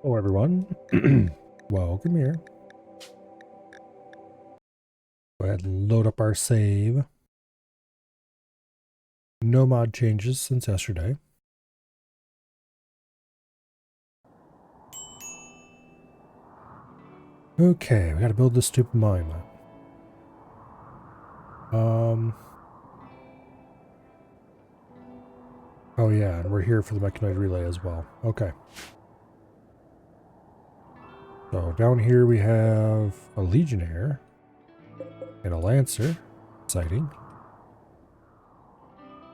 Hello everyone, welcome here. Go ahead and load up our save. No mod changes since yesterday. Okay, we gotta build this stupid mine. Oh yeah, and we're here for the mechanized relay as well. Okay. So down here we have a legionnaire and a lancer. Exciting.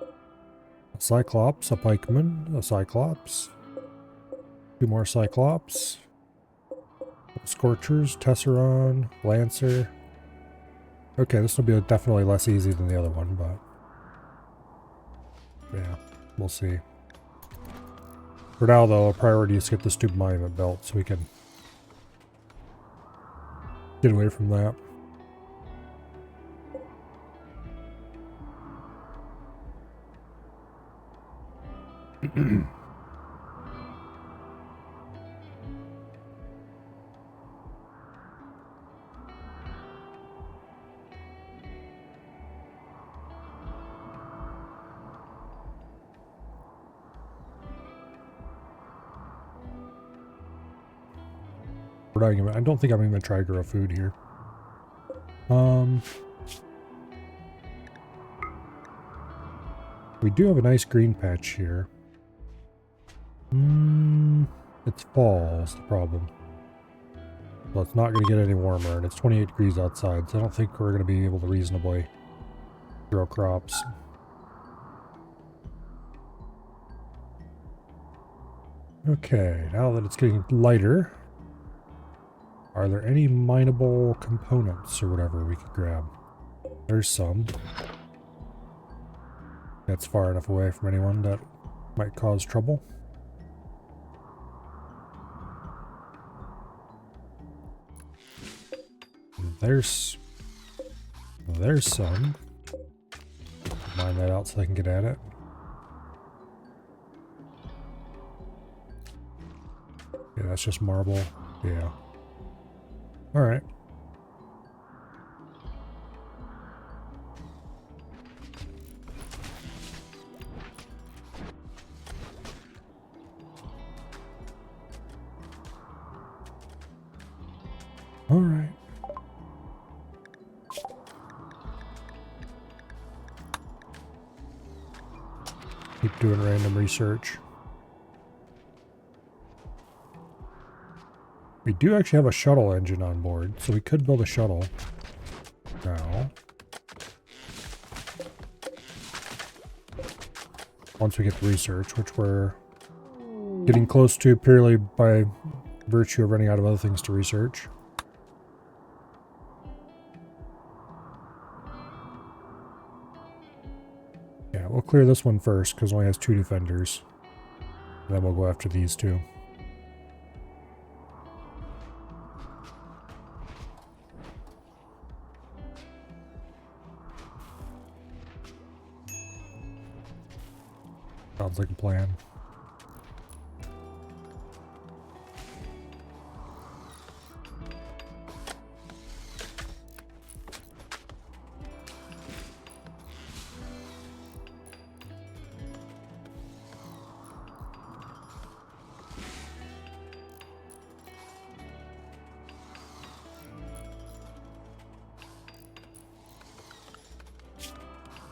A cyclops, a pikeman, a cyclops. Two more cyclops. Scorchers, tesseron, lancer. Okay, this will be definitely less easy than the other one, but yeah, we'll see. For now, though, our priority is to get the stupid monument built so we can get away from that. I don't think I'm even gonna try to grow food here. We do have a nice green patch here. It's fall is the problem. So it's not gonna get any warmer, and it's 28 degrees outside, so I don't think we're gonna be able to reasonably grow crops. Okay, now that it's getting lighter, are there any mineable components or whatever we could grab? There's some. That's far enough away from anyone that might cause trouble. There's some. Mine that out so I can get at it. Yeah, that's just marble. Yeah. Alright. Alright. Keep doing random research. We do actually have a shuttle engine on board, so we could build a shuttle now. Once we get the research, which we're getting close to purely by virtue of running out of other things to research. Yeah, we'll clear this one first because it only has 2 defenders. And then we'll go after these two. Sounds like a plan.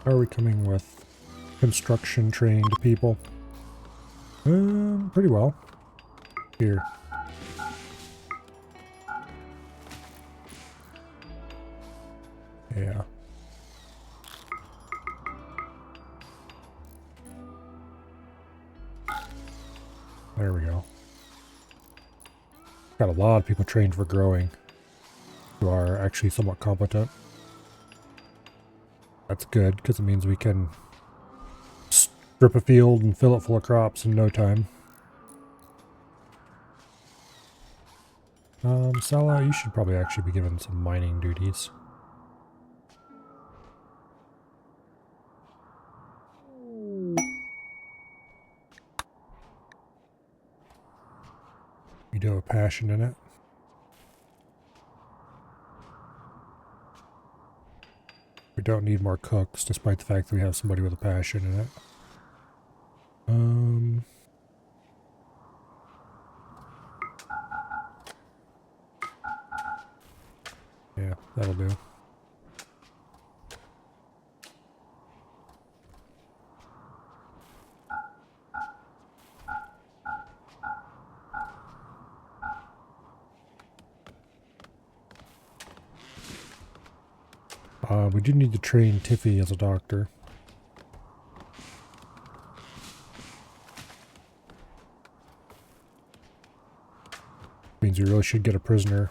How are we coming with construction trained people? Pretty well. Here. Yeah. There we go. Got a lot of people trained for growing who are actually somewhat competent. That's good, because it means we can strip a field and fill it full of crops in no time. Sala, you should probably actually be given some mining duties. We do have a passion in it. We don't need more cooks, despite the fact that we have somebody with a passion in it. Yeah, that'll do. We do need to train Tiffy as a doctor. Means we really should get a prisoner.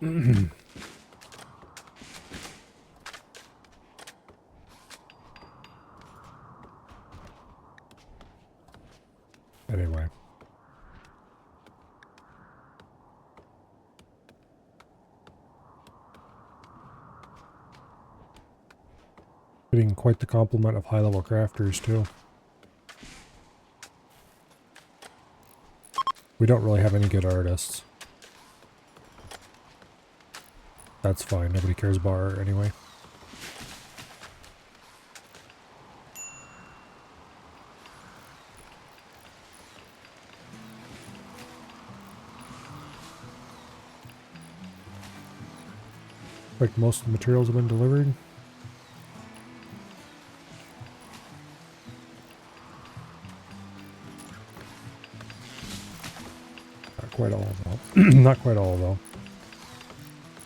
Anyway. Getting quite the complement of high-level crafters, too. We don't really have any good artists. That's fine, nobody cares about art anyway. Like most of the materials have been delivered. Not quite all, though. Not quite all, though.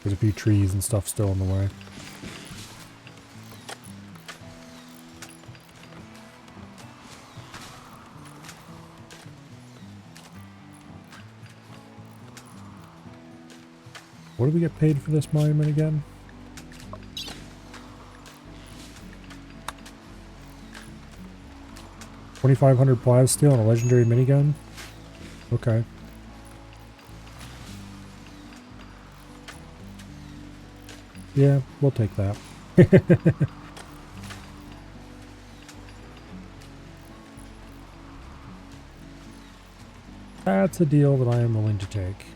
There's a few trees and stuff still in the way. What do we get paid for this monument again? $2,500 plasteel and a legendary minigun? Okay. Yeah, we'll take that. That's a deal that I am willing to take.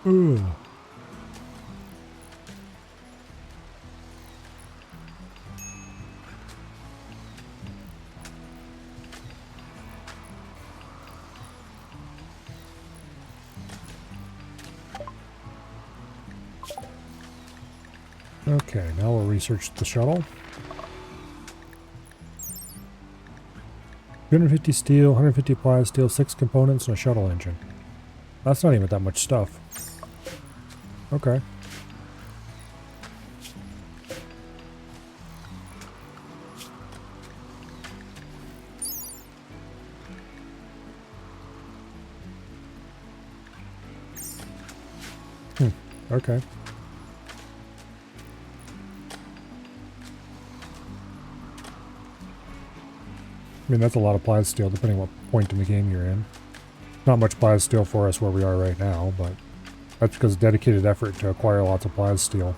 Ooh. Okay, now we'll research the shuttle. 250 steel, 150 plasteel, 6 components, and a shuttle engine. That's not even that much stuff. Okay. Okay. I mean, that's a lot of plasteel, depending on what point in the game you're in. Not much plasteel for us where we are right now, but that's because of dedicated effort to acquire lots of plasteel.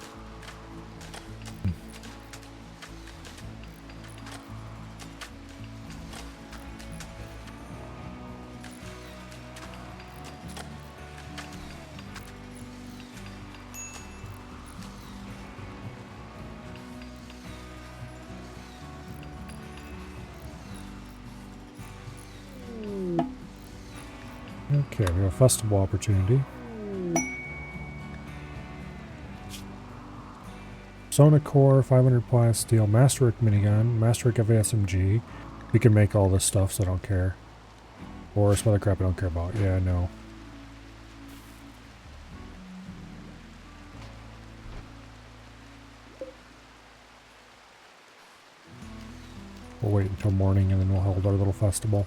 Okay, we have a festival opportunity. Sona Core, 500 plasteel, Masterwork minigun, Masterwork FASMG. We can make all this stuff, so I don't care. Or some other crap I don't care about. Yeah, no. We'll wait until morning and then we'll hold our little festival.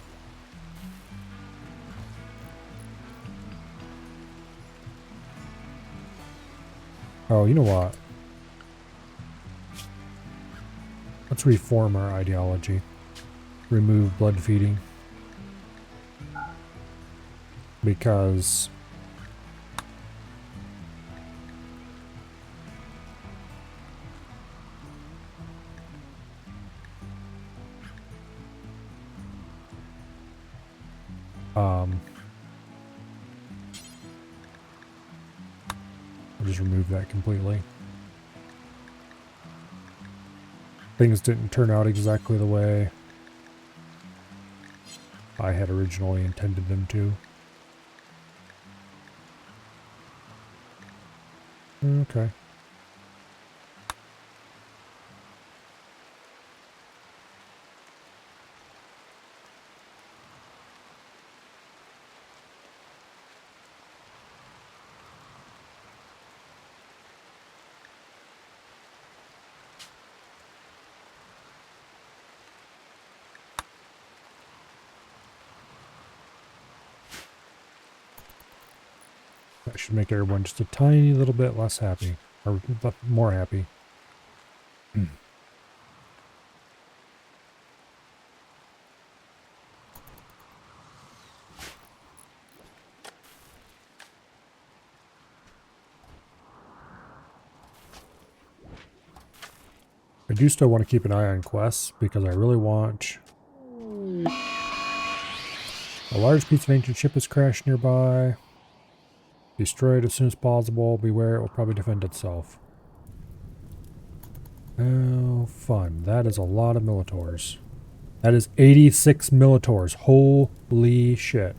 Oh, you know what? Let's reform our ideology. Remove blood feeding. Because I'll just remove that completely. Things didn't turn out exactly the way I had originally intended them to. Okay. That should make everyone just a tiny little bit less happy. Or more happy. I do still want to keep an eye on quests because I really want... A large piece of ancient ship has crashed nearby. Destroy it as soon as possible. Beware, it will probably defend itself. Oh, fun. That is a lot of Militors. That is 86 Militors. Holy shit.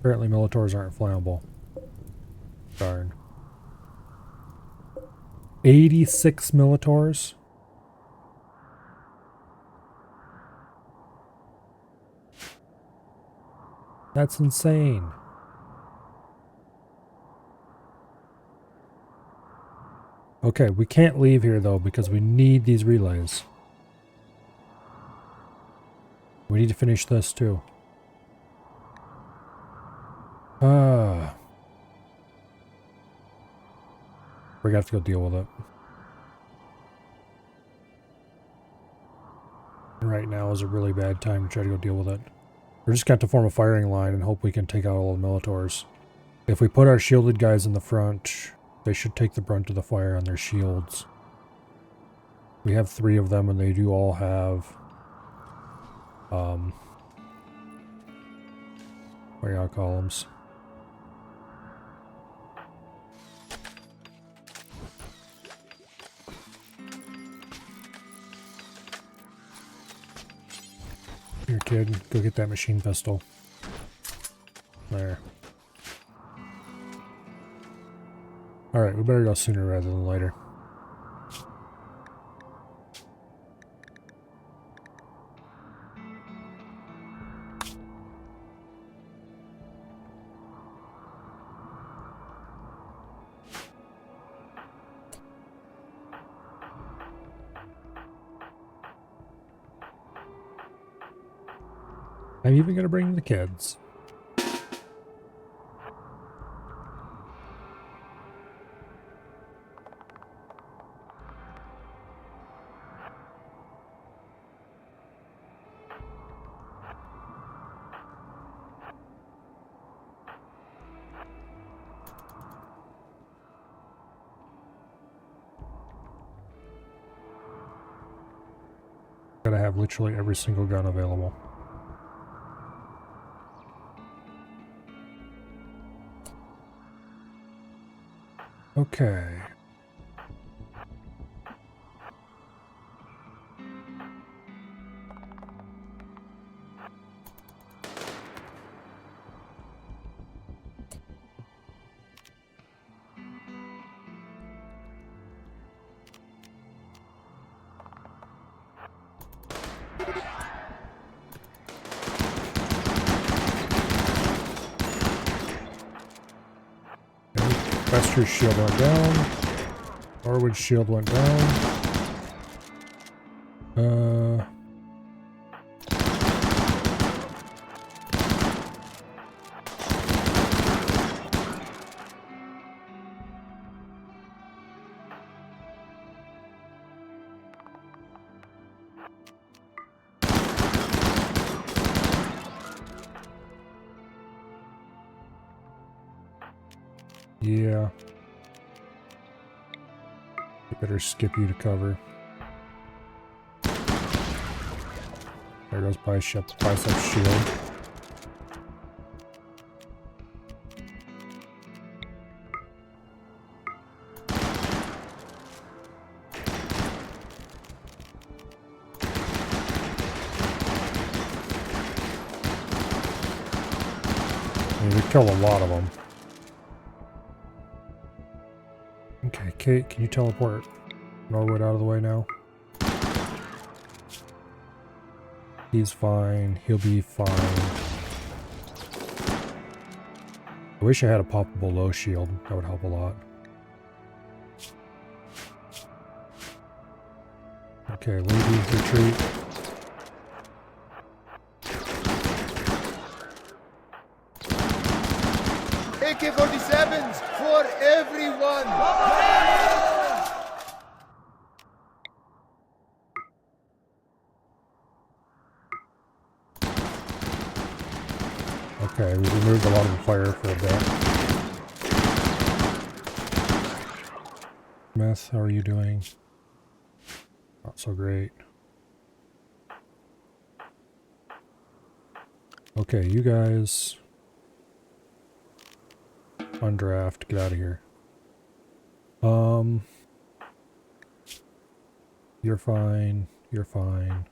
Apparently Militors aren't flammable. Darn. 86 Militors? That's insane. Okay, we can't leave here though because we need these relays. We need to finish this too. We're gonna have to go deal with it. And right now is a really bad time to try to go deal with it. We're just going to form a firing line and hope we can take out all the Militors. If we put our shielded guys in the front, they should take the brunt of the fire on their shields. We have 3 of them and they do all have fire columns. Here, kid, go get that machine pistol. There. Alright, we better go sooner rather than later. I'm even gonna bring the kids. Gotta have literally every single gun available. Okay. Wester's shield went down. Norwood's shield went down. Yeah. I better skip you to cover. There goes bicep shield. We killed a lot of them. Okay, Kate, can you teleport Norwood out of the way now? He's fine. He'll be fine. I wish I had a poppable low shield. That would help a lot. Okay, ladies, retreat. AK-47s for everyone! Okay, we removed a lot of the fire for a bit. Smith, how are you doing? Not so great. Okay, you guys... undraft, get out of here. You're fine. You're fine.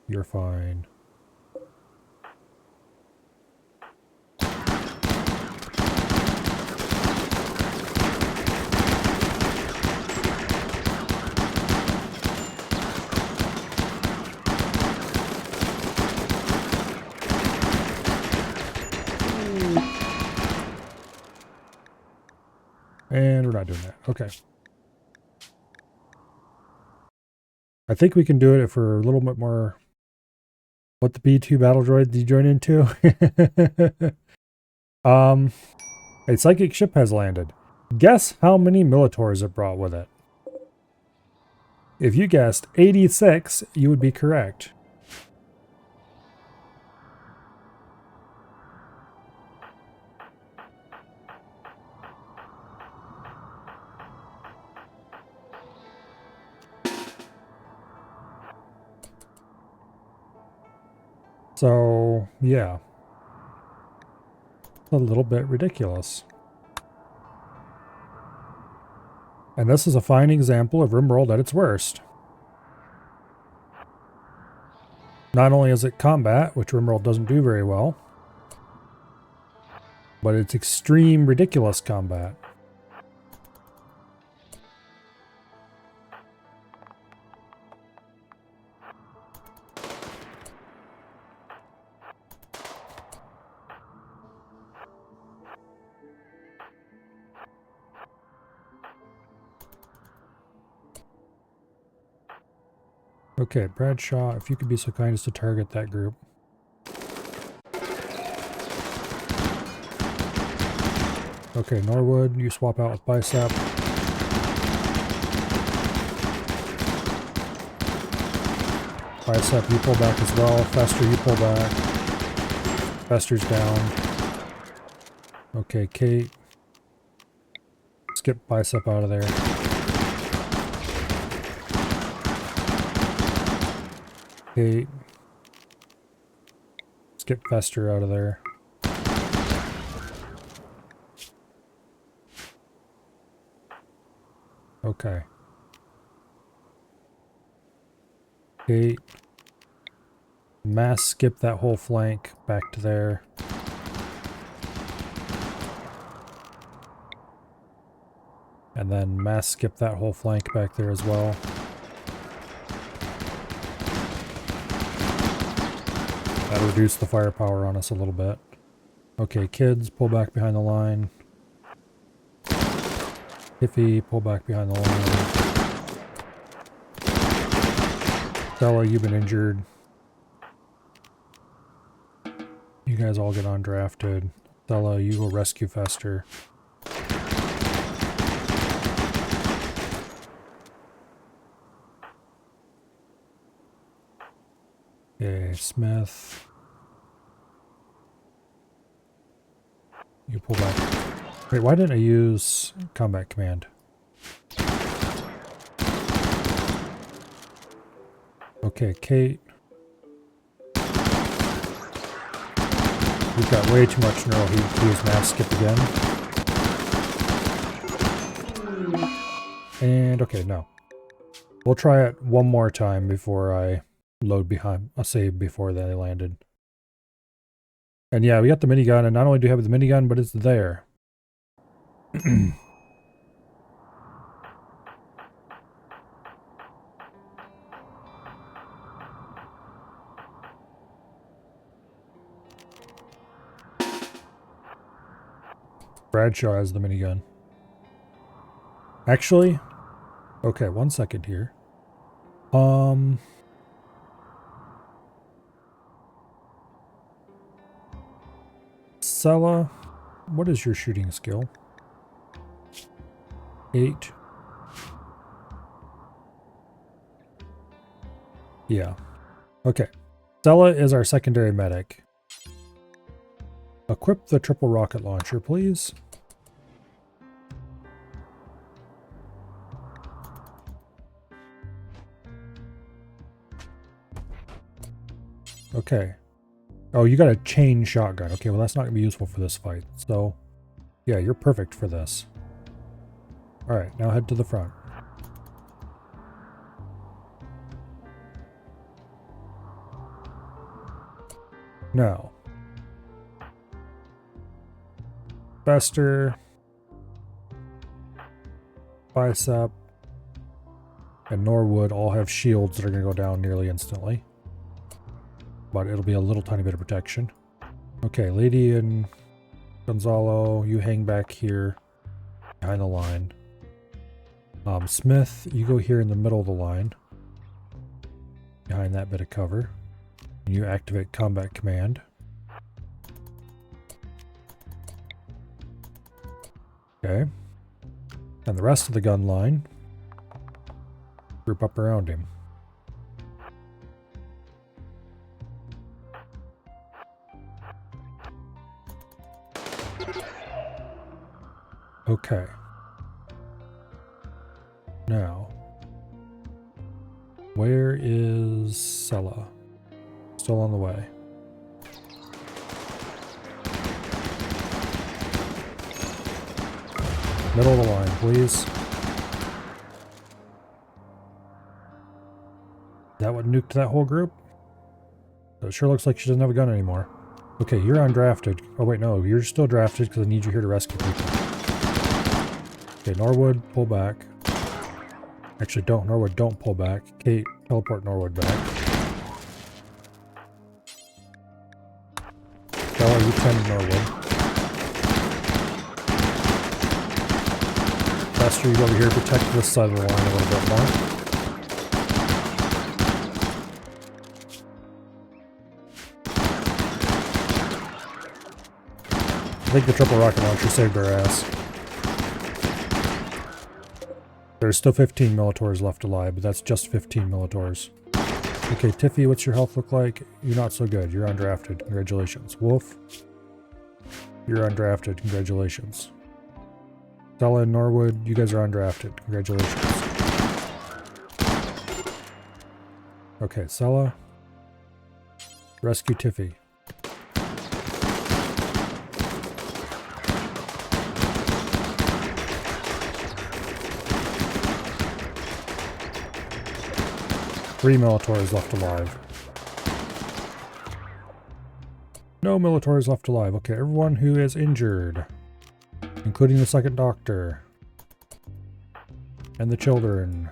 You're fine. And we're not doing that. Okay. I think we can do it if we're a little bit more... What the B2 battle droid did you join into? A psychic ship has landed. Guess how many Militors it brought with it? If you guessed 86, you would be correct. So, yeah. A little bit ridiculous. And this is a fine example of RimWorld at its worst. Not only is it combat, which RimWorld doesn't do very well, but it's extreme ridiculous combat. Okay, Bradshaw, if you could be so kind as to target that group. Okay, Norwood, you swap out with Bicep. Bicep, you pull back as well. Fester, you pull back. Fester's down. Okay, Kate. Skip Bicep out of there. Kate. Skip Fester out of there. Okay. Kate. Mass skip that whole flank back to there. And then mass skip that whole flank back there as well. That'll reduce the firepower on us a little bit. Okay, kids, pull back behind the line. Iffy, pull back behind the line. Stella, you've been injured. You guys all get undrafted. Stella, you go rescue Fester. Okay, Smith. You pull back Wait, why didn't I use combat command? Okay, Kate. We've got way too much neural heat to use mass skip again. And okay, no. We'll try it one more time before I load behind. I'll save before they landed. And yeah, we got the minigun, and not only do we have the minigun, but it's there. Bradshaw has the minigun. Actually, okay, 1 second here. Sella, what is your shooting skill? 8. Yeah. Okay. Sella is our secondary medic. Equip the triple rocket launcher, please. Okay. Oh, you got a chain shotgun. Okay, well that's not going to be useful for this fight. So, yeah, you're perfect for this. Alright, now head to the front. Now. Fester. Bicep. And Norwood all have shields that are going to go down nearly instantly. But it'll be a little tiny bit of protection. Okay, Lady and Gonzalo, you hang back here behind the line. Smith, you go here in the middle of the line. Behind that bit of cover. And you activate combat command. Okay. And the rest of the gun line, group up around him. Okay. Now, where is Sella? Still on the way. Middle of the line, please. That what nuked that whole group? So it sure looks like she doesn't have a gun anymore. Okay, you're undrafted. Oh wait, no, you're still drafted because I need you here to rescue people. Okay, Norwood, pull back. Actually, Norwood, don't pull back. Kate, teleport Norwood back. Bella, you tend Norwood. Fester, you go over here, protect this side of the line a little bit more. I think the triple rocket launcher saved our ass. There's still 15 Militors left alive, but that's just 15 Militors. Okay, Tiffy, what's your health look like? You're not so good. You're undrafted. Congratulations. Wolf, you're undrafted. Congratulations. Stella and Norwood, you guys are undrafted. Congratulations. Okay, Sella. Rescue Tiffy. Three Militors left alive. No Militors left alive. Okay, everyone who is injured, including the second doctor and the children.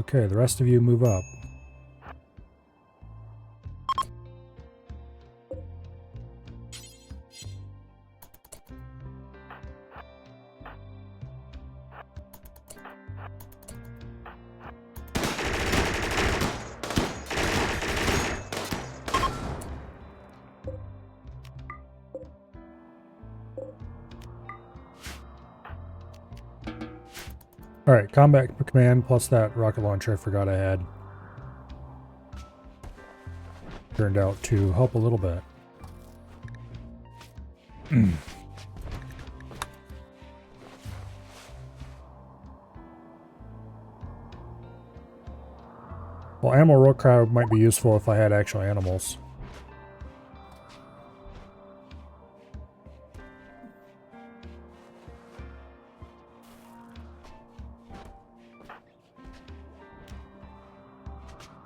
Okay, the rest of you move up. Alright, combat command plus that rocket launcher I forgot I had. Turned out to help a little bit. Well, animal road crowd might be useful if I had actual animals.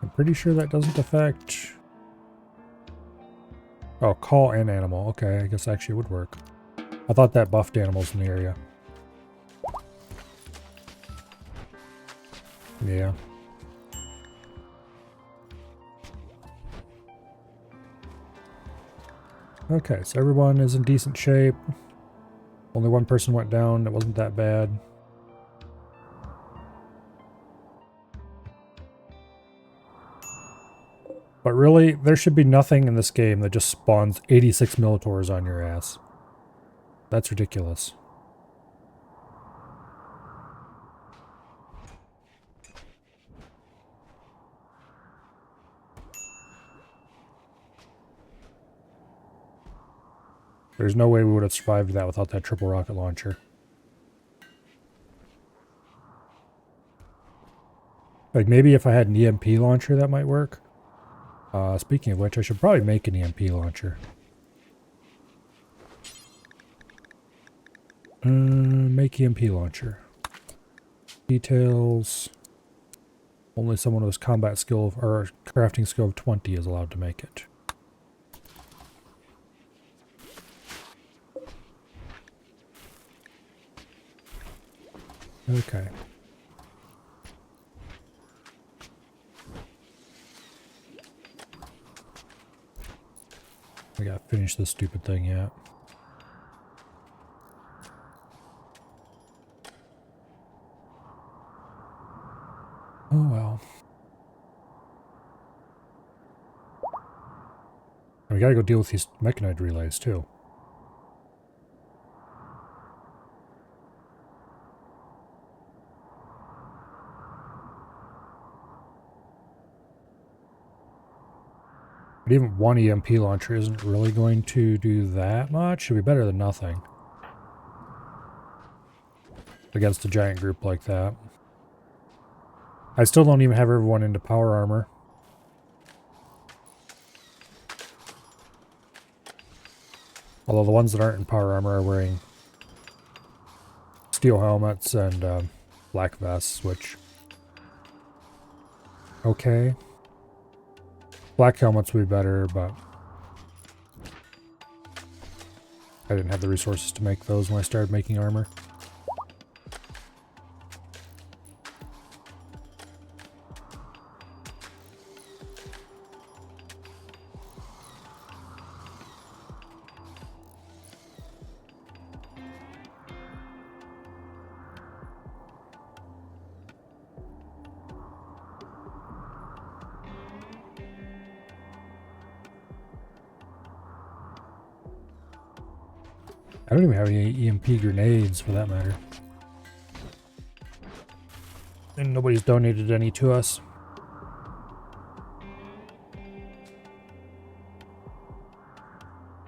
I'm pretty sure that doesn't affect... Oh, call an animal. Okay, I guess actually it would work. I thought that buffed animals in the area. Yeah. Okay, so everyone is in decent shape. Only one person went down. It wasn't that bad. But really, there should be nothing in this game that just spawns 86 Militaurs on your ass. That's ridiculous. There's no way we would have survived that without that triple rocket launcher. Like, maybe if I had an EMP launcher, that might work. Speaking of which, I should probably make an EMP launcher. Make EMP launcher. Details. Only someone with combat skill or crafting skill of 20 is allowed to make it. Okay. I gotta finish this stupid thing yet. Oh well. We gotta go deal with these mechanite relays too. But even one EMP launcher isn't really going to do that much. Should be better than nothing. Against a giant group like that. I still don't even have everyone into power armor. Although the ones that aren't in power armor are wearing steel helmets and black vests, which... Okay. Black helmets would be better, but... I didn't have the resources to make those when I started making armor. I don't even have any EMP grenades for that matter. And nobody's donated any to us.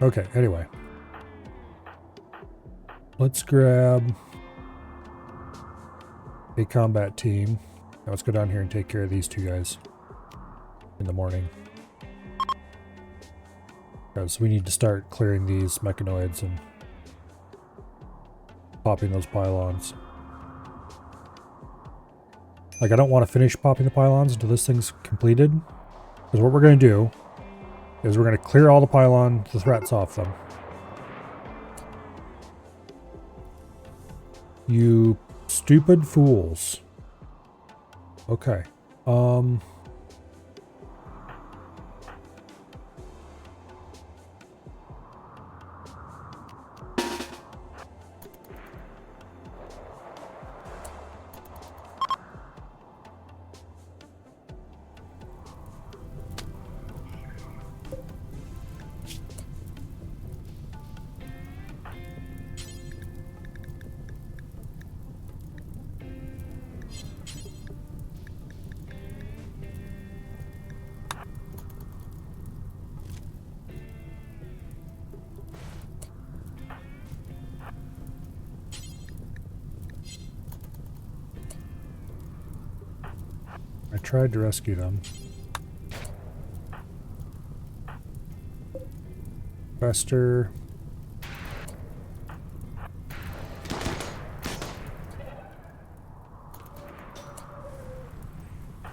Okay, anyway. Let's grab a combat team. Now let's go down here and take care of these two guys in the morning. Because we need to start clearing these mechanoids and popping those pylons. Like, I don't want to finish popping the pylons until this thing's completed. Because what we're going to do is we're going to clear all the threats off them. You stupid fools. Okay. tried to rescue them. Fester.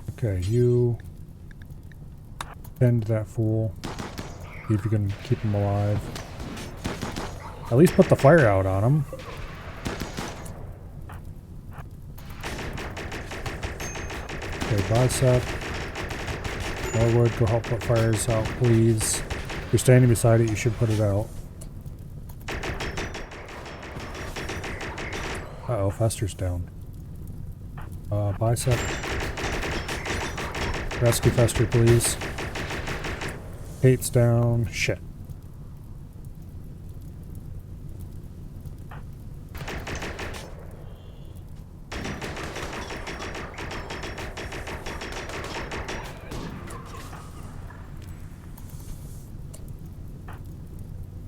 Okay, you tend that fool. See if you can keep him alive. At least put the fire out on him. Okay, bicep. Norwood, go help put fires out, please. If you're standing beside it, you should put it out. Uh-oh, Fester's down. Bicep. Rescue Fester, please. Kate's down. Shit.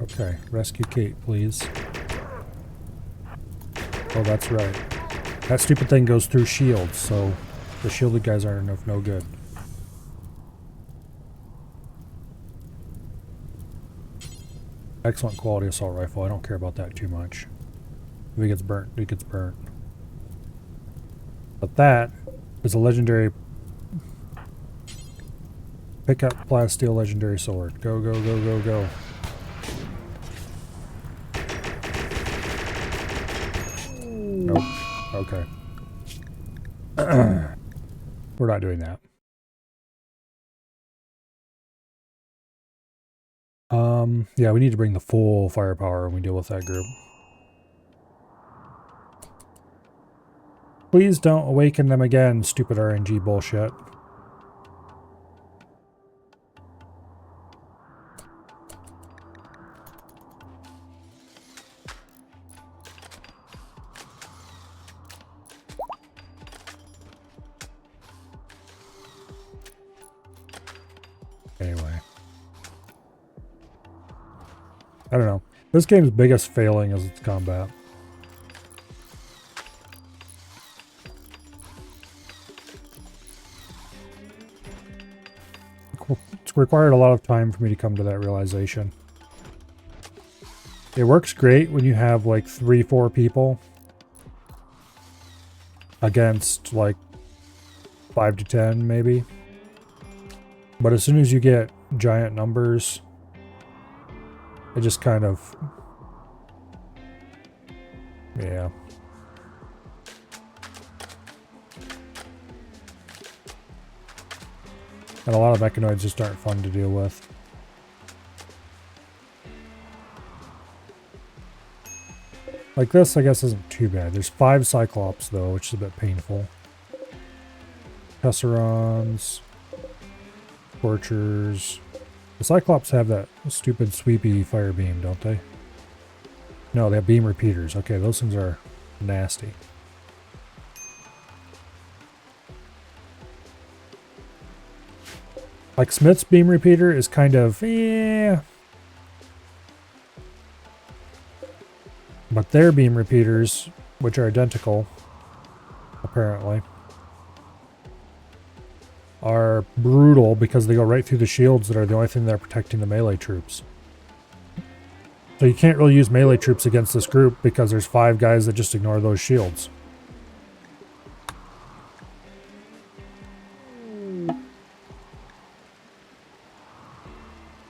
Okay, rescue Kate, please. Oh, that's right. That stupid thing goes through shields, so the shielded guys aren't of no good. Excellent quality assault rifle. I don't care about that too much. If it gets burnt, it gets burnt. But that is a legendary... Pick up plasteel legendary sword. Go, go, go, go, go. Nope. Okay. We're not doing that. Yeah, we need to bring the full firepower when we deal with that group. Please don't awaken them again, stupid RNG bullshit. Anyway. I don't know. This game's biggest failing is its combat. It's required a lot of time for me to come to that realization. It works great when you have like 3-4 people against like 5 to 10 maybe. But as soon as you get giant numbers, it just kind of, yeah. And a lot of mechanoids just aren't fun to deal with. Like this, I guess, isn't too bad. There's 5 Cyclops, though, which is a bit painful. Tesserons. Scorchers. The Cyclops have that stupid sweepy fire beam, don't they? No, they have beam repeaters. Okay, those things are nasty. Like Smith's beam repeater is kind of, yeah. But their beam repeaters, which are identical, apparently, are brutal because they go right through the shields that are the only thing that are protecting the melee troops. So you can't really use melee troops against this group because there's 5 guys that just ignore those shields.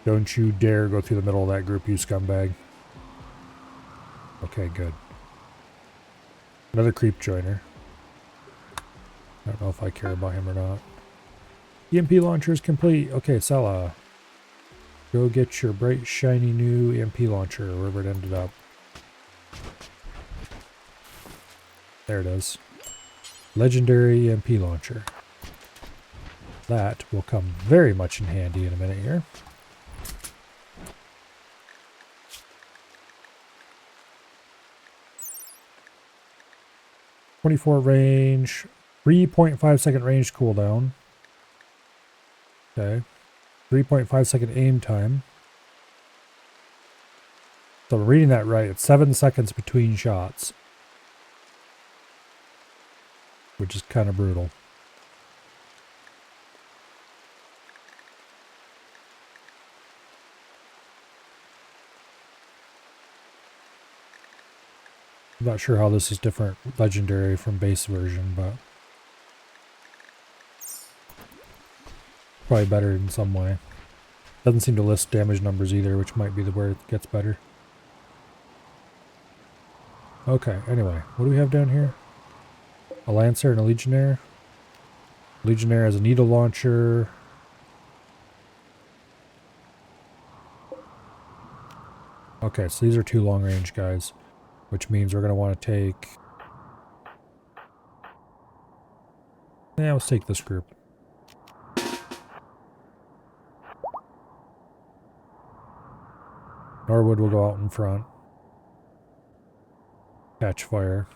Don't you dare go through the middle of that group, you scumbag. Okay, good. Another creep joiner. I don't know if I care about him or not. EMP launcher is complete. Okay, Sella. Go get your bright, shiny new EMP launcher, wherever it ended up. There it is. Legendary EMP launcher. That will come very much in handy in a minute here. .24 range, 3.5 second range cooldown. Okay. 3.5 second aim time. So I'm reading that right. It's 7 seconds between shots. Which is kind of brutal. I'm not sure how this is different legendary from base version, but probably better in some way. Doesn't seem to list damage numbers either, which might be where it gets better. Okay, anyway, what do we have down here? A Lancer and a Legionnaire. Legionnaire has a needle launcher. Okay, so these are 2 long-range guys, which means we're going to want to take... Yeah, let's take this group. Norwood will go out in front. Catch fire.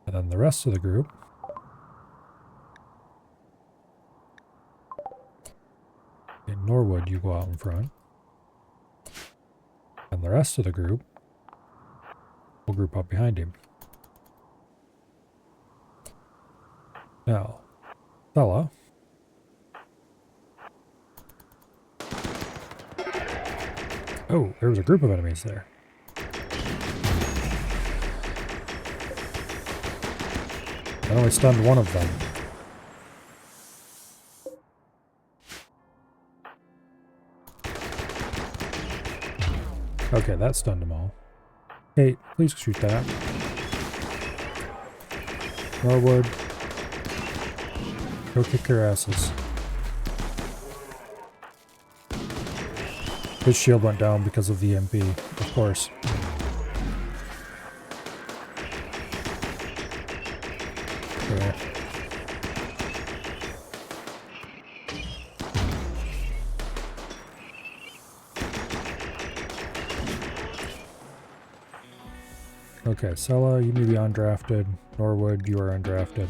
And then the rest of the group. In Norwood, you go out in front. And the rest of the group will group up behind him. Now, Stella. Oh, there was a group of enemies there. I only stunned one of them. Okay, that stunned them all. Hey, please shoot that. Norwood. Go kick their asses. His shield went down because of the MP, of course. Okay. Okay, Sella, you may be undrafted. Norwood, you are undrafted.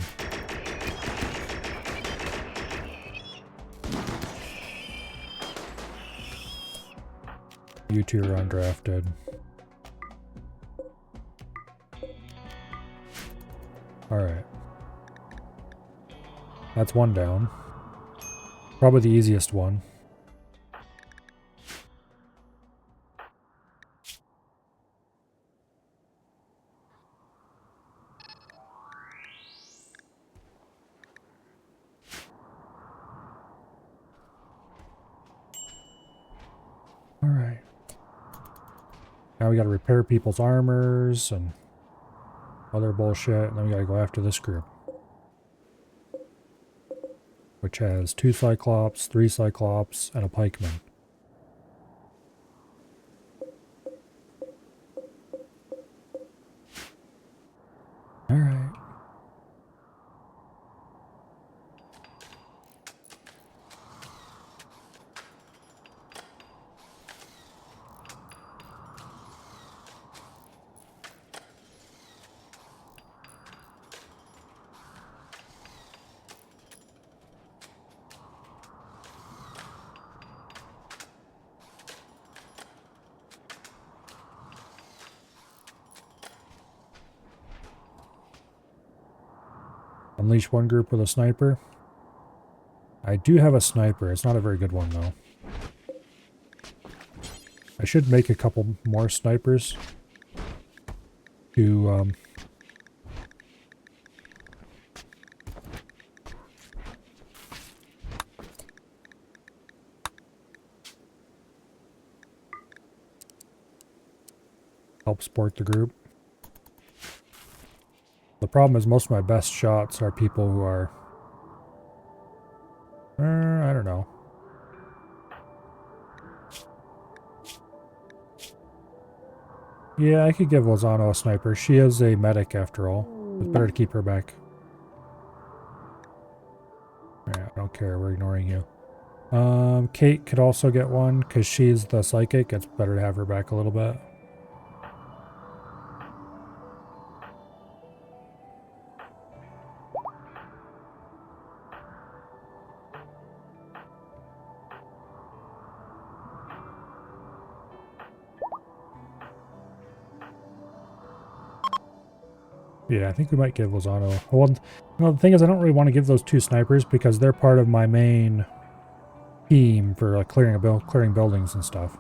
You two are undrafted. Alright. That's one down. Probably the easiest one. Alright. Now we gotta repair people's armors and other bullshit, and then we gotta go after this group. Which has 2 Cyclops, 3 Cyclops, and a Pikeman. Alright. Unleash one group with a sniper. I do have a sniper. It's not a very good one, though. I should make a couple more snipers to help support the group. The problem is most of my best shots are people who are... I don't know. Yeah, I could give Lozano a sniper. She is a medic after all. It's better to keep her back. Yeah, I don't care. We're ignoring you. Kate could also get one because she's the psychic. It's better to have her back a little bit. Yeah, I think we might give Lozano. Well, no, the thing is, I don't really want to give those 2 snipers because they're part of my main team for like clearing buildings and stuff.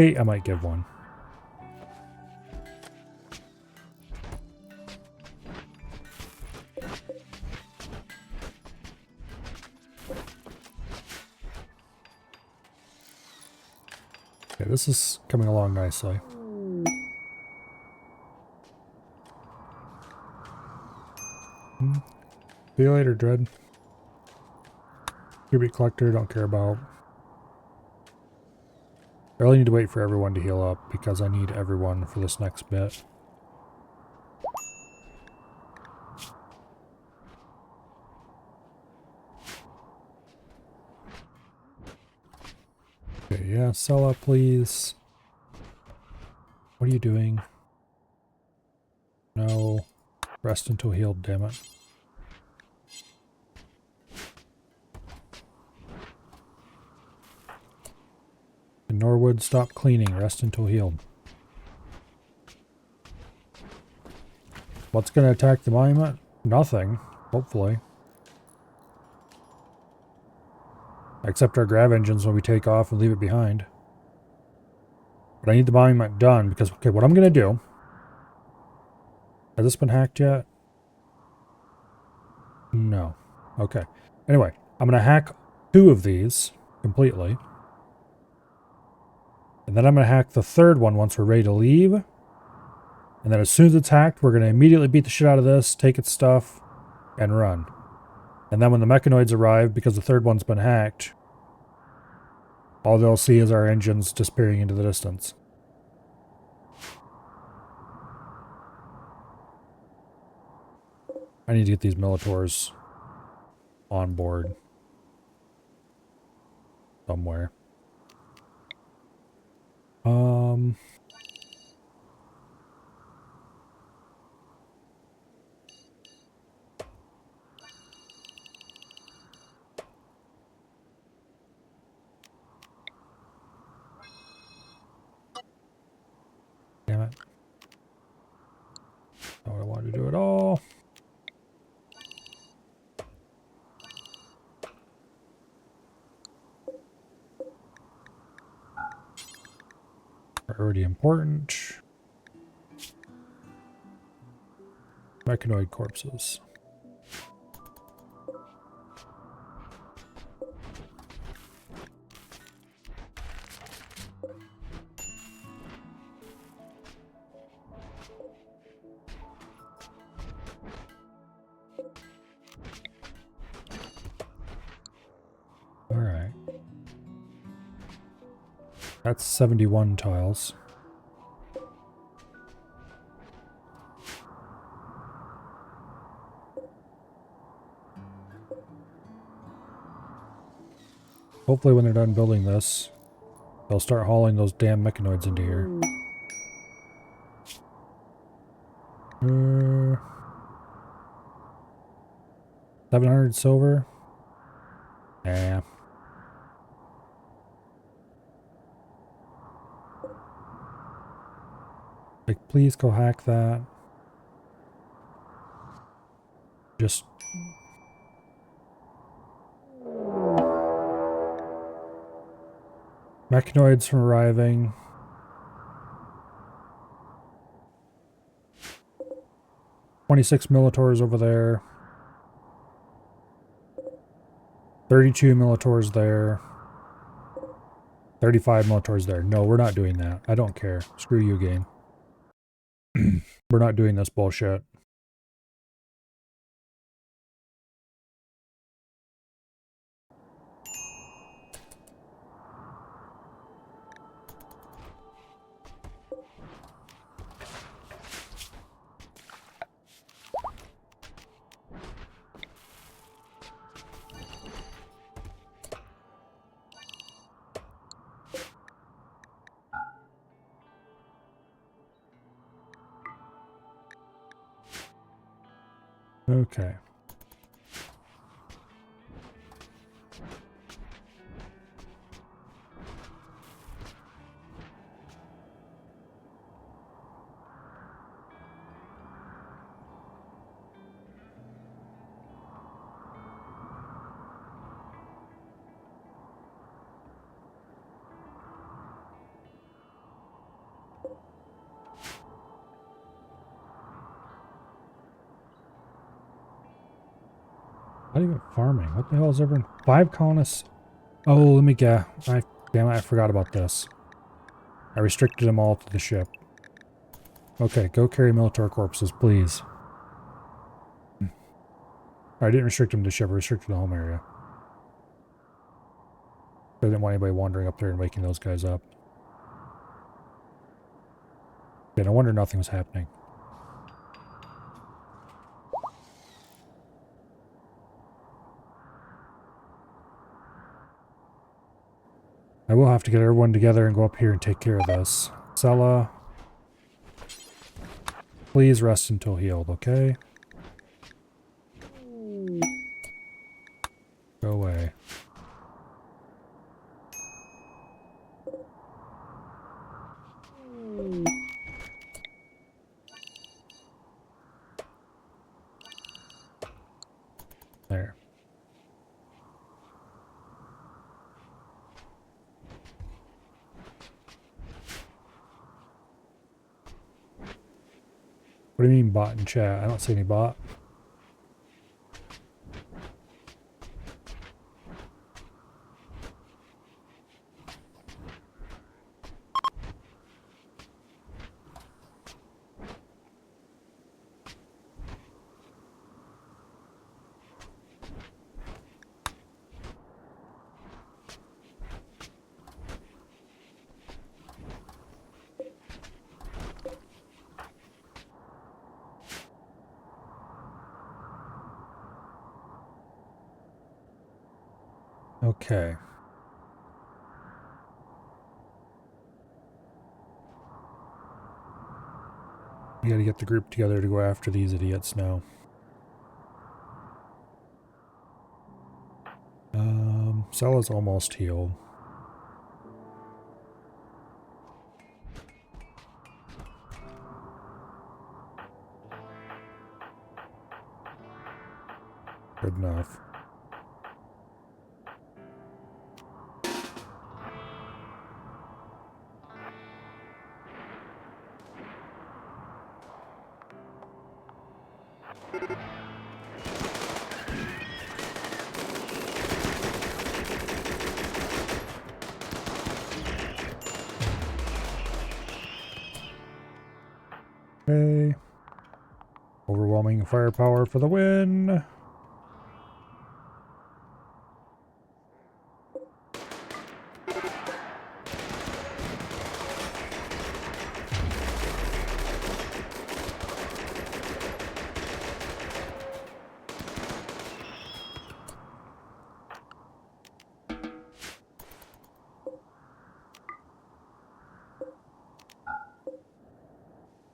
Hey, I might give one. Okay, this is coming along nicely. See you later, Dread. Tribute collector, don't care about. I really need to wait for everyone to heal up because I need everyone for this next bit. Okay, yeah, Sella, please. What are you doing? No. Rest until healed, damn it. And Norwood, stop cleaning. Rest until healed. What's going to attack the monument? Nothing, hopefully. Except our grav engines when we take off and leave it behind. But I need the monument done because, okay, what I'm going to do... Has this been hacked yet? No. Okay. Anyway, I'm going to hack 2 of these completely. And then I'm going to hack the 3rd one once we're ready to leave. And then as soon as it's hacked, we're going to immediately beat the shit out of this, take its stuff, and run. And then when the mechanoids arrive, because the 3rd one's been hacked, all they'll see is our engines disappearing into the distance. I need to get these Militors on board somewhere. Damn it. Not what I wanted to do at all. Priority important. Mechanoid corpses. Alright. That's 71 tiles. Hopefully when they're done building this, they'll start hauling those damn mechanoids into here. 700 silver? Nah. Like, please go hack that. Just... Mechanoids from arriving. "26 Militors over there. 32 Militors there. 35 Militors there. No, we're not doing that. I don't care. Screw you, game. We're not doing this bullshit. Okay. Not even farming. What the hell is everyone? 5 colonists. Oh, let me guess. Damn it, I forgot about this. I restricted them all to the ship. Okay, go carry military corpses, please. I didn't restrict them to the ship, I restricted the home area. I didn't want anybody wandering up there and waking those guys up. Yeah, no wonder nothing was happening. I will have to get everyone together and go up here and take care of this. Sella, please rest until healed, okay? Go away. There. What do you mean bot in chat? I don't see any bot. Okay. We gotta get the group together to go after these idiots now. Sella's almost healed. Good enough. Okay. Overwhelming firepower for the win.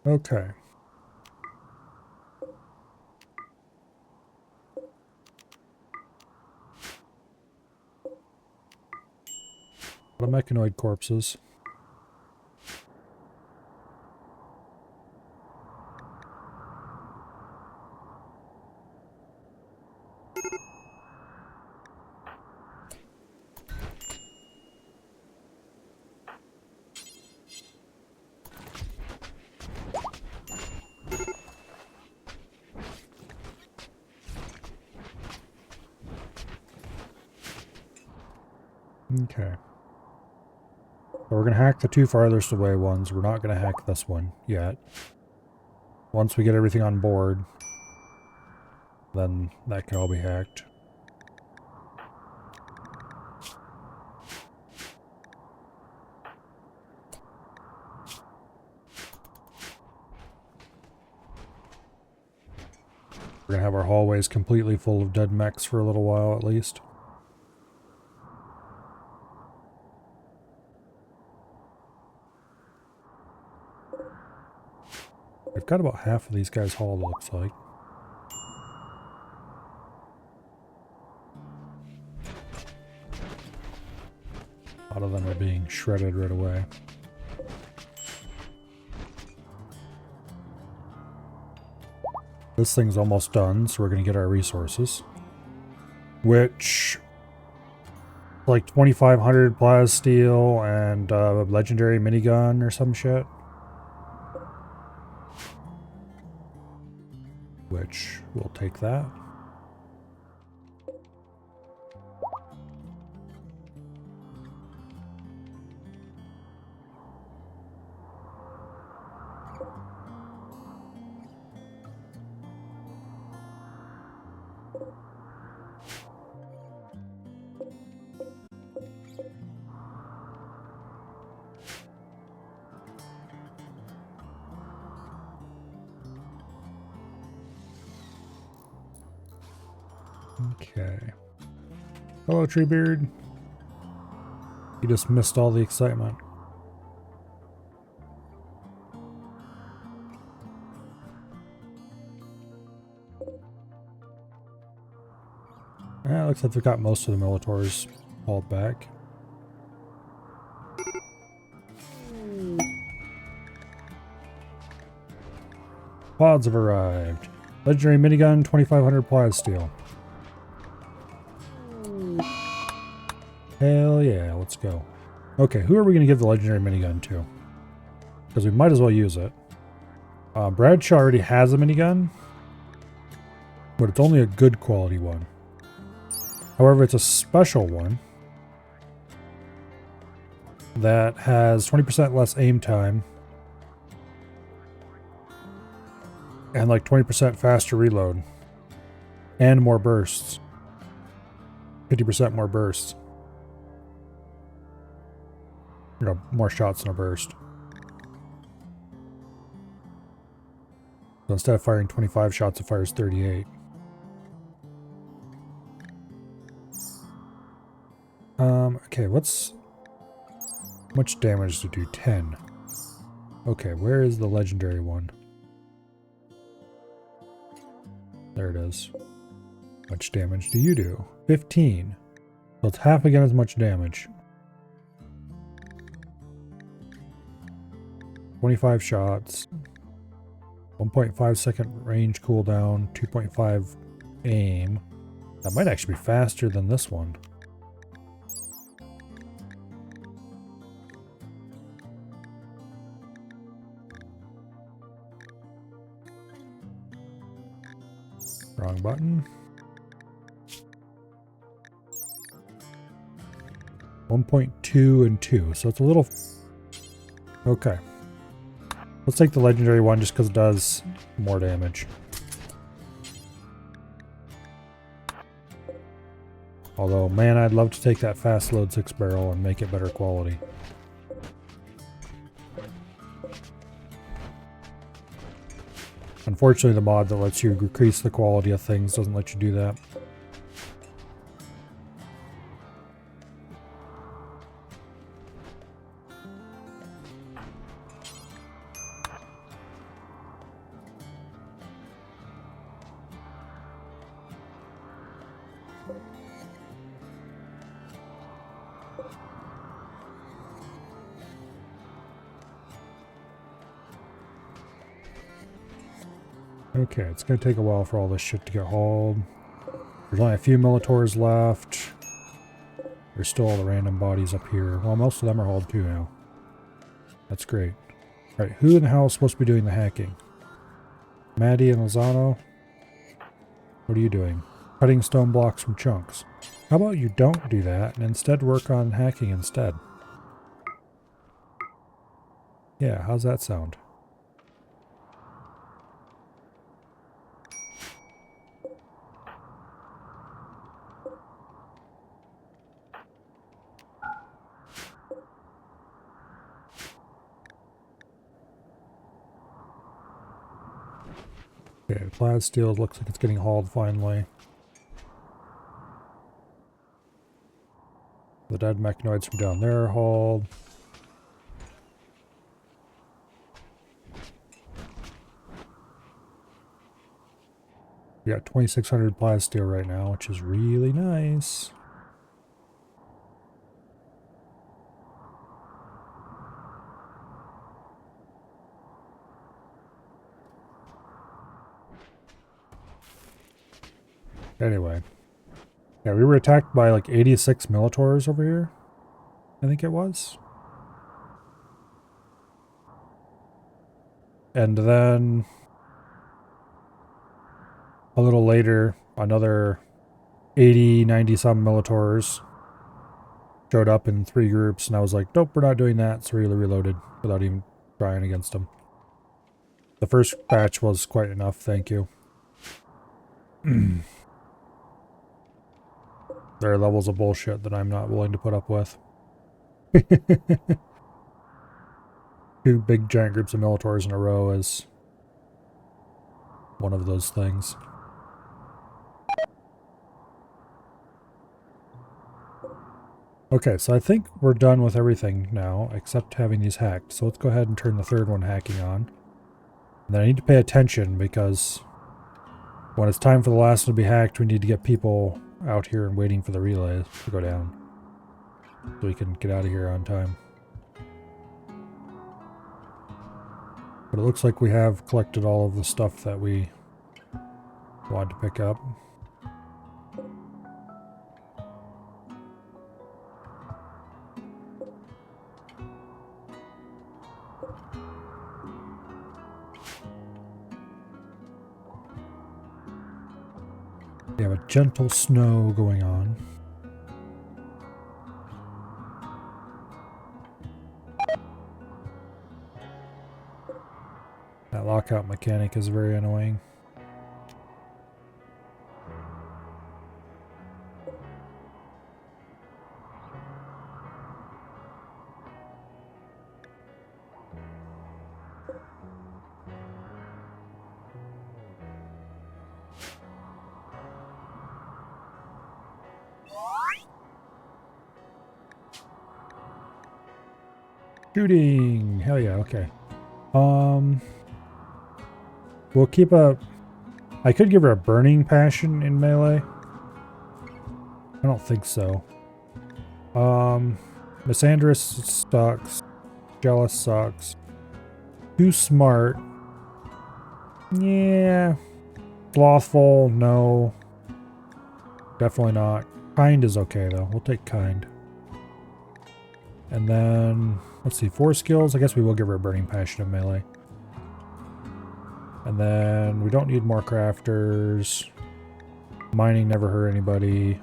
Okay. The mechanoid corpses. Okay. So we're going to hack the 2 farthest away ones. We're not going to hack this one yet. Once we get everything on board, then that can all be hacked. We're going to have our hallways completely full of dead mechs for a little while at least. We've got about half of these guys hauled, it looks like. A lot of them are being shredded right away. This thing's almost done, so we're going to get our resources. Which, like 2,500 plasteel and a legendary minigun or some shit. Which, we'll take that. Okay. Hello, Treebeard. You just missed all the excitement. Yeah, looks like they've got most of the Militors hauled back. Pods have arrived. Legendary minigun, 2500 plasma steel. Hell yeah, let's go. Okay, who are we going to give the legendary minigun to? Because we might as well use it. Bradshaw already has a minigun, but it's only a good quality one. However, it's a special one that has 20% less aim time and like 20% faster reload and more bursts. 50% more bursts. You know, more shots in a burst. So instead of firing 25 shots, it fires 38. Okay, how much damage to do? 10. Okay, where is the legendary one? There it is. How much damage do you do? 15. So it's half again as much damage. 25 shots. 1.5 second range cooldown. 2.5 aim. That might actually be faster than this one. Wrong button. 1.2 and 2, so it's a little... Okay. Let's take the legendary one just because it does more damage. Although, man, I'd love to take that fast load 6 barrel and make it better quality. Unfortunately, the mod that lets you increase the quality of things doesn't let you do that. Okay, it's going to take a while for all this shit to get hauled. There's only a few Militors left. There's still all the random bodies up here. Well, most of them are hauled too now. That's great. Alright, who in the hell is supposed to be doing the hacking? Maddie and Lozano? What are you doing? Cutting stone blocks from chunks. How about you don't do that and instead work on hacking instead? Yeah, how's that sound? Okay, the plasma steel looks like it's getting hauled finally. The dead mechanoids from down there are hauled. We got 2,600 plasma steel right now, which is really nice. Anyway. Yeah, we were attacked by like 86 Militors over here. I think it was. And then a little later, another 80, 90 some Militors showed up in 3 groups, and I was like, nope, we're not doing that. So we reloaded without even trying against them. The first batch was quite enough, thank you. There are levels of bullshit that I'm not willing to put up with. 2 big giant groups of Militors in a row is one of those things. Okay, so I think we're done with everything now, except having these hacked. So let's go ahead and turn the third one hacking on. And then I need to pay attention because when it's time for the last one to be hacked, we need to get people out here and waiting for the relays to go down. So we can get out of here on time. But it looks like we have collected all of the stuff that we wanted to pick up. We have a gentle snow going on. That lockout mechanic is very annoying. Shooting! Hell yeah, okay. We'll keep a... I could give her a burning passion in melee. I don't think so. Misandrous sucks. Jealous sucks. Too smart. Yeah. Slothful, no. Definitely not. Kind is okay though. We'll take kind. And then, let's see, 4 skills. I guess we will give her a burning passion in melee. And then we don't need more crafters. Mining never hurt anybody.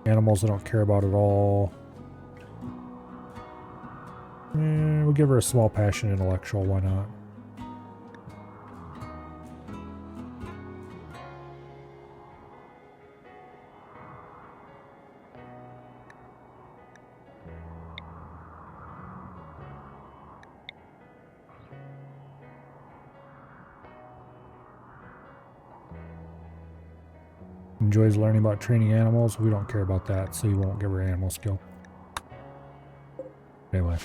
Animals I don't care about at all. We'll give her a small passion intellectual, why not? Enjoys learning about training animals. We don't care about that, so you won't give her animal skill. Anyway.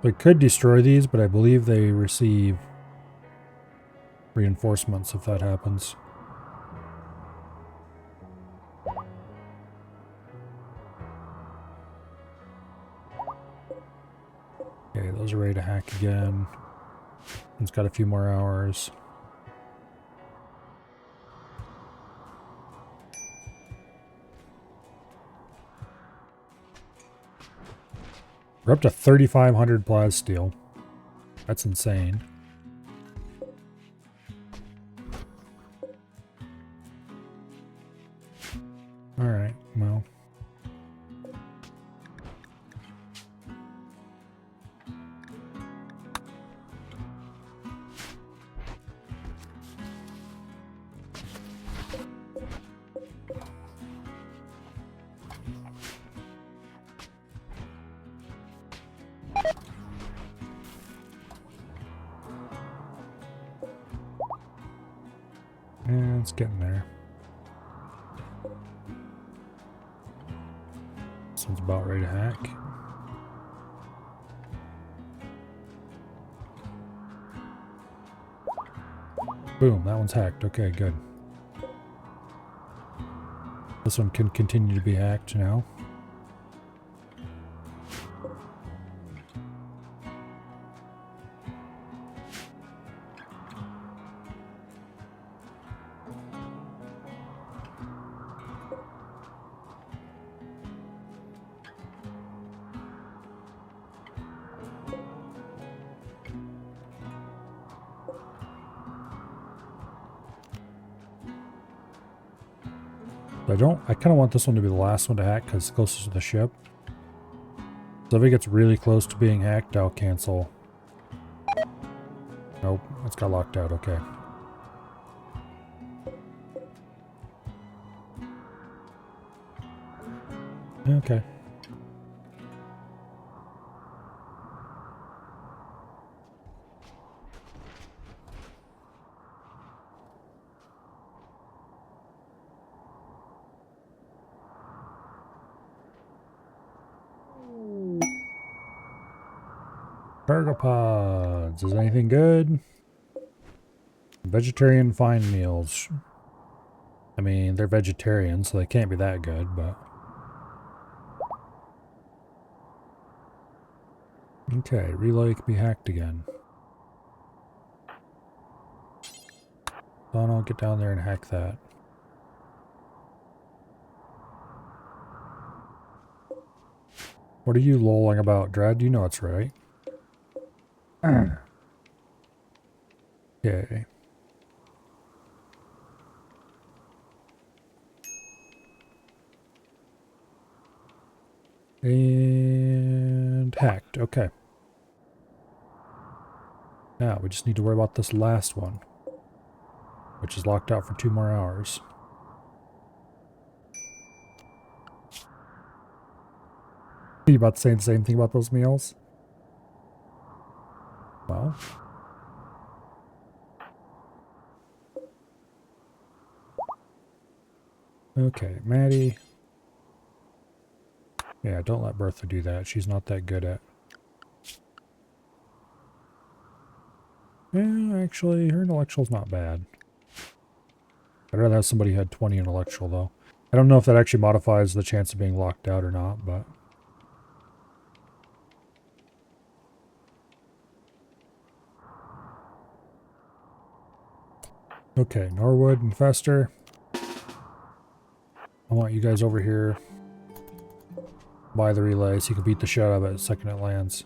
We could destroy these, but I believe they receive reinforcements if that happens. Okay, those are ready to hack again. It's got a few more hours. We're up to 3,500 plasteel. That's insane. Alright, well. Yeah, it's getting there. This one's about ready to hack. Boom, that one's hacked. Okay, good. This one can continue to be hacked now. I kind of want this one to be the last one to hack because it's closest to the ship. So if it gets really close to being hacked, I'll cancel. Nope, it's got locked out, okay. Okay. cargo pods. Is anything good? Vegetarian fine meals. I mean, they're vegetarian, so they can't be that good, but... Okay, relay can be hacked again. I'll get down there and hack that. What are you lolling about, Dread? You know it's right. Okay. And hacked. Okay. Now we just need to worry about this last one, which is locked out for 2 more hours. You about to say the same thing about those meals? Well. Okay, Maddie. Yeah, don't let Bertha do that. She's not that good at... Yeah, actually, her intellectual's not bad. I'd rather have somebody who had 20 intellectual, though. I don't know if that actually modifies the chance of being locked out or not, but... Okay, Norwood and Fester. I want you guys over here by the relay so you can beat the shit out of it the second it lands.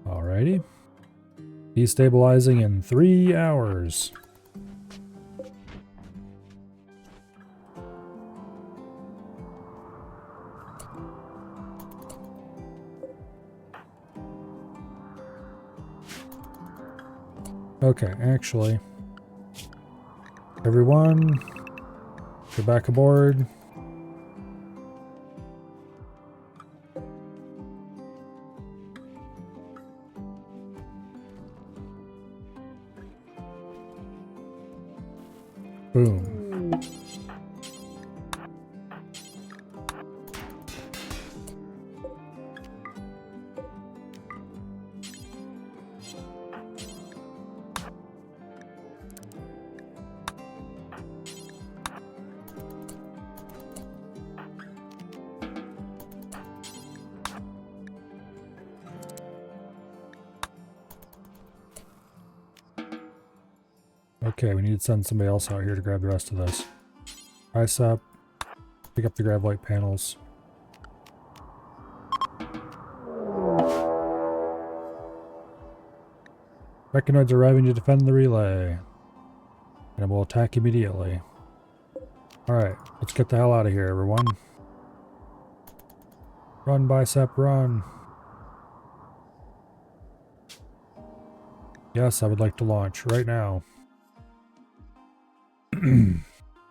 Alrighty. Destabilizing in 3 hours. Okay, actually, everyone, get back aboard. Boom. Okay, we need to send somebody else out here to grab the rest of this. Ice up. Pick up the gravite panels. Mechanoids arriving to defend the relay. And we'll attack immediately. Alright, let's get the hell out of here, everyone. Run, Bicep, run. Yes, I would like to launch right now.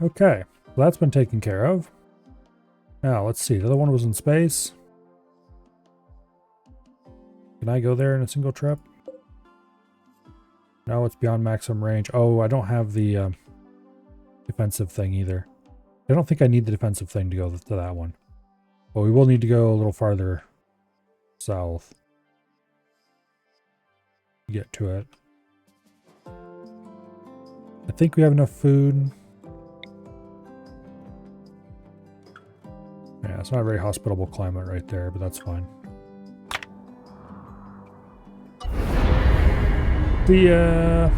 Okay, so that's been taken care of. Now, let's see. The other one was in space. Can I go there in a single trip? No, it's beyond maximum range. Oh, I don't have the defensive thing either. I don't think I need the defensive thing to go to that one. But we will need to go a little farther south to get to it. I think we have enough food. Yeah, it's not a very hospitable climate right there, but that's fine. We'll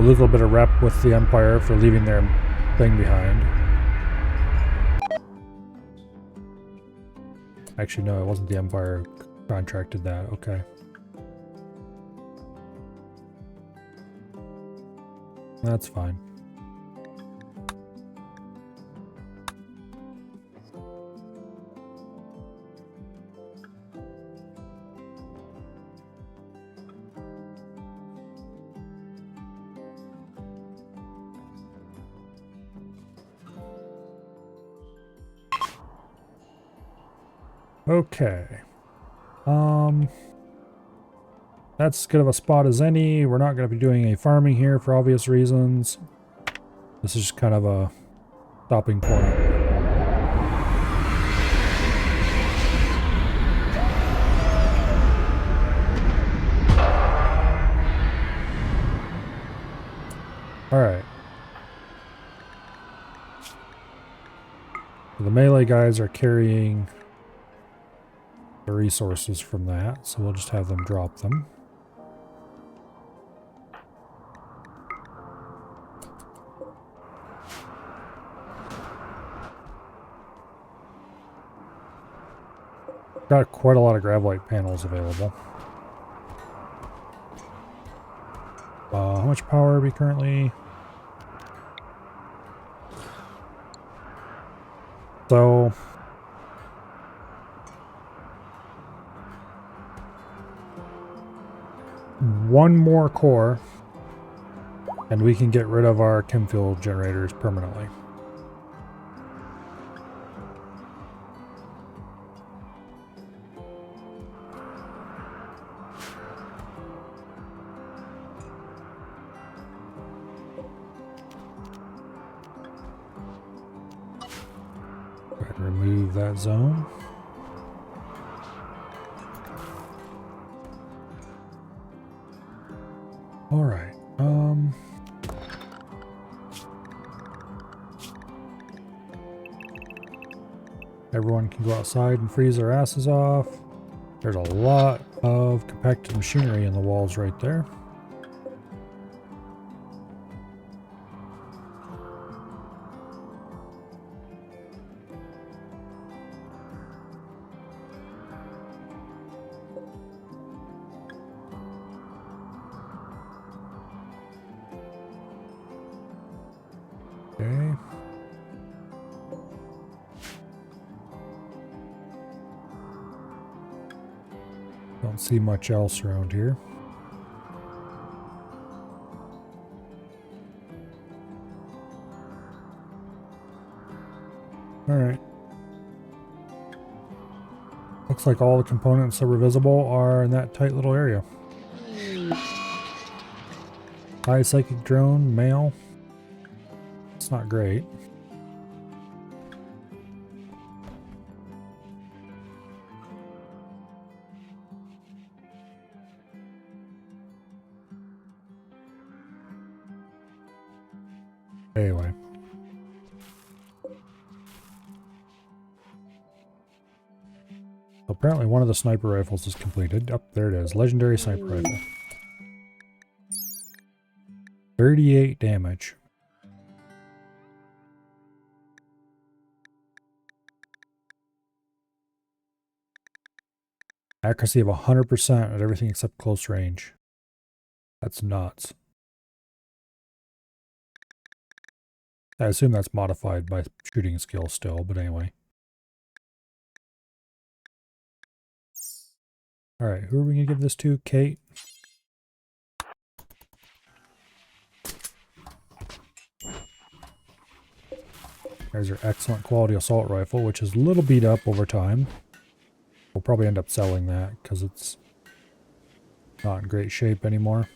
lose a little bit of rep with the Empire for leaving their thing behind. Actually, no, it wasn't the Empire contracted that. Okay. That's fine. Okay. That's as good of a spot as any. We're not going to be doing any farming here for obvious reasons. This is just kind of a stopping point. Alright. The melee guys are carrying the resources from that, so we'll just have them drop them. Got quite a lot of gravelite panels available. How much power are we currently? So one more core and we can get rid of our chem fuel generators permanently. Go ahead and remove that zone. All right. Everyone can go outside and freeze their asses off. There's a lot of compacted machinery in the walls right there. Okay. Don't see much else around here. Alright. Looks like all the components that were visible are in that tight little area. High psychic drone, male. It's not great. Anyway. Apparently one of the sniper rifles is completed. Up there it is. Legendary sniper rifle. 38 damage. Accuracy of 100% at everything except close range. That's nuts. I assume that's modified by shooting skill still, but anyway. Alright, who are we going to give this to? Kate? There's her excellent quality assault rifle, which is a little beat up over time. We'll probably end up selling that because it's not in great shape anymore.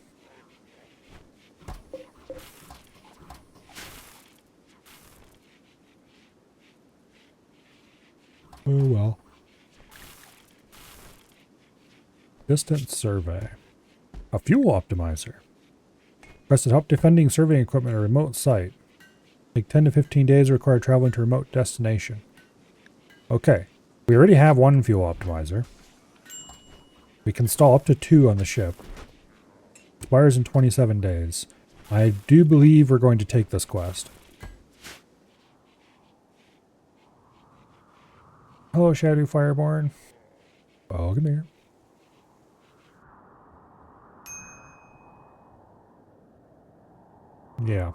Oh well. Distance survey. A fuel optimizer. Press to help defending surveying equipment at a remote site. Take 10 to 15 days to require traveling to a remote destination. Okay. We already have one fuel optimizer. We can install up to 2 on the ship. Expires in 27 days. I do believe we're going to take this quest. Hello, Shadow Fireborn. Oh, come here. Yeah.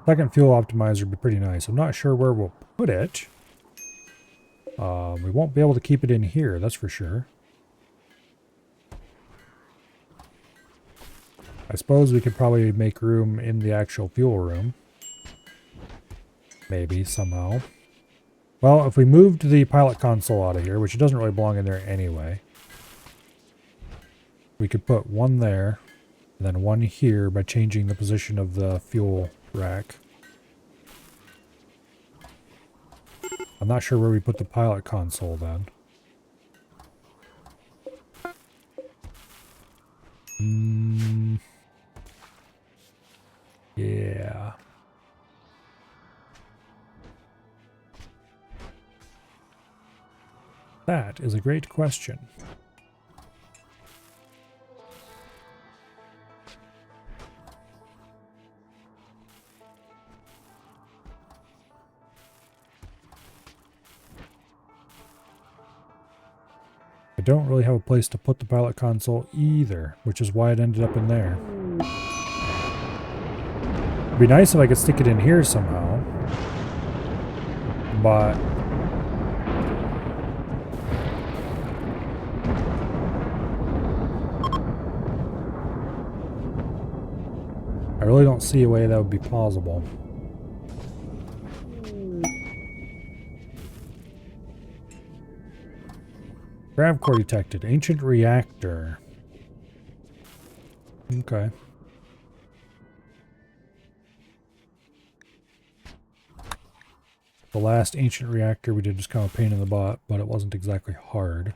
Second fuel optimizer would be pretty nice. I'm not sure where we'll put it. We won't be able to keep it in here, that's for sure. I suppose we could probably make room in the actual fuel room. Maybe, somehow. Well, if we moved the pilot console out of here, which it doesn't really belong in there anyway. We could put one there, and then one here by changing the position of the fuel rack. I'm not sure where we put the pilot console then. Yeah. That is a great question. I don't really have a place to put the pilot console either, which is why it ended up in there. It'd be nice if I could stick it in here somehow, but I really don't see a way that would be plausible. Grav core detected. Ancient reactor. Okay. The last ancient reactor we did was kind of a pain in the butt, but it wasn't exactly hard.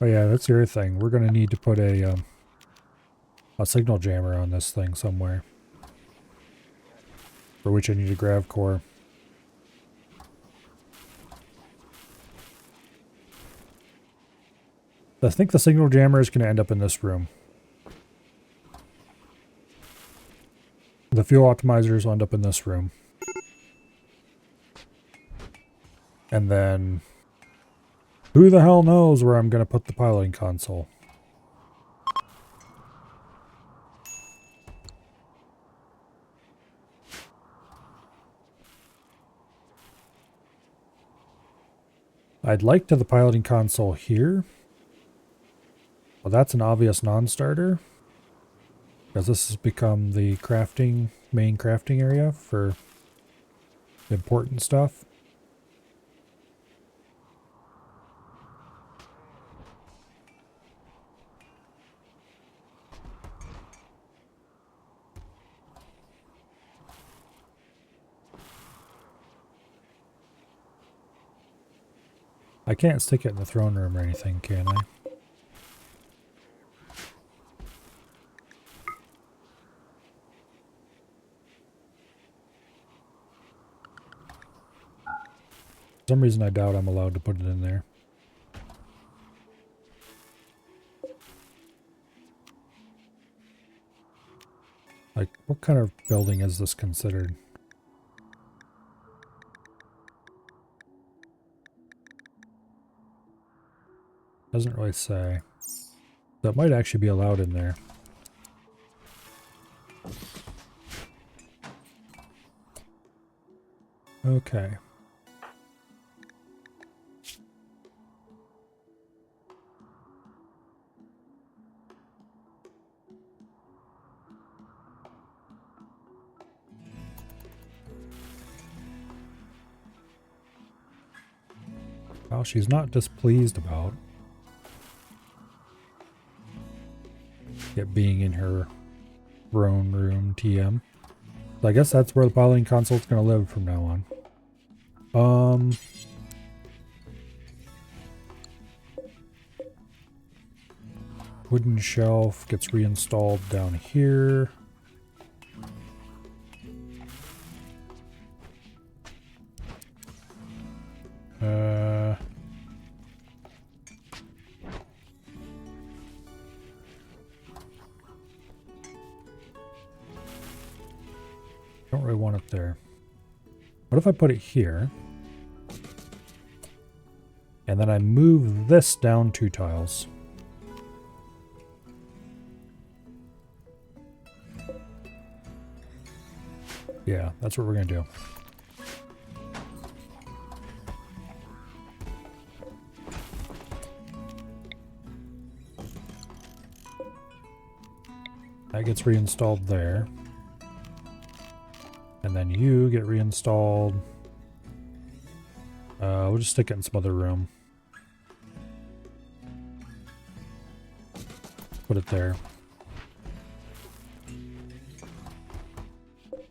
Oh yeah, that's the other thing. We're going to need to put a signal jammer on this thing somewhere. For which I need a grav core. I think the signal jammer is going to end up in this room. The fuel optimizers will end up in this room. And then who the hell knows where I'm going to put the piloting console? I'd like to the piloting console here. Well, that's an obvious non-starter. Because this has become the crafting, main crafting area for important stuff. I can't stick it in the throne room or anything, can I? For some reason I doubt I'm allowed to put it in there. Like, what kind of building is this considered? Doesn't really say. That might actually be allowed in there. Okay. Well, she's not displeased about it being in her throne room TM. So I guess that's where the piloting console's going to live from now on. Wooden shelf gets reinstalled down here. Don't really want it there. What if I put it here? And then I move this down 2 tiles. Yeah, that's what we're going to do. That gets reinstalled there. And then you get reinstalled We'll just stick it in some other room. Put it there.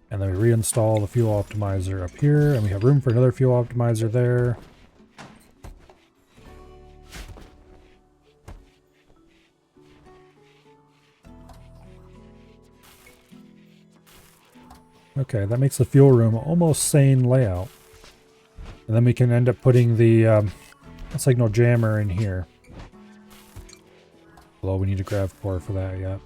And then we reinstall the fuel optimizer up here, and we have room for another fuel optimizer there. Okay, that makes the fuel room almost sane layout. And then we can end up putting the signal jammer in here. Although we need a grav core for that yet.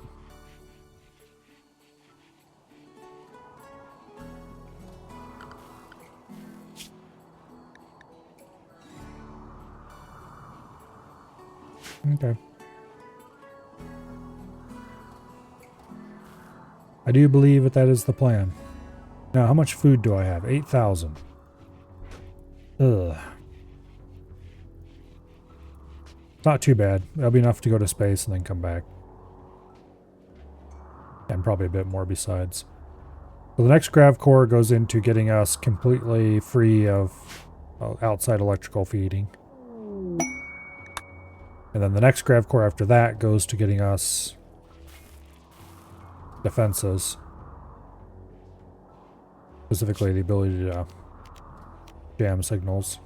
Okay. I do believe that is the plan. Now, how much food do I have? 8,000. Ugh. Not too bad. That'll be enough to go to space and then come back. And probably a bit more besides. So the next grav core goes into getting us completely free of outside electrical feeding. And then the next grav core after that goes to getting us defenses. Specifically the ability to jam signals.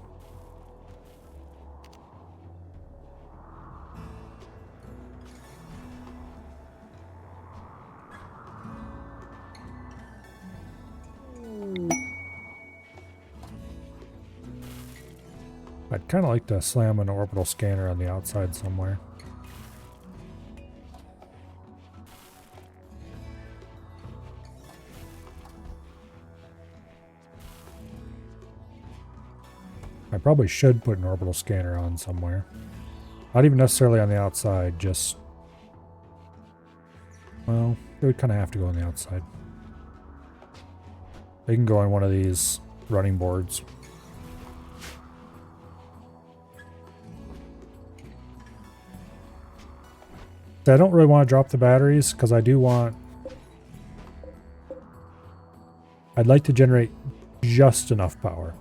I'd kind of like to slam an orbital scanner on the outside somewhere. I probably should put an orbital scanner on somewhere. Not even necessarily on the outside, just... Well, it would kind of have to go on the outside. They can go on one of these running boards. I don't really want to drop the batteries, because I do want... I'd like to generate just enough power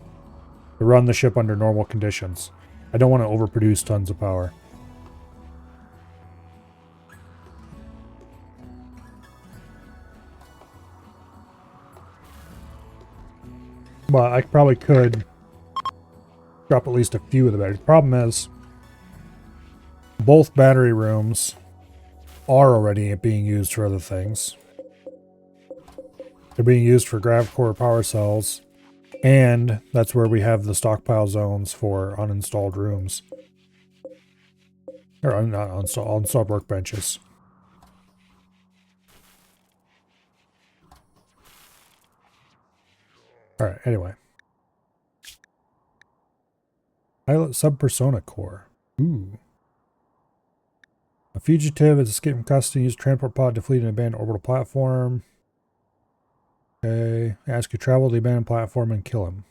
to run the ship under normal conditions. I don't want to overproduce tons of power. But I probably could drop at least a few of the batteries. The problem is, both battery rooms are already being used for other things. They're being used for grav core power cells. And that's where we have the stockpile zones for uninstalled rooms. Or not uninstalled workbenches. Alright, anyway. Pilot sub-persona core. Ooh. A fugitive has escaped from custody, used a transport pod to flee an abandoned orbital platform. Okay. Ask you to travel to the abandoned platform and kill him.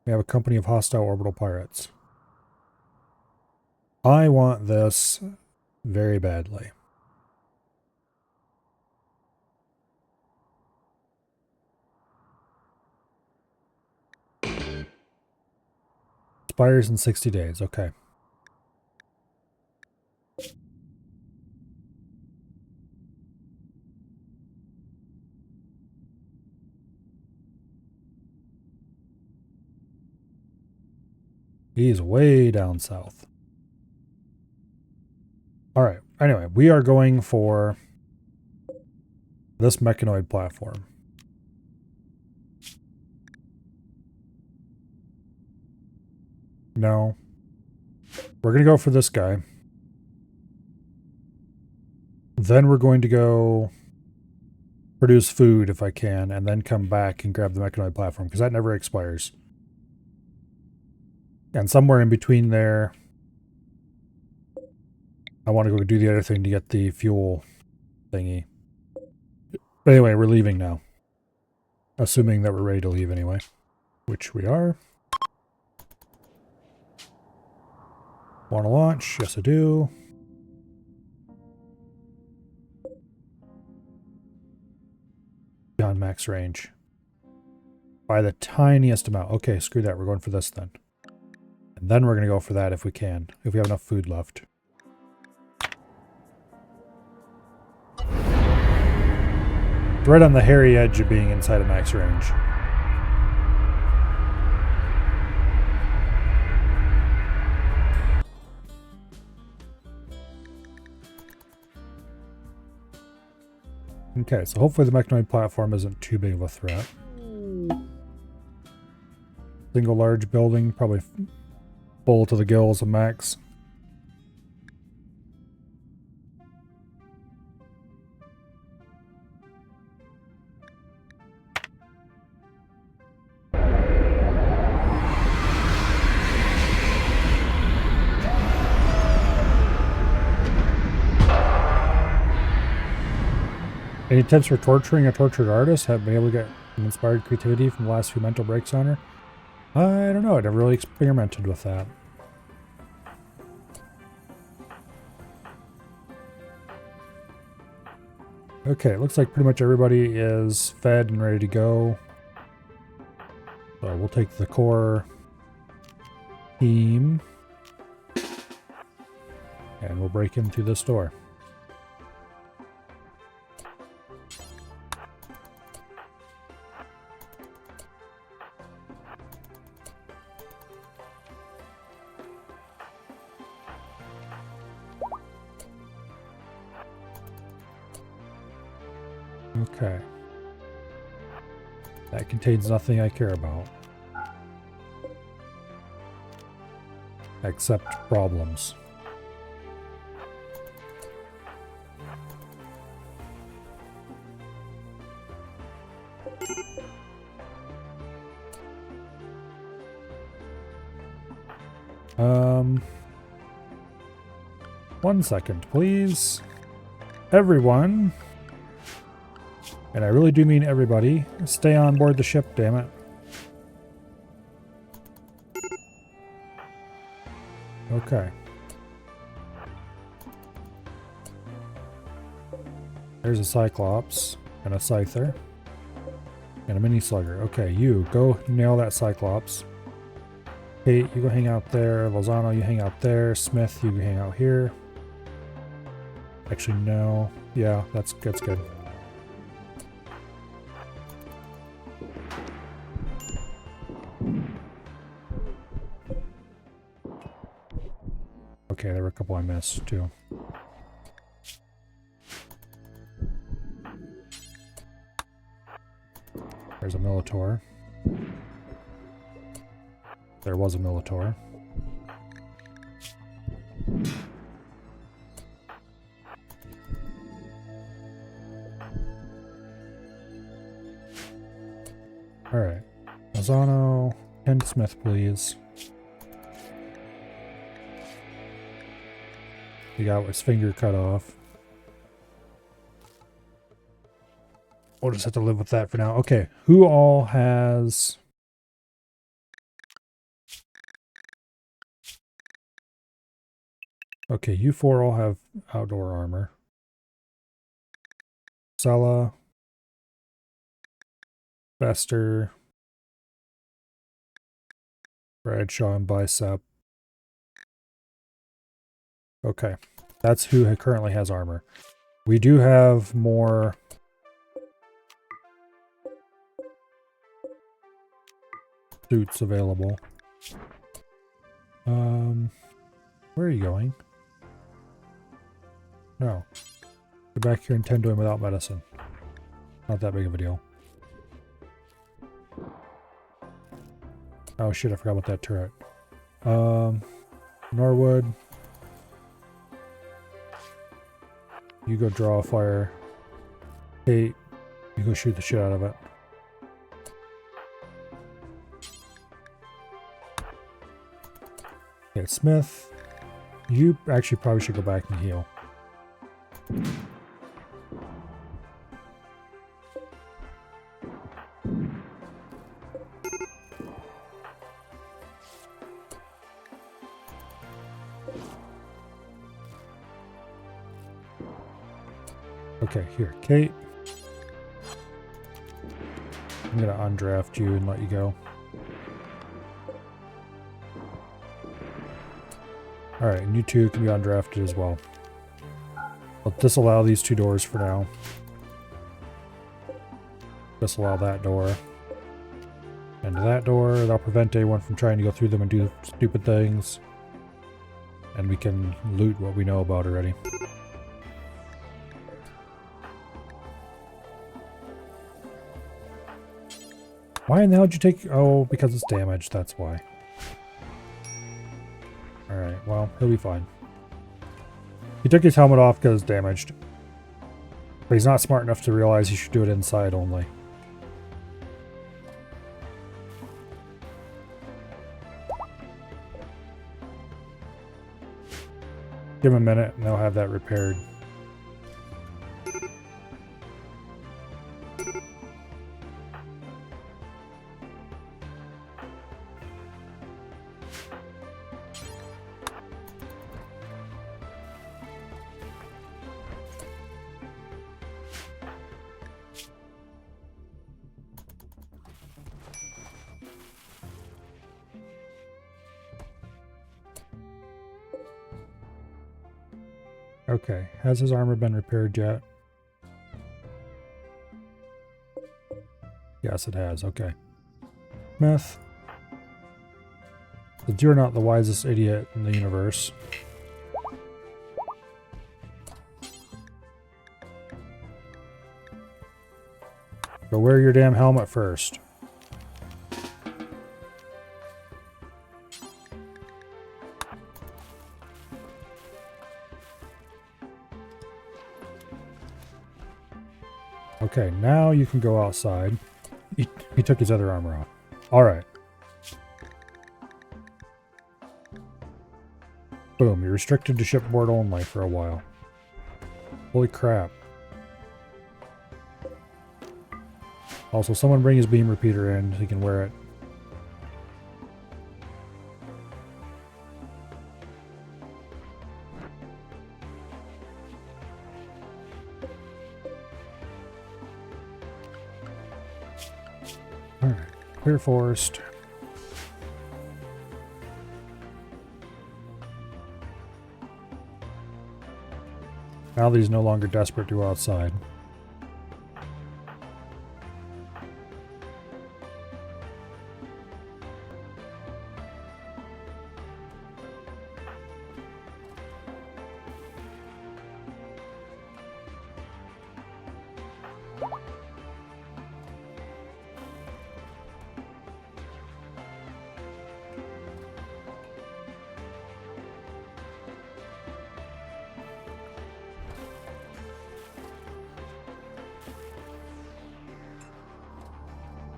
We have a company of hostile orbital pirates. I want this very badly. Expires in 60 days. Okay. He's way down south. Alright, anyway, we are going for this mechanoid platform. No. We're going to go for this guy. Then we're going to go produce food if I can, and then come back and grab the mechanoid platform, because that never expires. And somewhere in between there, I want to go do the other thing to get the fuel thingy. But anyway, we're leaving now. Assuming that we're ready to leave anyway. Which we are. Want to launch? Yes, I do. Beyond max range. By the tiniest amount. Okay, screw that. We're going for this then. And then we're going to go for that if we can. If we have enough food left. Right on the hairy edge of being inside of max range. Okay, so hopefully the mechanoid platform isn't too big of a threat. Single large building, probably full to the gills of max. Any tips for torturing a tortured artist? Have been able to get some inspired creativity from the last few mental breaks on her? I don't know. I never really experimented with that. Okay, it looks like pretty much everybody is fed and ready to go. So we'll take the core team and we'll break into this door. Okay. That contains nothing I care about. Except problems. One second, please. Everyone. And I really do mean everybody. Stay on board the ship, damn it. Okay. There's a Cyclops and a Scyther and a mini slugger. Okay, you go nail that Cyclops. Kate, you go hang out there. Lozano, you hang out there. Smith, you hang out here. Actually, no. Yeah, that's good. Okay, there were a couple I missed too. There's a Militor. There was a Militor. Alright. Mazzano, Ken Smith, please. He got his finger cut off. We'll just have to live with that for now. Okay, who all has... Okay, you four all have outdoor armor. Sella. Fester. Bradshaw and Bicep. Okay, that's who currently has armor. We do have more... suits available. Where are you going? No. Go back here and tend to him without medicine. Not that big of a deal. Oh shit, I forgot about that turret. Norwood. You go draw a fire. Kate, you go shoot the shit out of it. Okay, Smith. You actually probably should go back and heal. Okay, here, Kate. I'm gonna undraft you and let you go. Alright, and you two can be undrafted as well. I'll disallow these two doors for now. Disallow that door. And that door, that'll prevent anyone from trying to go through them and do stupid things. And we can loot what we know about already. Why in the hell did you take... Oh, because it's damaged, that's why. Alright, well, he'll be fine. He took his helmet off because it's damaged. But he's not smart enough to realize he should do it inside only. Give him a minute and they'll have that repaired. Okay, has his armor been repaired yet? Yes, it has, okay. Smith. Since you're not the wisest idiot in the universe. Go wear your damn helmet first. Okay, now you can go outside. He took his other armor off. Alright. Boom, you're restricted to shipboard only for a while. Holy crap. Also, someone bring his beam repeater in so he can wear it. Alright, clear forest. Now that he's no longer desperate to go outside.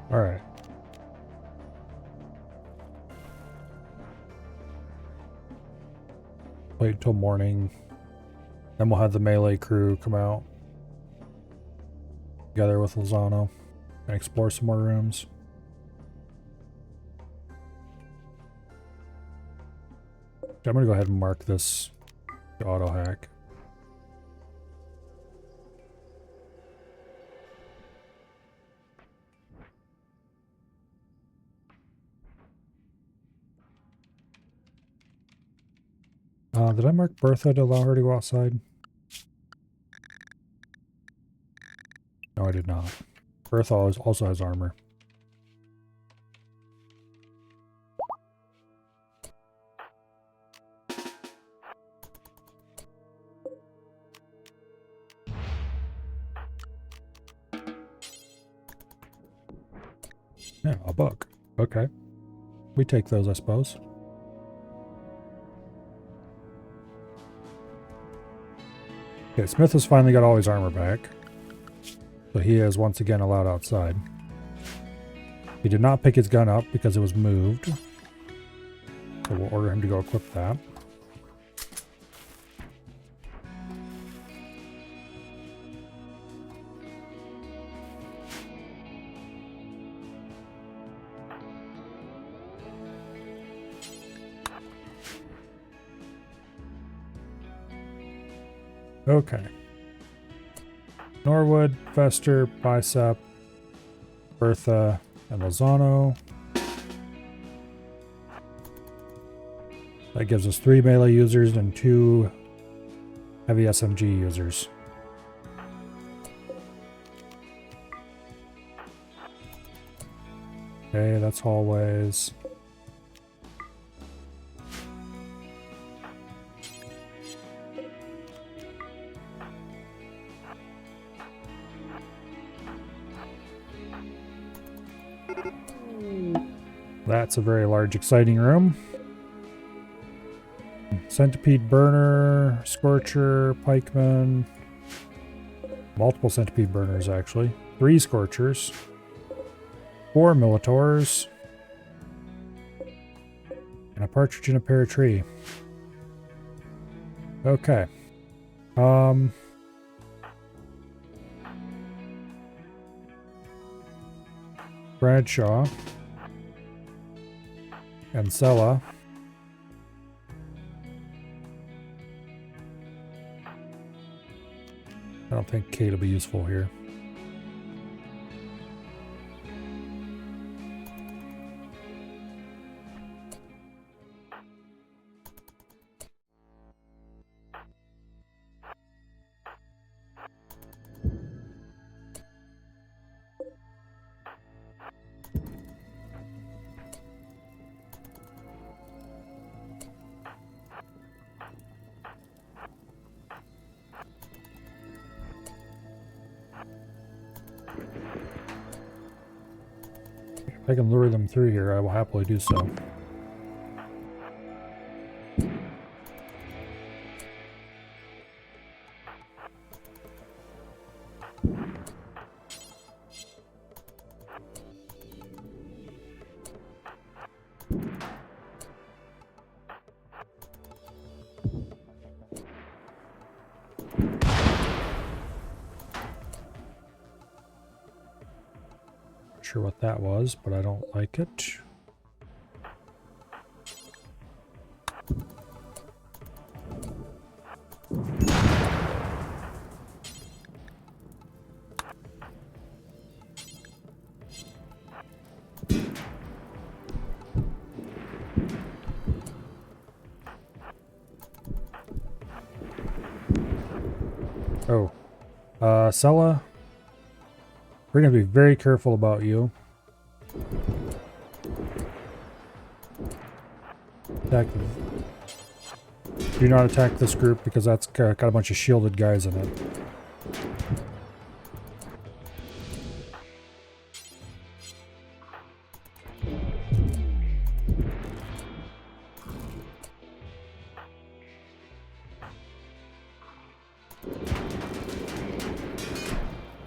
Alright. Wait till morning. Then we'll have the melee crew come out. Together with Lozano. And explore some more rooms. I'm gonna go ahead and mark this auto hack. Did I mark Bertha to allow her to go outside? No, I did not. Bertha also has armor. Yeah, a book. Okay. We take those, I suppose. Okay, Smith has finally got all his armor back. So he is once again allowed outside. He did not pick his gun up because it was moved. So we'll order him to go equip that. Okay. Norwood, Fester, Bicep. Bertha and Lozano. That gives us 3 melee users and 2 heavy SMG users. Okay, that's hallways. That's a very large, exciting room. Centipede burner, scorcher, pikeman. Multiple centipede burners, actually. 3 scorchers. 4 militors. And a partridge in a pear tree. Okay. Bradshaw. And Sella. I don't think Kate will be useful here. If I can lure them through here, I will happily do so. Sure what that was, but I don't like it. Oh, Sella, we're going to be very careful about you. Attack. Do not attack this group because that's got a bunch of shielded guys in it.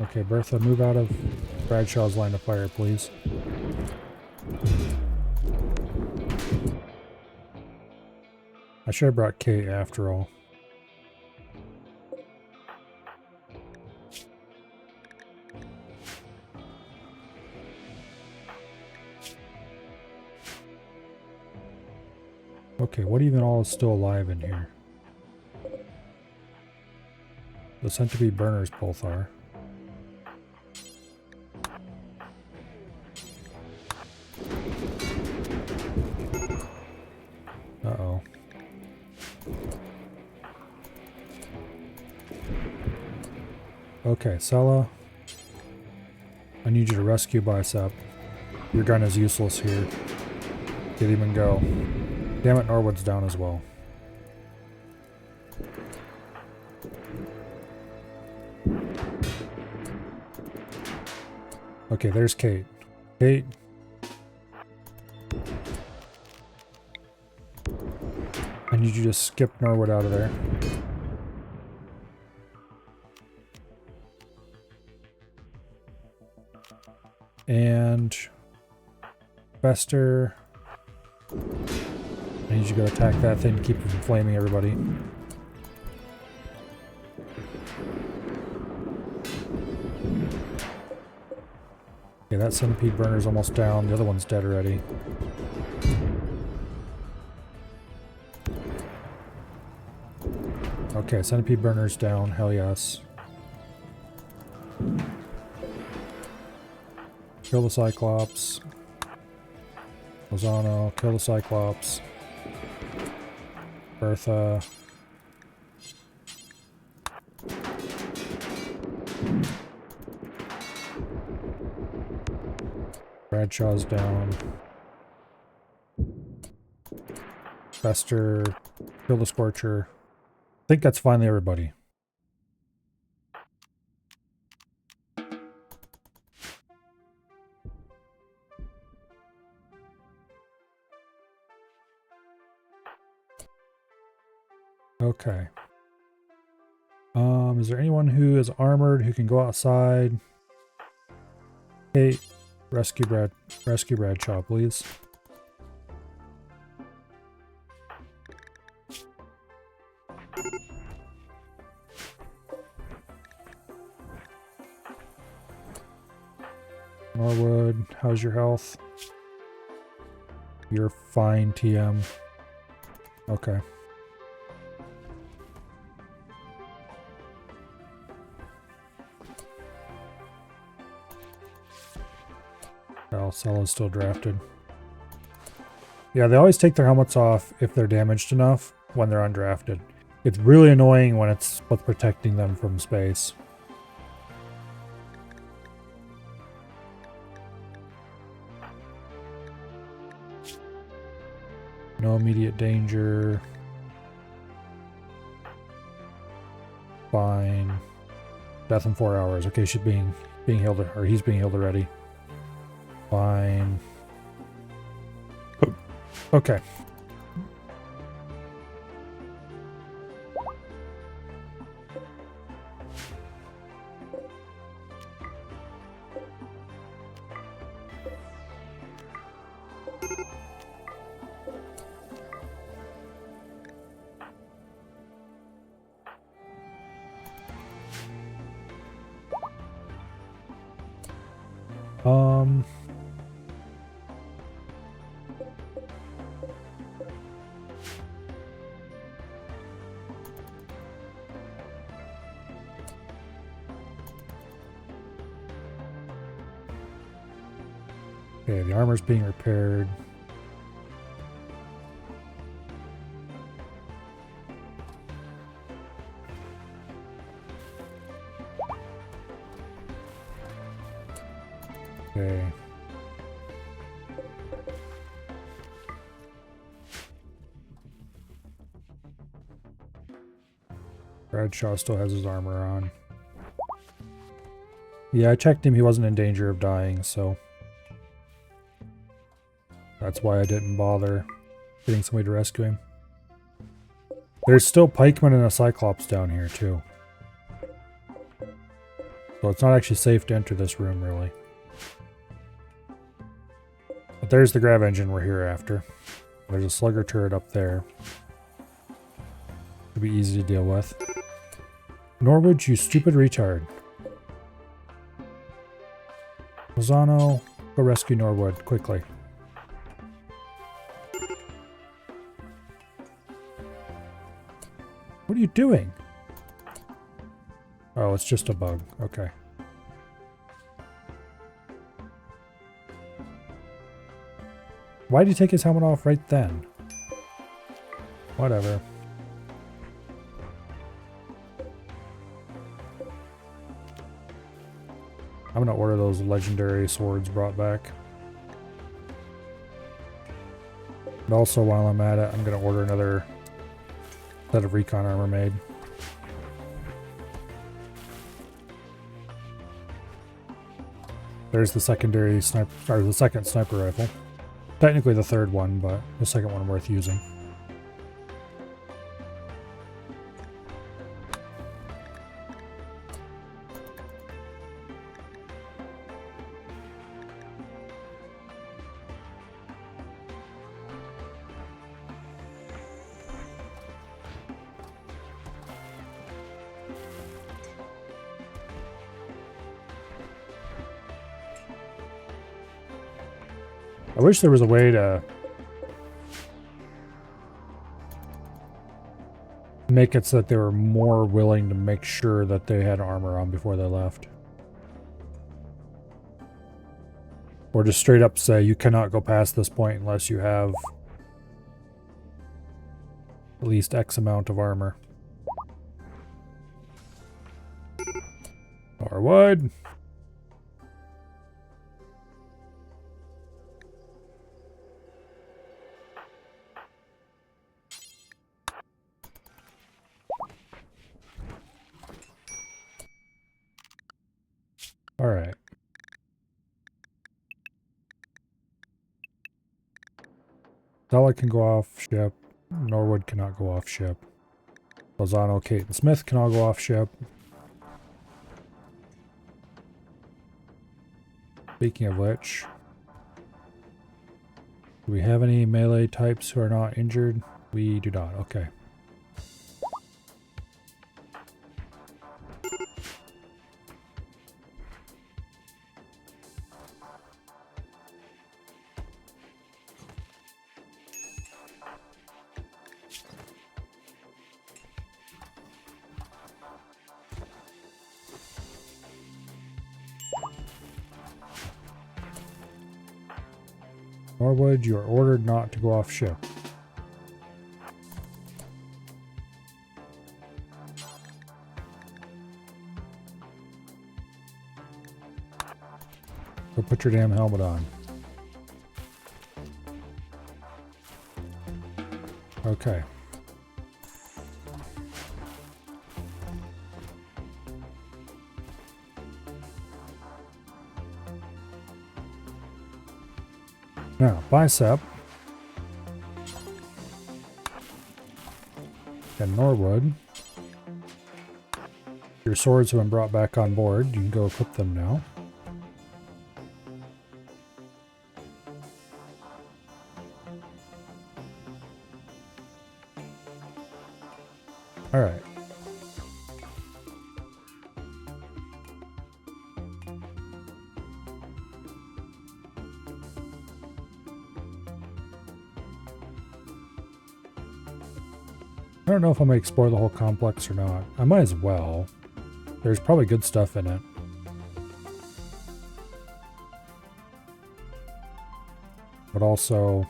Okay, Bertha, move out of Bradshaw's line of fire, please. I should have brought Kate after all. Okay, what even all is still alive in here? The centipede burners both are. Uh-oh. Okay, Sella. I need you to rescue Bicep. Your gun is useless here. Get him and go. Damn it, Norwood's down as well. Okay, there's Kate. Kate. I need you to skip Norwood out of there. And Fester. I need you to go attack that thing to keep it from flaming everybody. Okay, that centipede burner's almost down. The other one's dead already. Okay, centipede burner's down. Hell yes. Kill the Cyclops. Lozano, kill the Cyclops. Bertha. Bradshaw's down. Fester, kill the Scorcher. I think that's finally everybody. Okay. Is there anyone who is armored who can go outside? Hey, rescue Bradshaw, please. Norwood, how's your health? You're fine, TM. Okay. Cella's still drafted. Yeah, they always take their helmets off if they're damaged enough when they're undrafted. It's really annoying when it's what's protecting them from space. No immediate danger. Fine. Death in 4 hours. Okay, she's being healed, or he's being healed already. Fine. Okay. Okay, the armor's being repaired. Okay. Bradshaw still has his armor on. Yeah, I checked him. He wasn't in danger of dying, so that's why I didn't bother getting somebody to rescue him. There's still pikemen and a Cyclops down here, too. So it's not actually safe to enter this room, really. But there's the grav engine we're here after. There's a slugger turret up there. It'll be easy to deal with. Norwood, you stupid retard. Lozano, go rescue Norwood, quickly. What are you doing? Oh, it's just a bug. Okay. Why did he take his helmet off right then? Whatever. I'm gonna order those legendary swords brought back. And also, while I'm at it, I'm gonna order another set of recon armor made. There's the secondary sniper, or the second sniper rifle. Technically the third one, but the second one worth using. I wish there was a way to make it so that they were more willing to make sure that they had armor on before they left. Or just straight up say you cannot go past this point unless you have at least X amount of armor. Norwood. All right. Stella can go off ship. Norwood cannot go off ship. Lozano, Kate, and Smith can all go off ship. Speaking of which, do we have any melee types who are not injured? We do not. Okay. Norwood, you are ordered not to go off ship. Go put your damn helmet on. Okay. Now, Bicep and Norwood. Your swords have been brought back on board. You can go equip them now. All right. I don't know if I'm going to explore the whole complex or not. I might as well. There's probably good stuff in it. But also...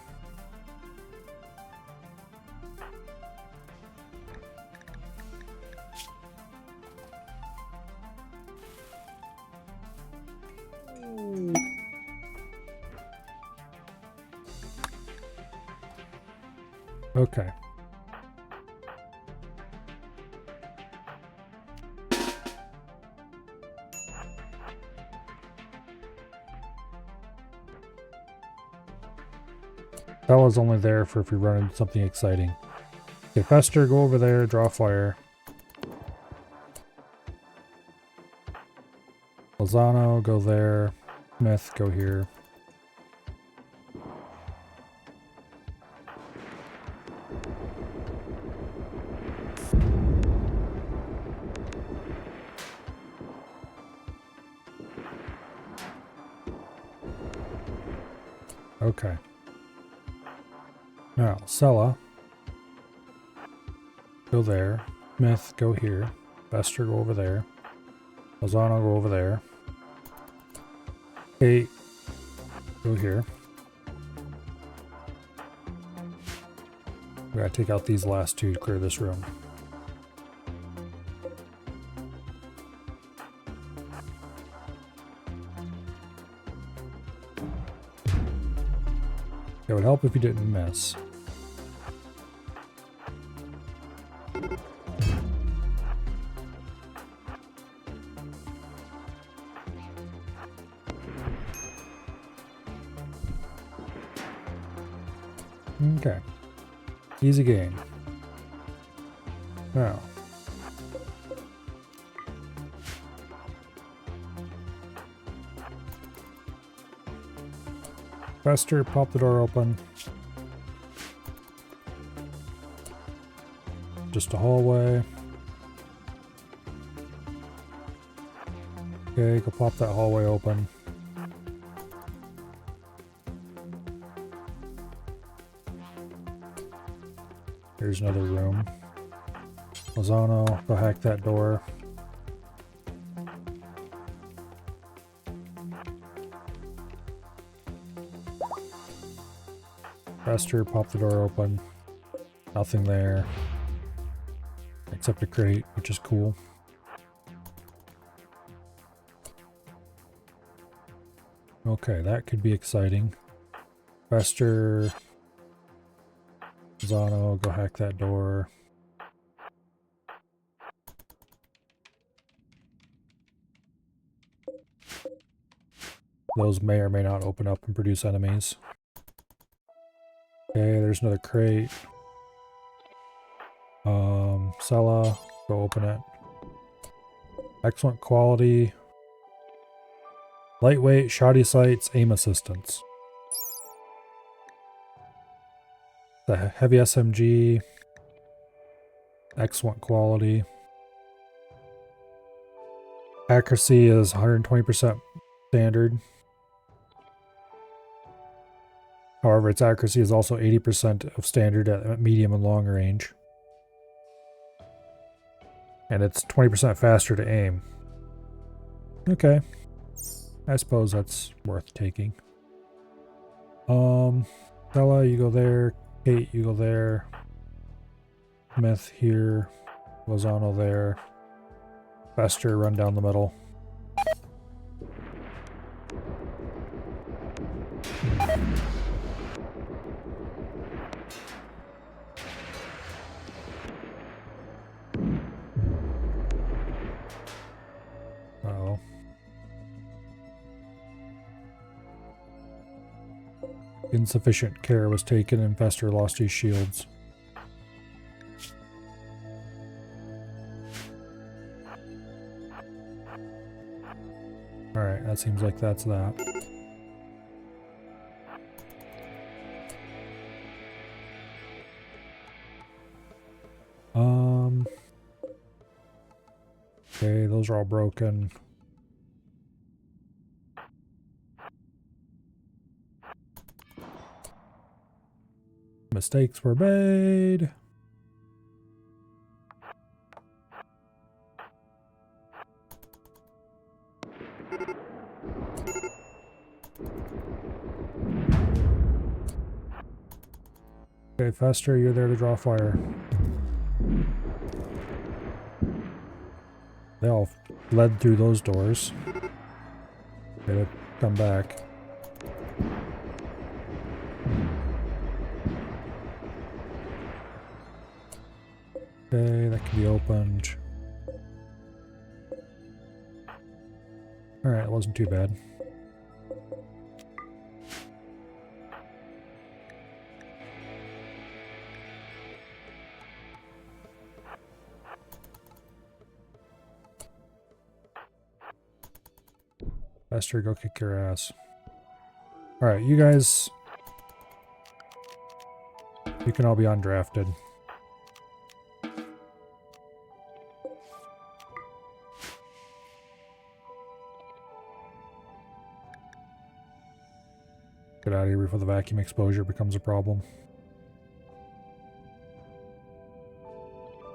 Okay. Bella's only there for if we run into something exciting. Okay, Fester, go over there, draw fire. Lozano, go there. Smith, go here. Okay. Now, Sella, go there. Smith, go here. Fester, go over there. Lozano, go over there. Kate, go here. We gotta take out these last two to clear this room. It would help if you didn't miss. Okay. Easy game. Now. Fester, pop the door open. Just a hallway. Okay, go pop that hallway open. Here's another room. Lozano, go hack that door. Faster, pop the door open. Nothing there. Except a crate, which is cool. Okay, that could be exciting. Fester. Zano, go hack that door. Those may or may not open up and produce enemies. Okay, there's another crate. Sella, go open it. Excellent quality. Lightweight, shoddy sights, aim assistance. The heavy SMG. Excellent quality. Accuracy is 120% standard. However, its accuracy is also 80% of standard at medium and long range. And it's 20% faster to aim. Okay. I suppose that's worth taking. Bella, you go there. Kate, you go there. Smith here. Lozano there. Fester, run down the middle. Uh-oh. Insufficient care was taken and Fester lost his shields. Alright, that seems like that's that. Okay, those are all broken. Mistakes were made. Okay, Fester, you're there to draw fire. They all led through those doors. Okay, come back. Okay, that can be opened. Alright, it wasn't too bad. Fester, go kick your ass. Alright, you guys... You can all be undrafted. Get out of here before the vacuum exposure becomes a problem.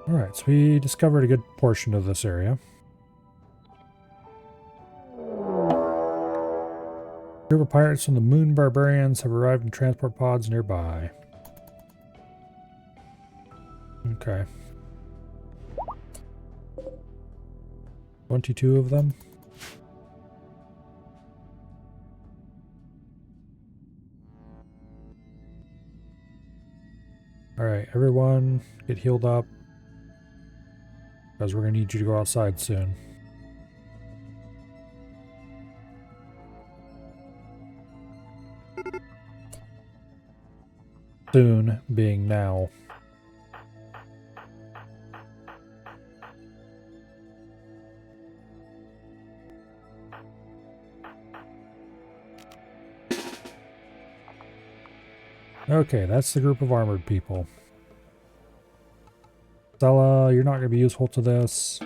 Alright, so we discovered a good portion of this area. A group of pirates from the Moon Barbarians have arrived in transport pods nearby. Okay. 22 of them. Alright, everyone get healed up. Because we're going to need you to go outside soon. Soon being now. Okay, that's the group of armored people. Stella, you're not going to be useful to this.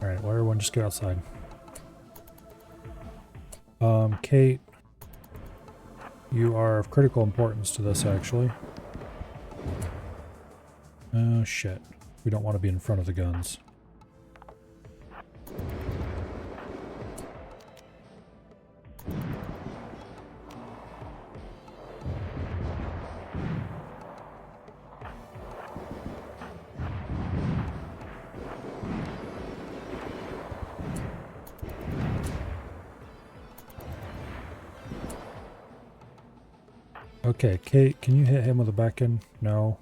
Alright, well, everyone just get outside. Kate, you are of critical importance to this, actually. Oh shit. We don't want to be in front of the guns. Okay, Kate, can you hit him with a back end? No.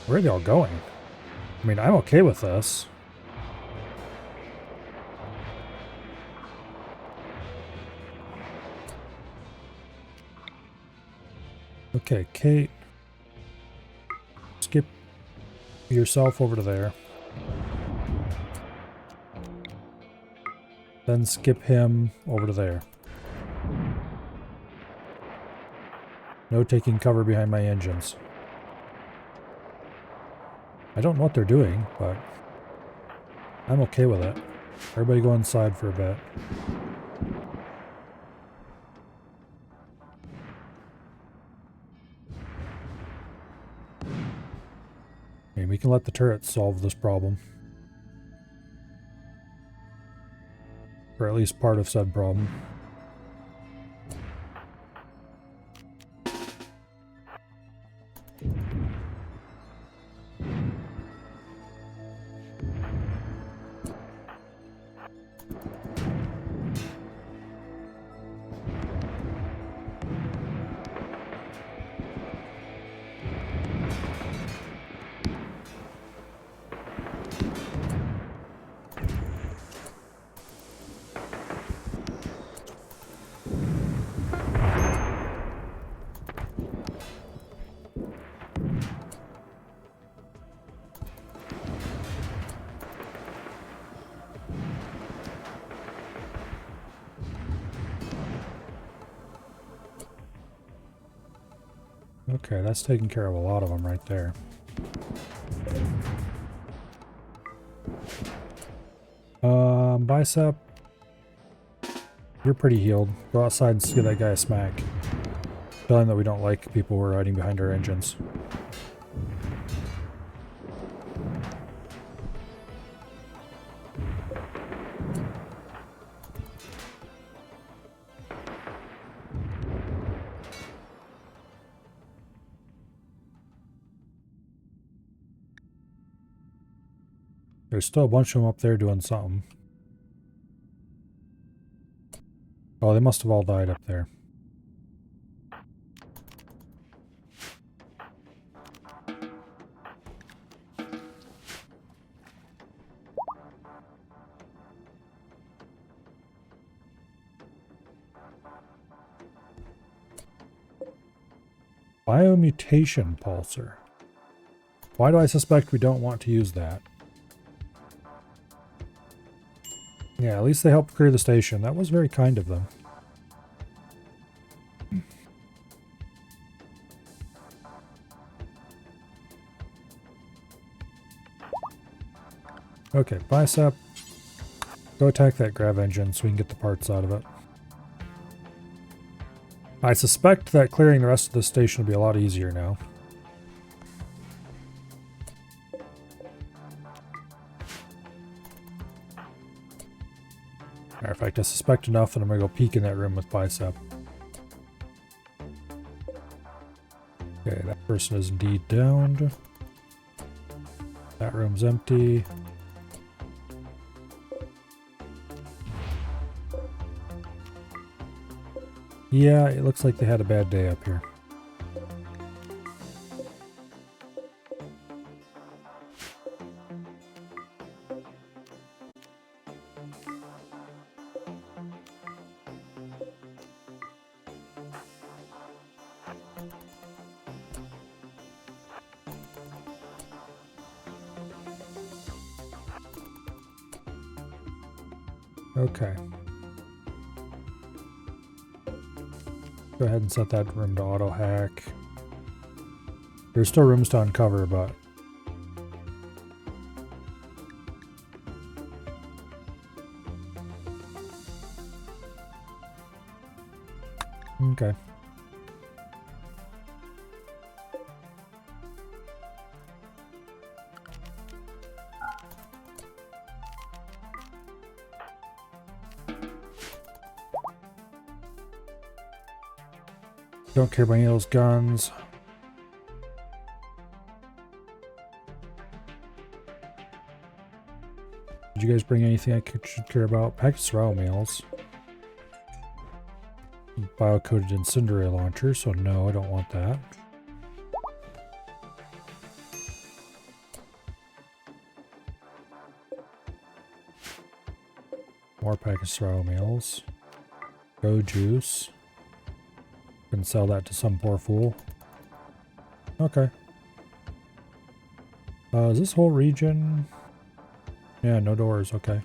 Where are they all going? I mean, I'm okay with this. Okay, Kate. Skip yourself over to there. Then skip him over to there. No taking cover behind my engines. I don't know what they're doing, but I'm okay with it. Everybody go inside for a bit. I mean, we can let the turrets solve this problem. Or at least part of said problem. Okay, that's taking care of a lot of them right there. Bicep. You're pretty healed. Go outside and give that guy a smack. Tell him that we don't like people who are hiding behind our engines. There's still a bunch of them up there doing something. Oh, they must have all died up there. Biomutation pulsar. Why do I suspect we don't want to use that? Yeah, at least they helped clear the station. That was very kind of them. Okay, Bicep. Go attack that grav engine so we can get the parts out of it. I suspect that clearing the rest of the station will be a lot easier now. Matter of fact, I suspect enough that I'm going to go peek in that room with Bicep. Okay, that person is indeed downed. That room's empty. Yeah, it looks like they had a bad day up here. Okay. Go ahead and set that room to auto hack. There's still rooms to uncover, but okay. Don't care about any of those guns. Did you guys bring anything I should care about? Packed surround meals. Bio-coated incendiary launcher, so no, I don't want that. More packaged surround meals. Go juice. Can sell that to some poor fool. Okay. Is this whole region? Yeah, no doors, okay.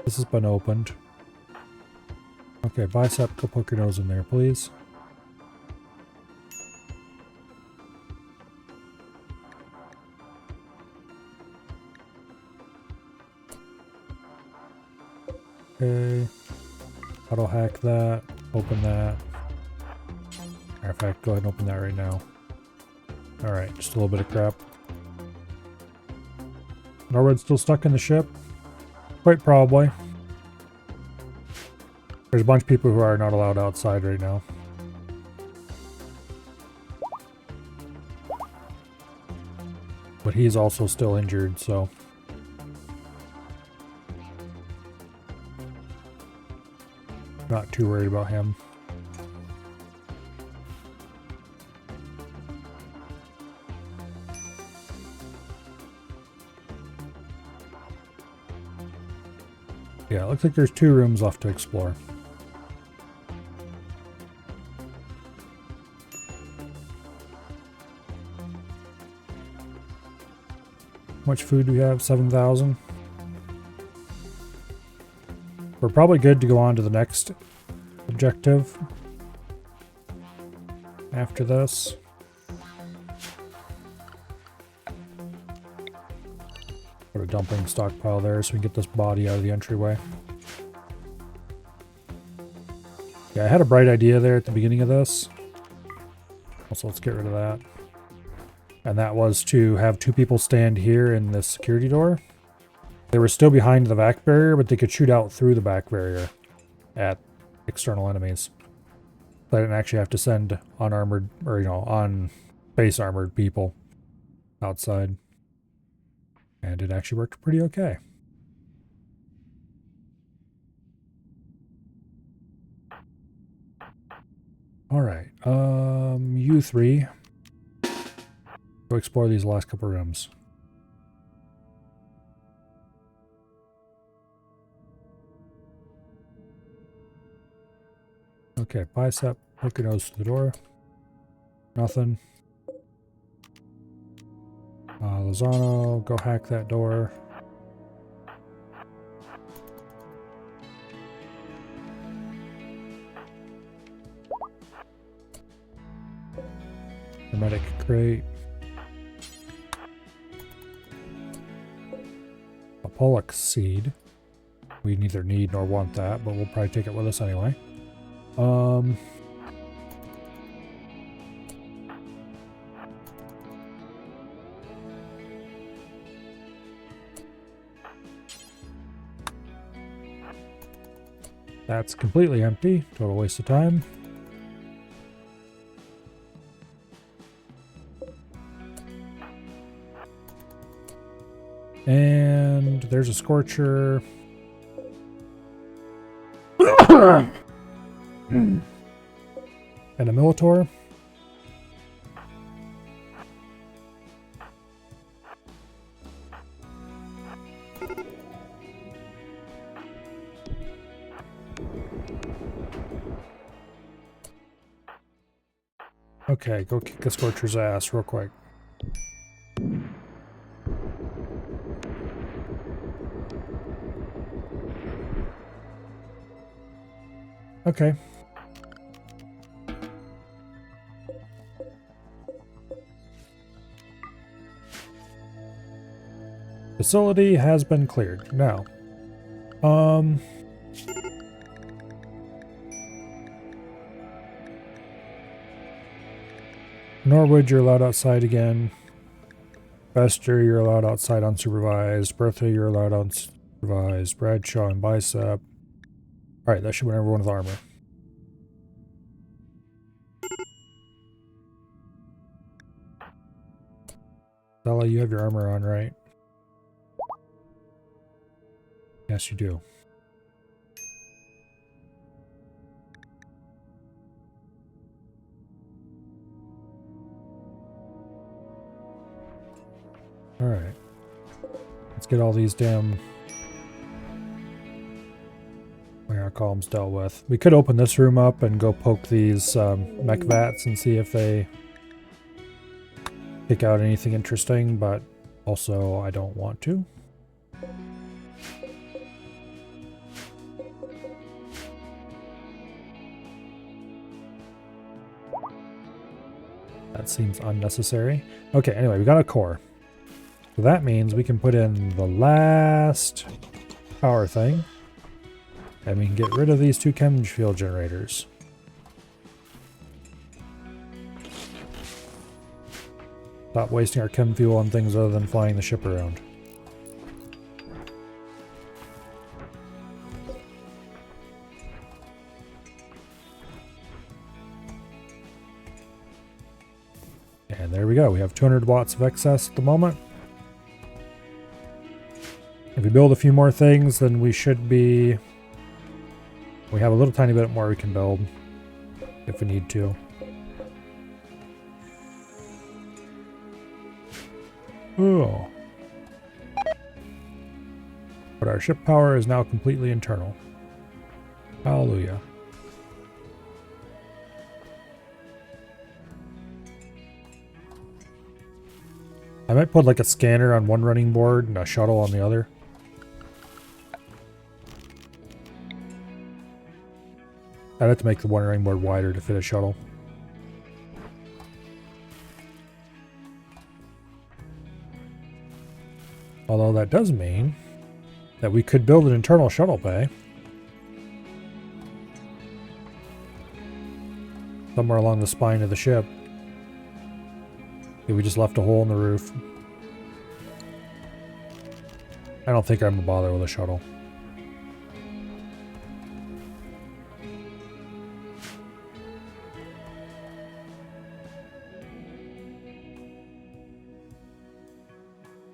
This has been opened. Okay, bicep, go poke your nose in there, please. Okay. Auto hack that. Open that. Matter of fact, go ahead and open that right now. Alright, just a little bit of crap. Norwood's still stuck in the ship? Quite probably. There's a bunch of people who are not allowed outside right now. But he's also still injured, so... not too worried about him. Yeah, it looks like there's 2 rooms left to explore. How much food do we have? 7,000? We're probably good to go on to the next objective after this. Put a dumping stockpile there so we can get this body out of the entryway. Yeah, I had a bright idea there at the beginning of this. Also, let's get rid of that. And that was to have 2 people stand here in this security door. They were still behind the back barrier, but they could shoot out through the back barrier at external enemies. They didn't actually have to send unarmored, or on base armored people outside. And it actually worked pretty okay. Alright, you 3. Go explore these last couple rooms. Okay, bicep, poke your nose to the door. Nothing. Lozano, go hack that door. Hermetic crate. A Pollock seed. We neither need nor want that, but we'll probably take it with us anyway. That's completely empty. Total waste of time. And there's a Scorcher. And a Militor. Okay, go kick the Scorcher's ass real quick. Okay. Facility has been cleared. Now, Norwood, you're allowed outside again. Bester, you're allowed outside unsupervised. Bertha, you're allowed unsupervised. Bradshaw and Bicep. Alright, that should win everyone with armor. Bella, you have your armor on, right? Yes, you do. Alright. Let's get all these damn wire columns dealt with. We could open this room up and go poke these mech vats and see if they pick out anything interesting, but also I don't want to. That seems unnecessary. Okay, anyway, we got a core. So that means we can put in the last power thing. And we can get rid of these 2 chem fuel generators. Stop wasting our chem fuel on things other than flying the ship around. And there we go. We have 200 watts of excess at the moment. If we build a few more things, then we should be... We have a little tiny bit more we can build if we need to. Oh. But our ship power is now completely internal. Hallelujah. I might put like a scanner on one running board and a shuttle on the other. I'd have to make the one running board wider to fit a shuttle. Although that does mean that we could build an internal shuttle bay. Somewhere along the spine of the ship. We just left a hole in the roof. I don't think I'm gonna bother with a shuttle.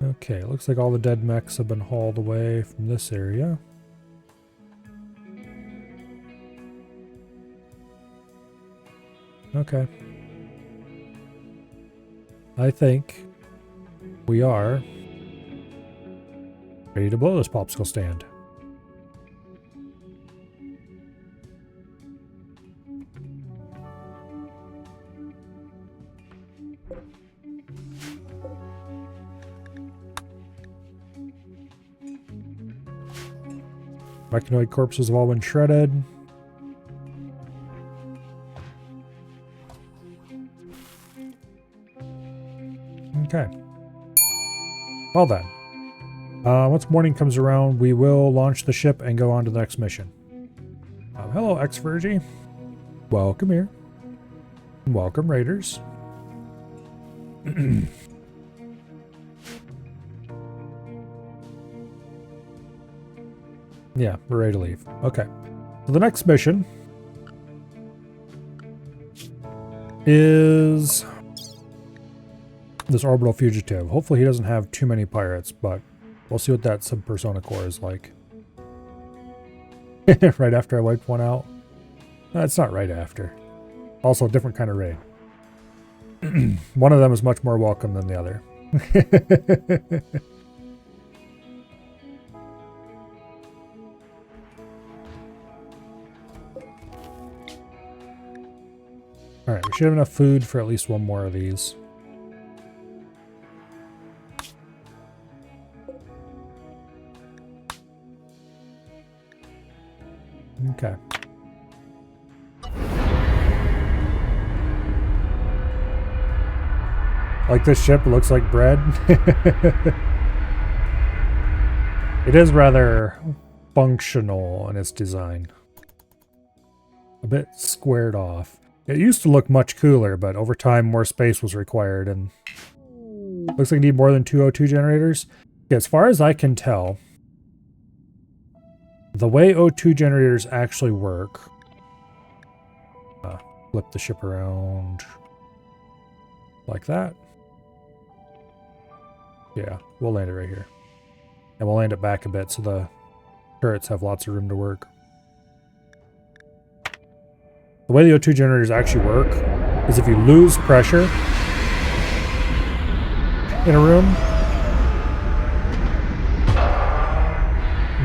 Okay, looks like all the dead mechs have been hauled away from this area. Okay. I think we are ready to blow this popsicle stand. Mechanoid corpses have all been shredded. Okay. Well then. Once morning comes around, we will launch the ship and go on to the next mission. Hello, X-Virgie. Welcome here. Welcome, Raiders. Yeah, we're ready to leave. Okay. So the next mission is this orbital fugitive. Hopefully he doesn't have too many pirates, but we'll see what that sub-persona core is like. Right after I wiped one out. That's not right after. Also a different kind of raid. One of them is much more welcome than the other. Alright, we should have enough food for at least one more of these. Okay. Like this ship, it looks like bread. It is rather functional in its design. A bit squared off. It used to look much cooler, but over time more space was required, and looks like you need more than 2 O2 generators. Okay, as far as I can tell, the way O2 generators actually work, flip the ship around like that. Yeah, we'll land it right here. And we'll land it back a bit so the turrets have lots of room to work. The way the O2 generators actually work is if you lose pressure in a room,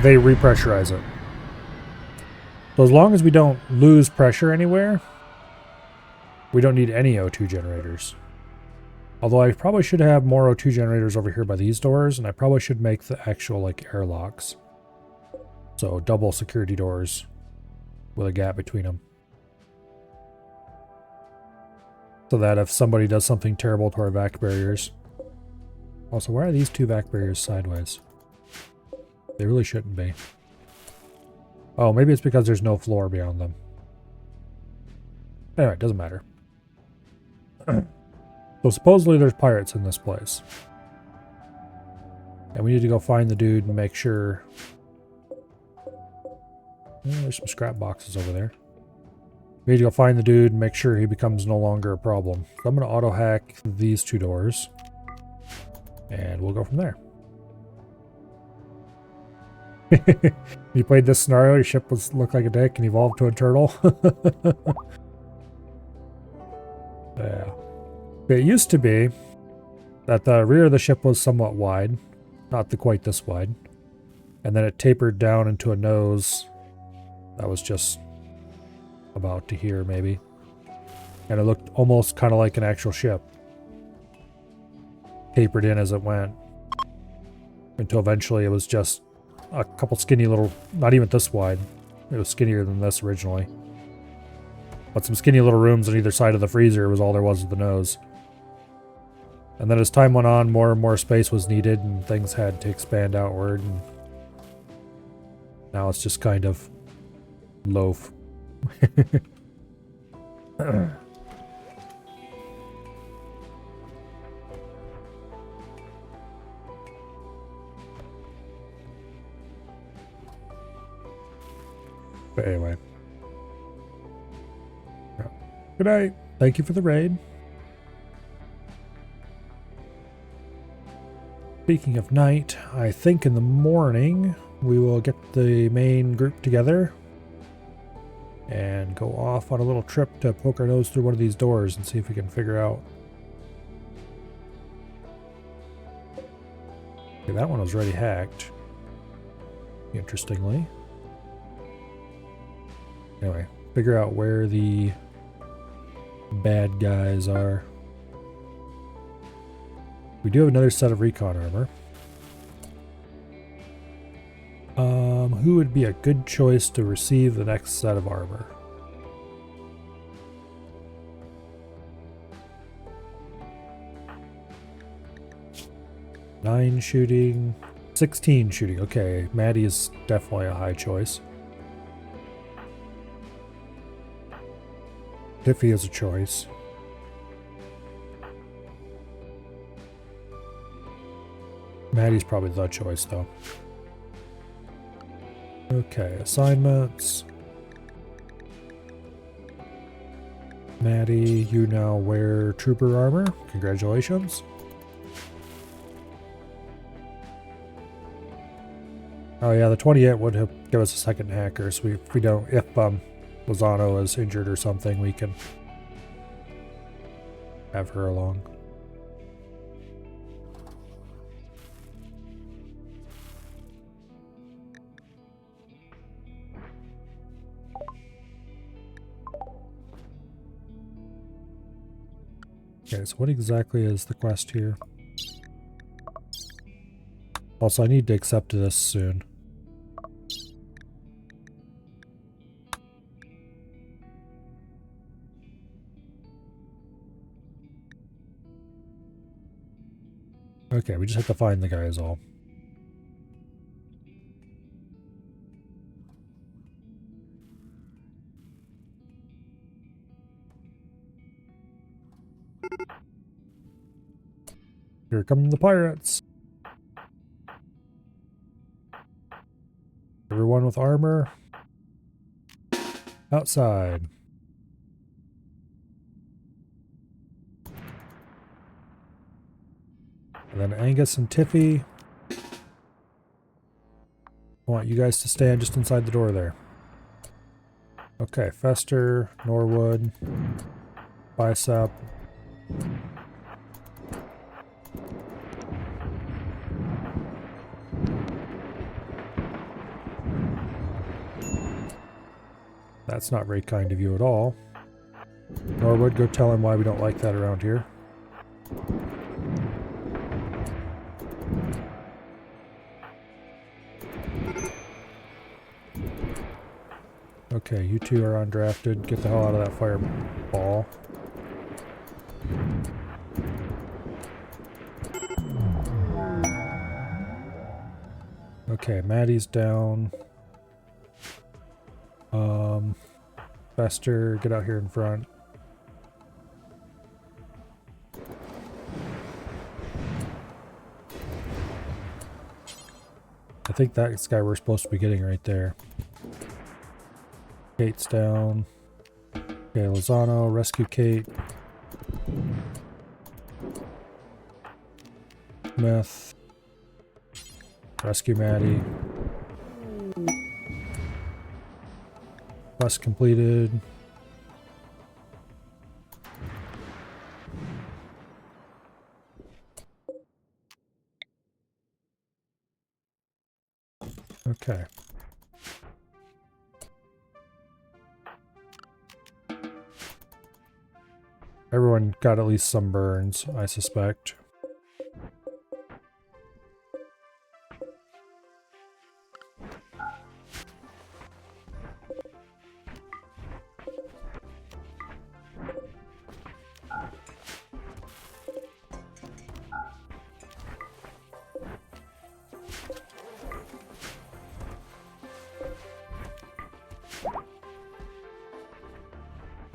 they repressurize it. So as long as we don't lose pressure anywhere, we don't need any O2 generators. Although I probably should have more O2 generators over here by these doors, and I probably should make the actual like airlocks. So double security doors with a gap between them. So that if somebody does something terrible to our vac barriers. Also, why are these two vac barriers sideways? They really shouldn't be. Oh, maybe it's because there's no floor beyond them. Anyway, it doesn't matter. So supposedly there's pirates in this place. And we need to go find the dude and make sure... there's some scrap boxes over there. We need to go find the dude and make sure he becomes no longer a problem. So I'm going to auto-hack these two doors. And we'll go from there. You played this scenario, your ship looked like a dick and evolved to a turtle. Yeah. It used to be that the rear of the ship was somewhat wide. Not quite this wide. And then it tapered down into a nose that was just about to here, maybe. And it looked almost kind of like an actual ship. Tapered in as it went. Until eventually it was just a couple skinny little, not even this wide. It was skinnier than this originally. But some skinny little rooms on either side of the freezer was all there was of the nose. And then as time went on, more and more space was needed and things had to expand outward. And now it's just kind of loaf. But anyway. Good night. Thank you for the raid. Speaking of night, I think in the morning we will get the main group together and go off on a little trip to poke our nose through one of these doors and see if we can figure out. Okay, that one was already hacked. Interestingly. Anyway, figure out where the bad guys are. We do have another set of recon armor. Who would be a good choice to receive the next set of armor? Nine shooting, 16 shooting. Okay, Maddie is definitely a high choice. Tiffy is a choice. Maddie's probably the choice, though. Okay, assignments. Maddie, you now wear trooper armor. Congratulations. Oh yeah, the 28 would give us a second hacker, so if Lozano is injured or something, we can have her along. Okay, so what exactly is the quest here? Also, I need to accept this soon. Okay, we just have to find the guys all. Here come the pirates. Everyone with armor. Outside. And then Angus and Tiffy. I want you guys to stand just inside the door there. Okay, Fester, Norwood, Bicep. That's not very kind of you at all. Norwood, go tell him why we don't like that around here. Okay, you two are undrafted. Get the hell out of that fireball. Okay, Maddie's down. Fester, get out here in front. I think that's the guy we're supposed to be getting right there. Kate's down. Okay, Lozano, rescue Kate. Smith. Rescue Maddie. Quest completed. Okay. Everyone got at least some burns, I suspect.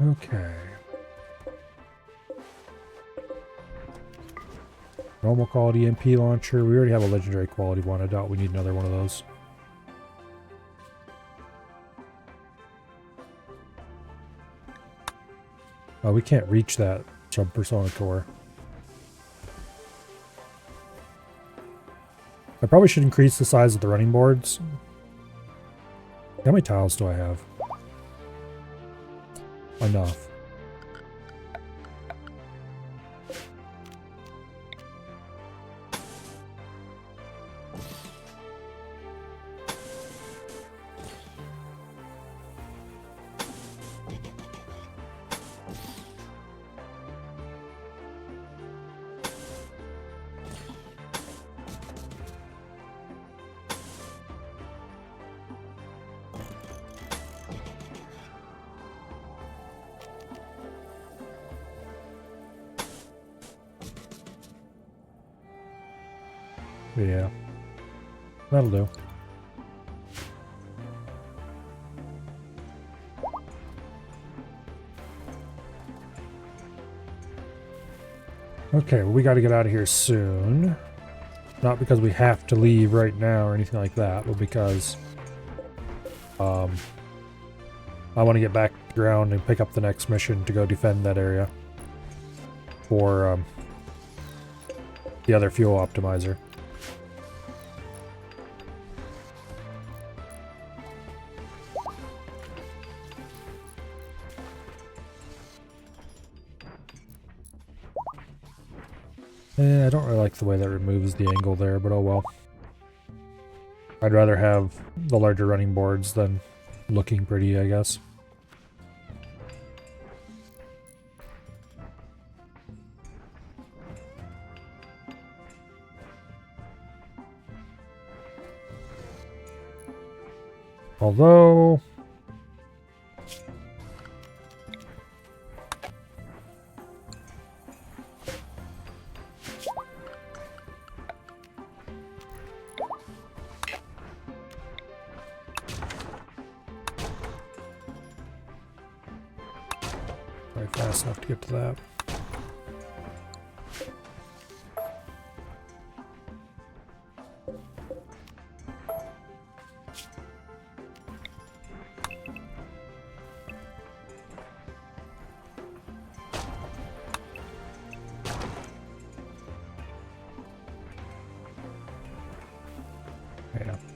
Okay. Normal quality MP launcher. We already have a legendary quality one. I doubt we need another one of those. Oh, we can't reach that sub-persona core. I probably should increase the size of the running boards. How many tiles do I have? Enough. Yeah. That'll do. Okay, well, we got to get out of here soon. Not because we have to leave right now or anything like that, but because I want to get back to ground and pick up the next mission to go defend that area for the other fuel optimizer. I don't really like the way that removes the angle there, but oh well. I'd rather have the larger running boards than looking pretty, I guess. Although... fast enough to get to that.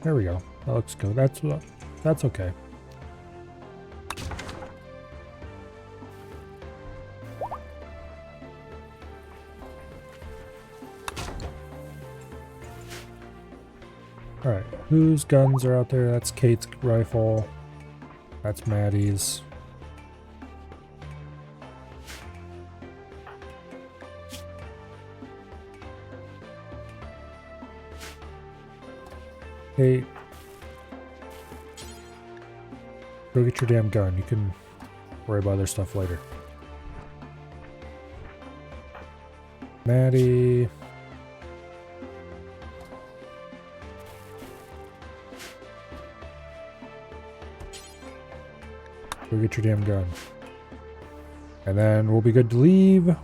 There we go. That looks good. That's okay. Alright, whose guns are out there? That's Kate's rifle. That's Maddie's. Kate. Go get your damn gun. You can worry about other stuff later. Maddie. Go get your damn gun. And then we'll be good to leave. How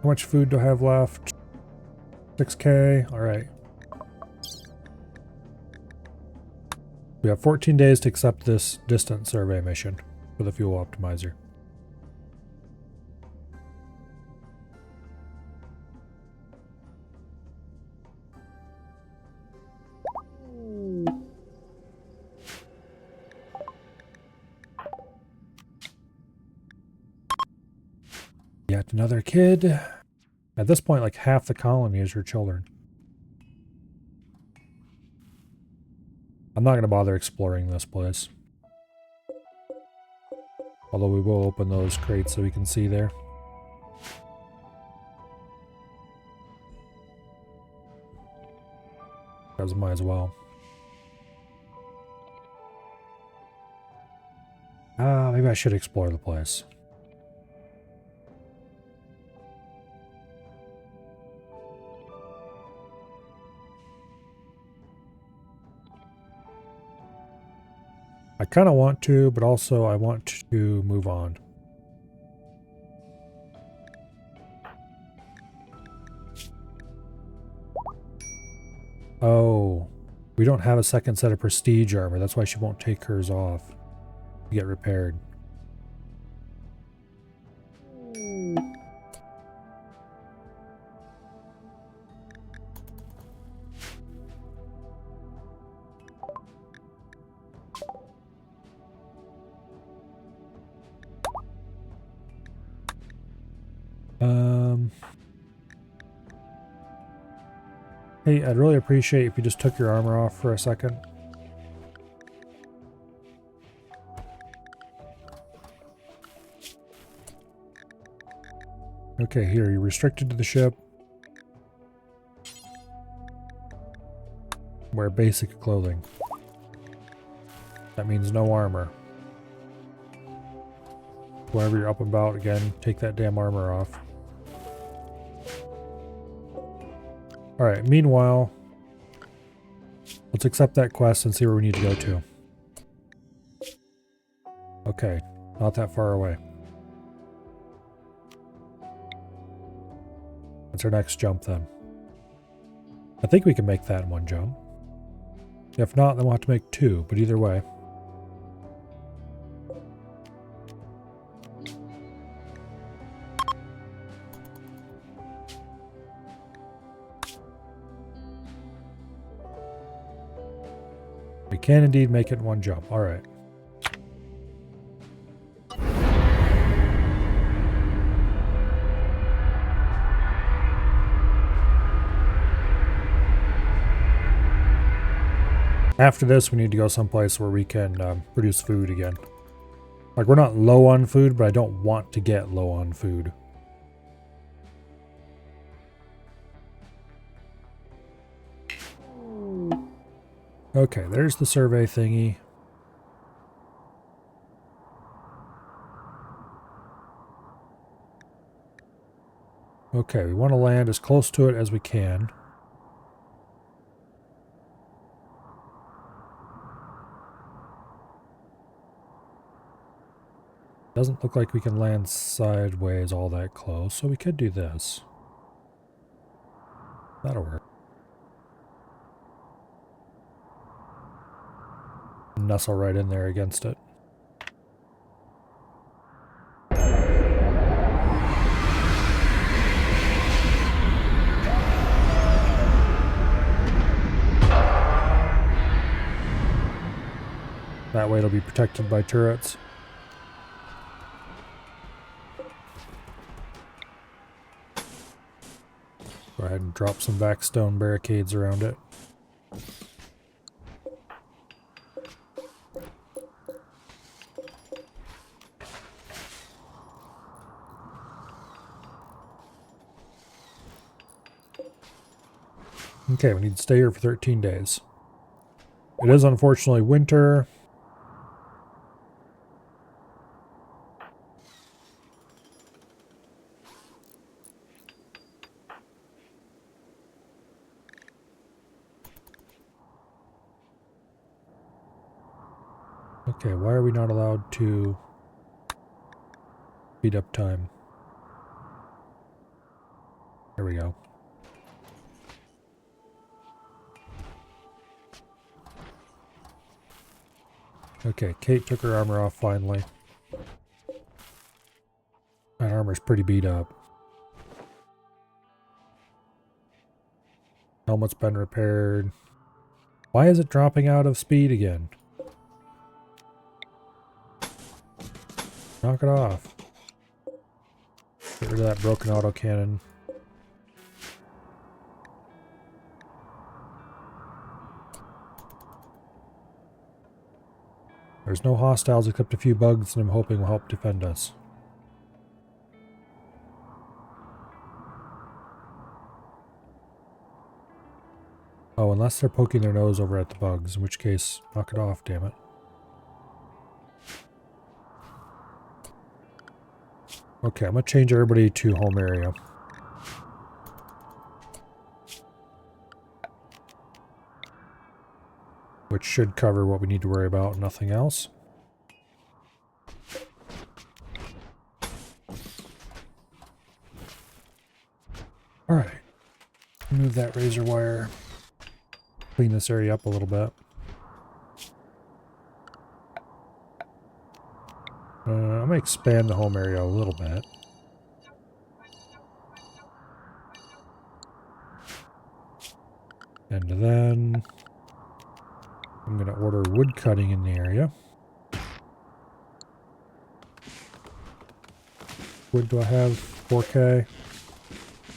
much food do I have left? 6K. Alright. We have 14 days to accept this distance survey mission for the fuel optimizer. Yet another kid. At this point, like half the colony is your children. I'm not going to bother exploring this place. Although we will open those crates so we can see there. Because might as well. Maybe I should explore the place. I kind of want to, but also I want to move on. Oh, we don't have a second set of prestige armor. That's why she won't take hers off to get repaired. Hey, I'd really appreciate if you just took your armor off for a second. Okay, here, you're restricted to the ship. Wear basic clothing. That means no armor. Whenever you're up and about again, take that damn armor off. Alright, meanwhile, let's accept that quest and see where we need to go to. Okay, not that far away. That's our next jump then. I think we can make that in one jump. If not, then we'll have to make two, but either way. We can indeed make it in one jump. All right. After this, we need to go someplace where we can produce food again. Like, we're not low on food, but I don't want to get low on food. Okay, there's the survey thingy. Okay, we want to land as close to it as we can. Doesn't look like we can land sideways all that close, so we could do this. That'll work. Nestle right in there against it. That way it'll be protected by turrets. Go ahead and drop some backstone barricades around it. Okay, we need to stay here for 13 days. It is unfortunately winter. Okay, why are we not allowed to speed up time? There we go. Okay, Kate took her armor off finally. That armor's pretty beat up. Helmet's been repaired. Why is it dropping out of speed again? Knock it off. Get rid of that broken autocannon. There's no hostiles except a few bugs, and I'm hoping will help defend us. Oh, unless they're poking their nose over at the bugs, in which case, knock it off, damn it. Okay, I'm gonna change everybody to home area. Which should cover what we need to worry about, nothing else. Alright. Move that razor wire. Clean this area up a little bit. I'm going to expand the home area a little bit. And then I'm going to order wood cutting in the area. Wood do I have? 4K.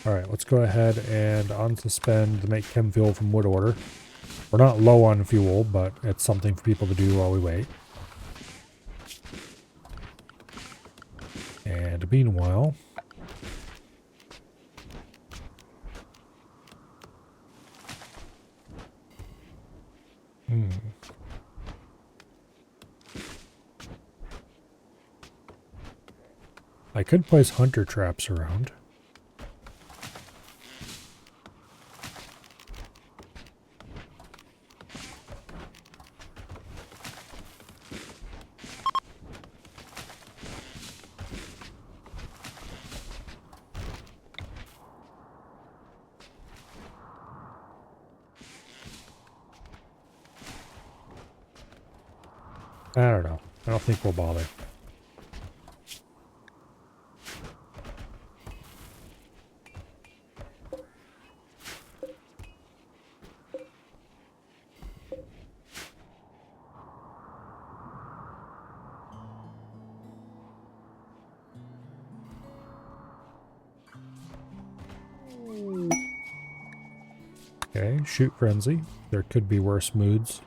Alright, let's go ahead and unsuspend the make chem fuel from wood order. We're not low on fuel, but it's something for people to do while we wait. And meanwhile, I could place hunter traps around. I don't know. I don't think we'll bother. Okay, shoot frenzy. There could be worse moods.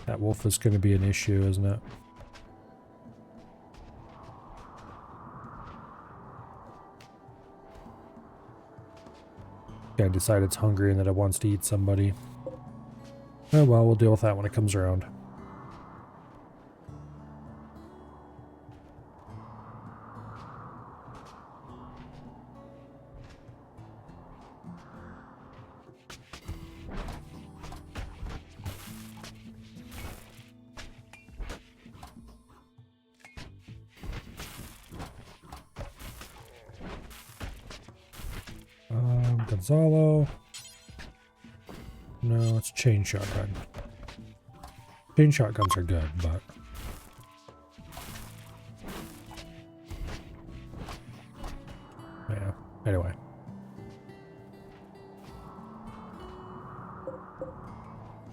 That wolf is going to be an issue, isn't it? Yeah, decide it's hungry and that it wants to eat somebody. Oh well, we'll deal with that when it comes around. Gonzalo. No, it's chain shotgun. Chain shotguns are good, but yeah. Anyway,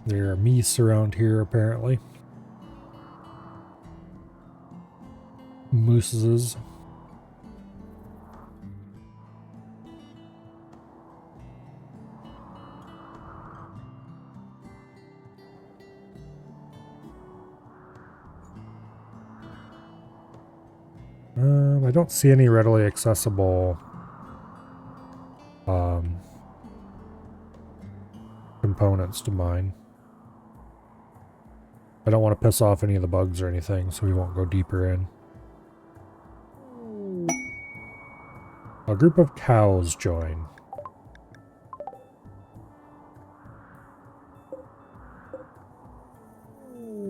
There are meese around here, apparently. Mooses. I don't see any readily accessible components to mine. I don't want to piss off any of the bugs or anything, so we won't go deeper in. A group of cows join.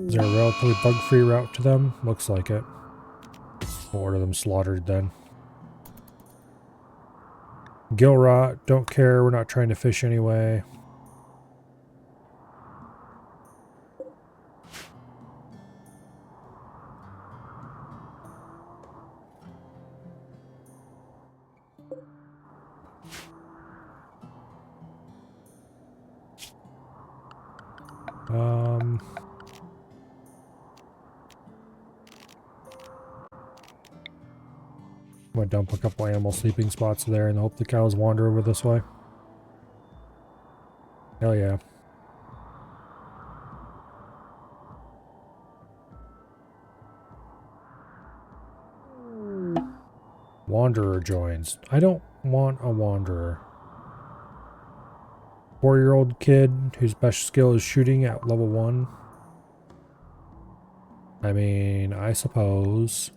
Is there a relatively bug-free route to them? Looks like it. We'll order them slaughtered then. Gill rot, don't care, we're not trying to fish anyway. I'm gonna dump a couple animal sleeping spots there and hope the cows wander over this way. Hell yeah. Wanderer joins. I don't want a wanderer. 4-year-old kid whose best skill is shooting at level 1. I mean, I suppose.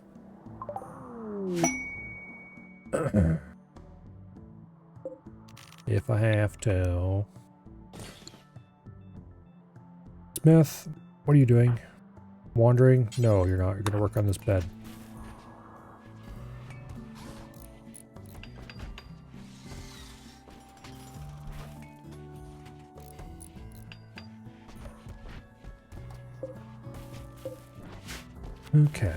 If I have to. Smith, what are you doing? Wandering? No, you're not. You're gonna work on this bed. Okay.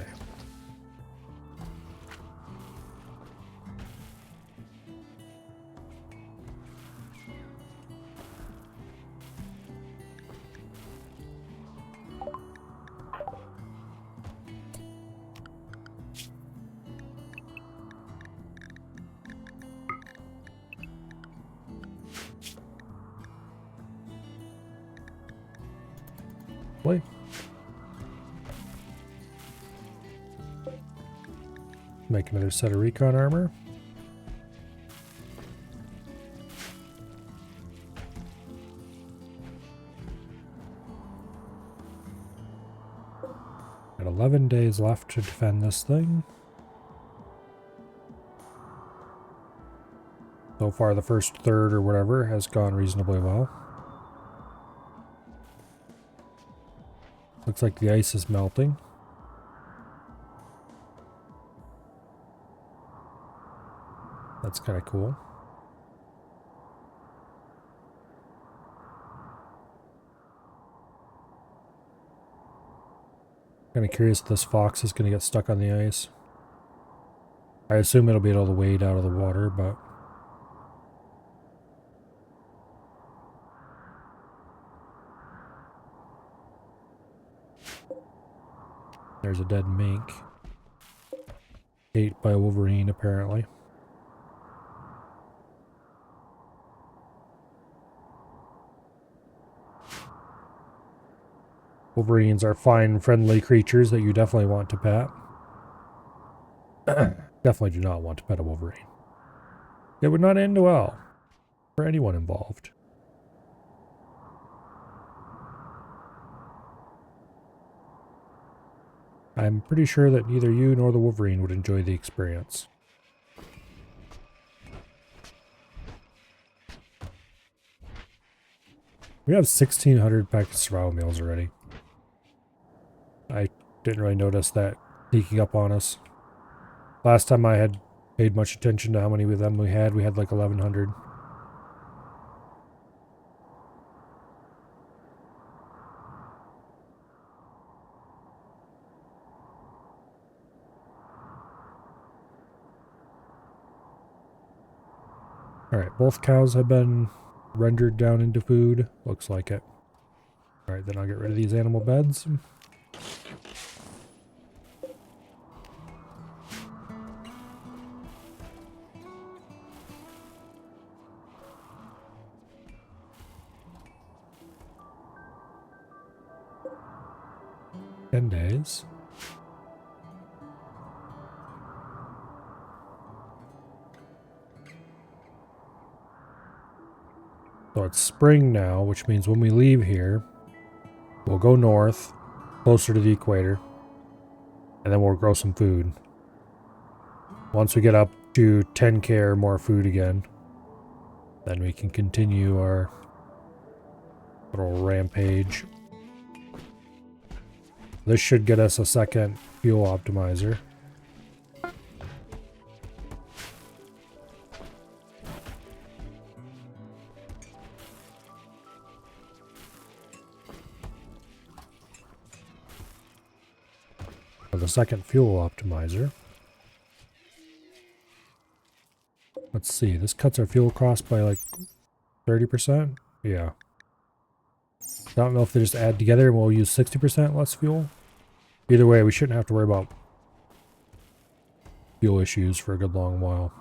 Play. Make another set of recon armor. Got 11 days left to defend this thing. So far, the first third or whatever has gone reasonably well. Looks like the ice is melting. That's kind of cool. Kind of curious if this fox is going to get stuck on the ice. I assume it'll be able to wade out of the water, but... There's a dead mink. Ate by a wolverine, apparently. Wolverines are fine, friendly creatures that you definitely want to pet. Definitely do not want to pet a wolverine. It would not end well for anyone involved. I'm pretty sure that neither you nor the wolverine would enjoy the experience. We have 1,600 packets of survival meals already. I didn't really notice that sneaking up on us. Last time I had paid much attention to how many of them we had like 1,100. Alright, both cows have been rendered down into food. Looks like it. Alright, then I'll get rid of these animal beds. Days. So it's spring now, which means when we leave here, we'll go north, closer to the equator, and then we'll grow some food. Once we get up to 10k or more food again, then we can continue our little rampage. This should get us a second fuel optimizer. For the second fuel optimizer. Let's see, this cuts our fuel cost by like 30%? Yeah. I don't know if they just add together and we'll use 60% less fuel. Either way, we shouldn't have to worry about fuel issues for a good long while.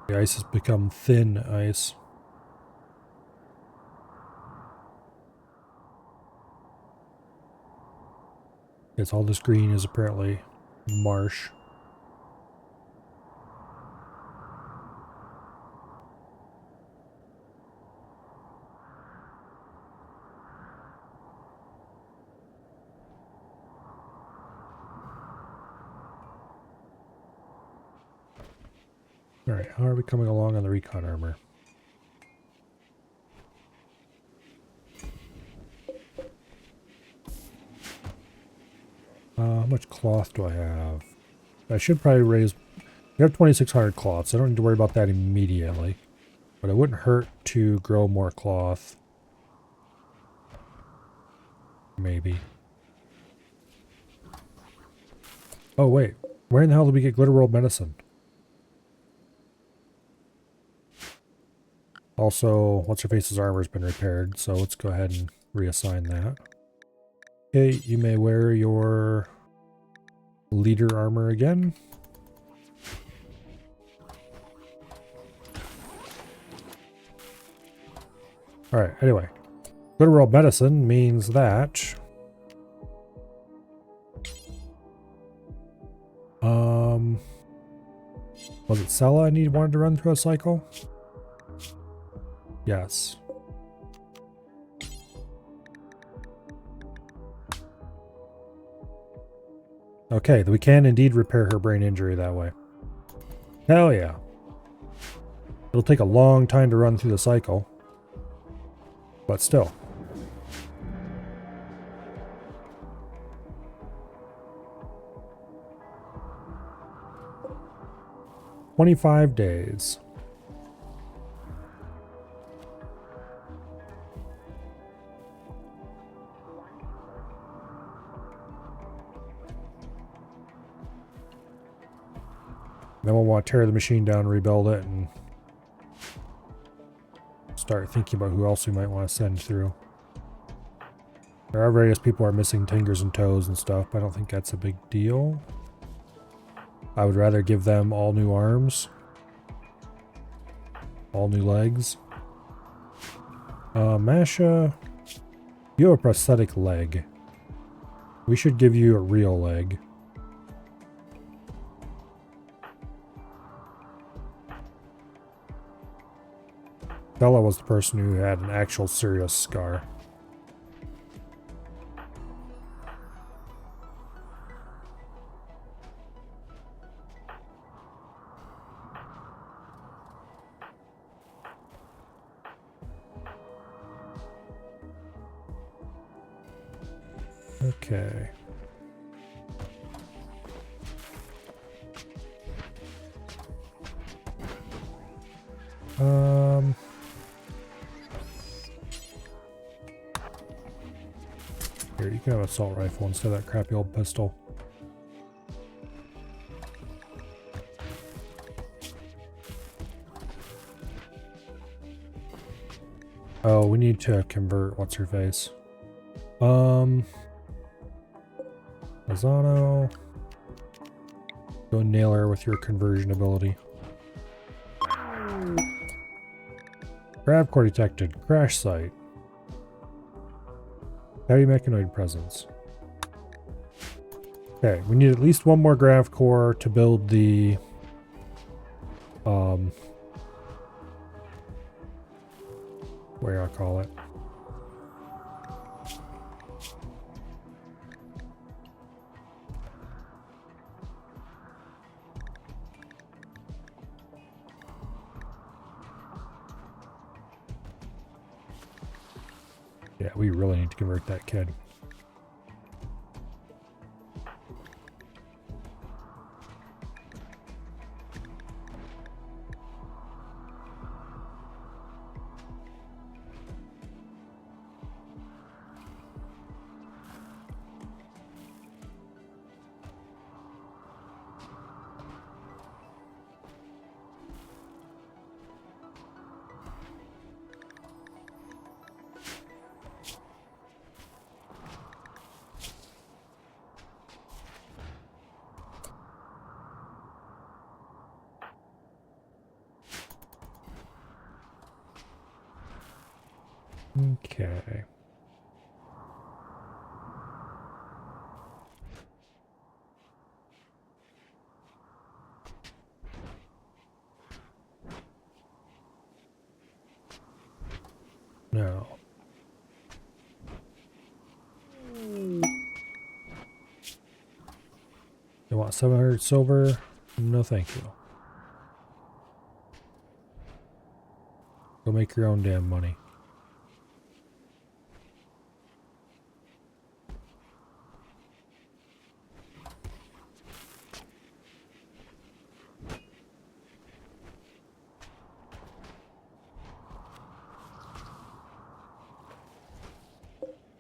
The ice has become thin ice. Yes, all this green is apparently marsh. Alright, how are we coming along on the recon armor? How much cloth do I have? I should probably raise... We have 2,600 cloth, so I don't need to worry about that immediately. But it wouldn't hurt to grow more cloth. Maybe. Oh wait, where in the hell did we get Glitter World medicine? Also, what's-her-face's armor has been repaired, so let's go ahead and reassign that. Okay, you may wear your leader armor again. Alright, anyway. Glitter World medicine means that... Was it Sella I wanted to run through a cycle? Yes. Okay, we can indeed repair her brain injury that way. Hell yeah. It'll take a long time to run through the cycle. But still. "25 days. Then we'll want to tear the machine down, rebuild it, and start thinking about who else we might want to send through. There are various people who are missing fingers and toes and stuff, but I don't think that's a big deal. I would rather give them all new arms. All new legs. Masha, you have a prosthetic leg. We should give you a real leg. Bella was the person who had an actual serious scar. Okay. Here, you can have an assault rifle instead of that crappy old pistol. Oh, we need to convert what's her face. Lozano. Go nail her with your conversion ability. Grav core detected. Crash site. Heavy mechanoid presence. Okay, we need at least one more grav core to build the what do I call it? Yeah, we really need to convert that kid. Okay. Now. You want 700 silver? No, thank you. Go make your own damn money.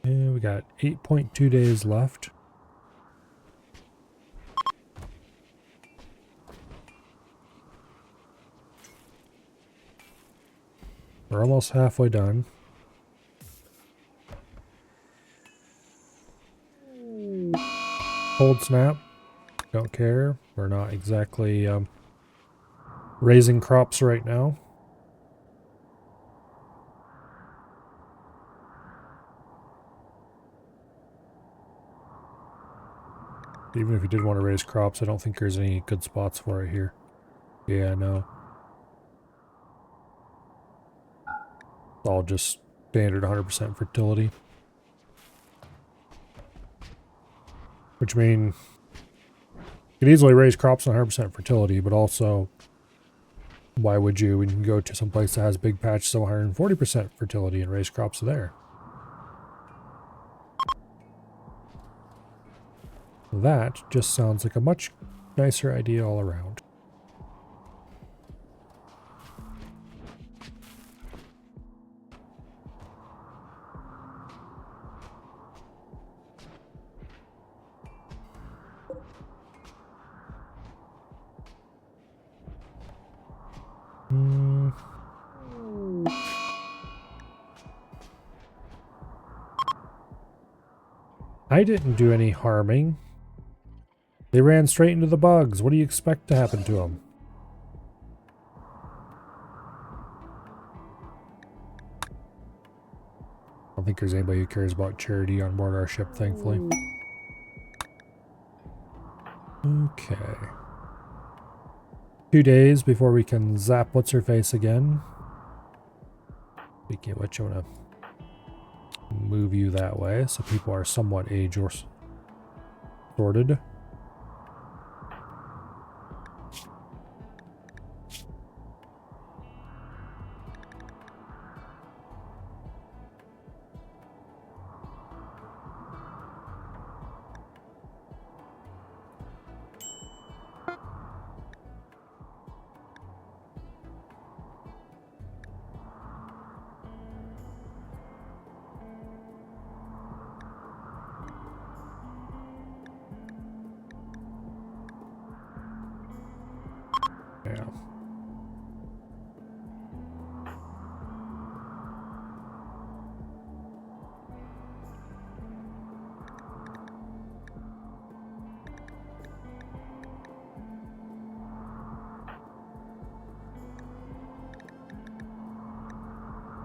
And we got 8.2 days left. We're almost halfway done. Cold snap. Don't care. We're not exactly raising crops right now. Even if you did want to raise crops, I don't think there's any good spots for it here. Yeah, no. It's all just standard 100% fertility. Which means you can easily raise crops on 100% fertility, but also, why would you? We can go to some place that has big patches of 140% fertility and raise crops there. That just sounds like a much nicer idea all around. I didn't do any harming. They ran straight into the bugs. What do you expect to happen to them? I don't think there's anybody who cares about charity on board our ship, thankfully. Okay. 2 days before we can zap what's-her-face again. Speaking of which, I want to move you that way so people are somewhat age or sorted.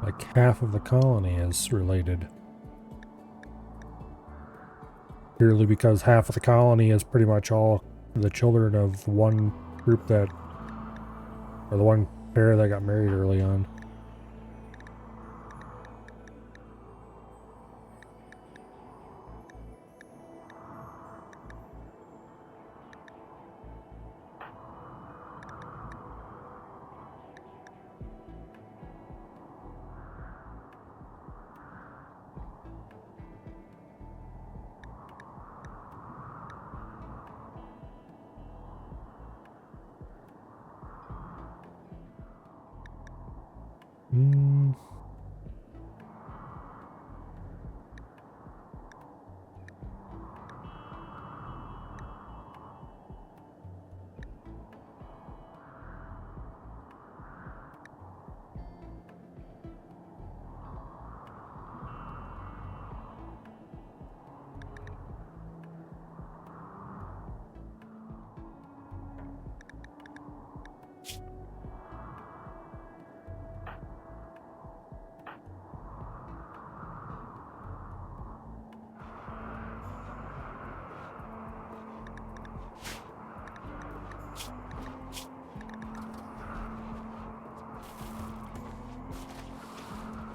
Like half of the colony is related. Purely because half of the colony is pretty much all the children of one group that, or the one pair that got married early on. Hmm.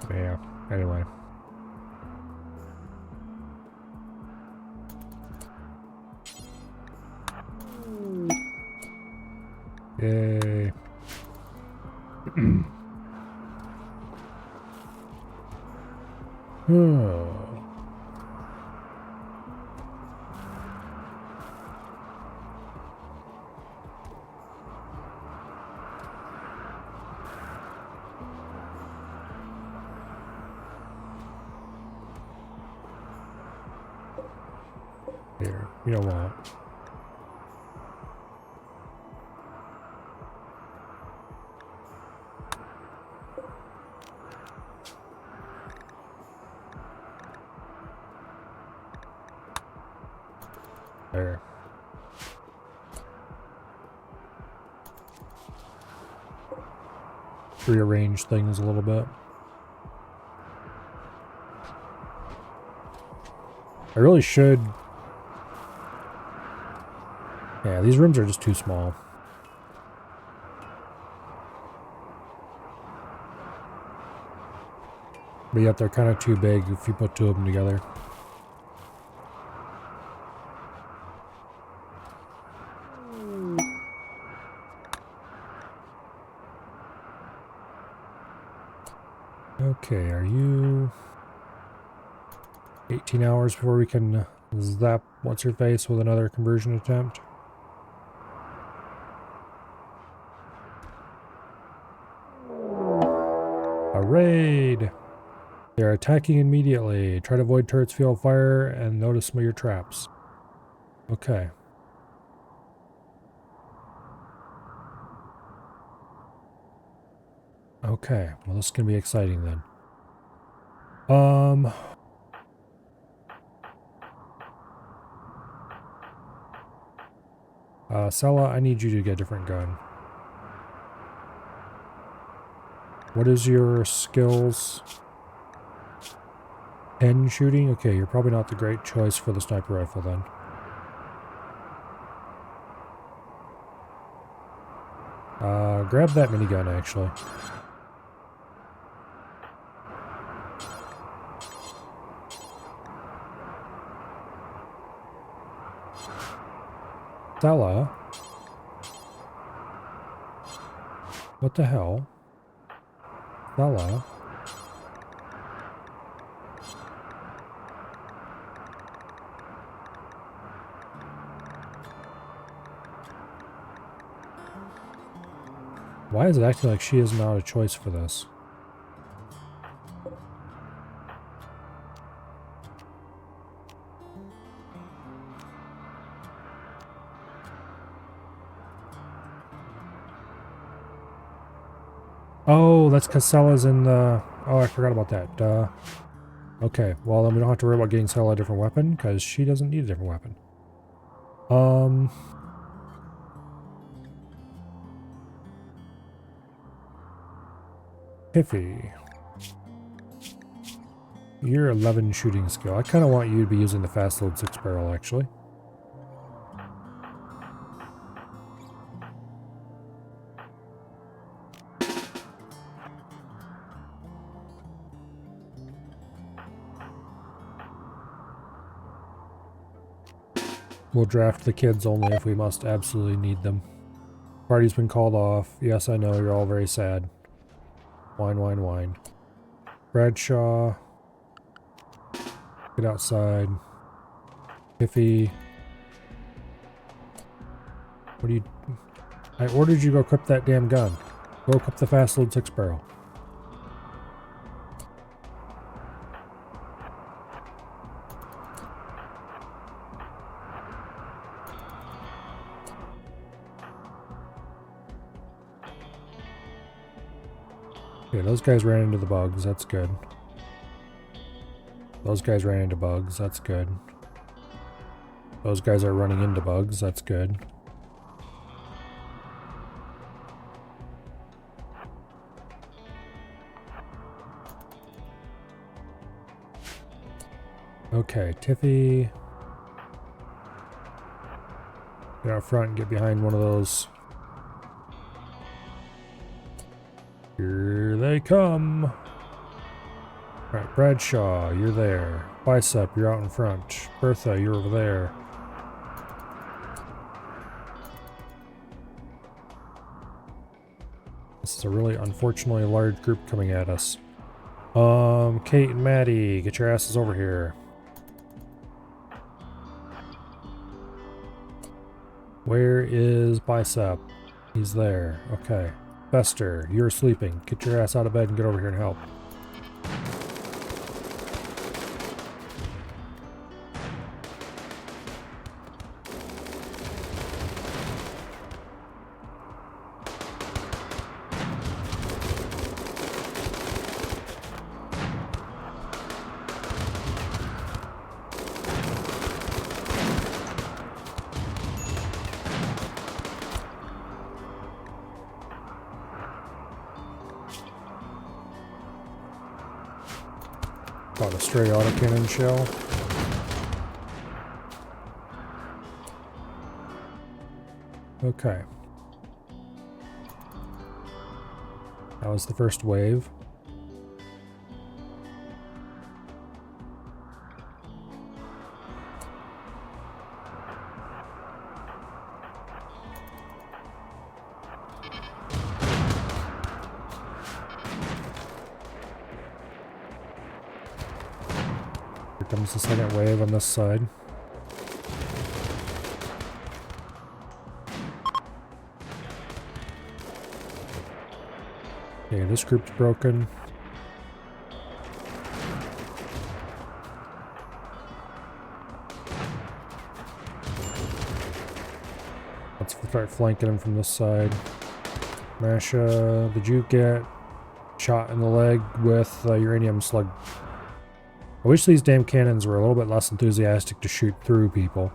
Yeah, anyway. Yay. Oh. Here, you know what? There. Rearrange things a little bit. I really should. Yeah, these rooms are just too small. But yet they're kind of too big if you put two of them together. Okay, are you 18 hours before we can zap what's her face with another conversion attempt? A raid! They're attacking immediately. Try to avoid turrets, fuel fire, and notice some of your traps. Okay. Okay, well this is gonna be exciting then. Sella, I need you to get a different gun. What is your skills? 10 shooting? Okay, you're probably not the great choice for the sniper rifle then. Grab that minigun actually. Stella? What the hell? Stella? Why is it acting like she is not a choice for this? Oh, that's because Stella's in the... Oh, I forgot about that. Okay, well then we don't have to worry about getting Stella a different weapon, because she doesn't need a different weapon. Piffy. You're 11 shooting skill. I kind of want you to be using the fast load 6 barrel, actually. We'll draft the kids only if we must absolutely need them. Party's been called off. Yes, I know, you're all very sad. Wine, wine, wine. Bradshaw. Get outside. Iffy. What do you... I ordered you to go equip that damn gun. Go equip the fast load 6 barrel. Okay, those guys ran into the bugs. That's good. Those guys ran into bugs. That's good. Those guys are running into bugs. That's good. Okay, Tiffy. Get out front and get behind one of those. Here they come. Alright, Bradshaw, you're there. Bicep, you're out in front. Bertha, you're over there. This is a really unfortunately large group coming at us. Kate and Maddie, get your asses over here. Where is Bicep? He's there. Okay. Fester, you're sleeping. Get your ass out of bed and get over here and help. Caught a stray autocannon shell. Okay. That was the first wave. Here comes the second wave on this side. Okay, this group's broken. Let's start flanking him from this side. Masha, did you get shot in the leg with uranium slug? I wish these damn cannons were a little bit less enthusiastic to shoot through people.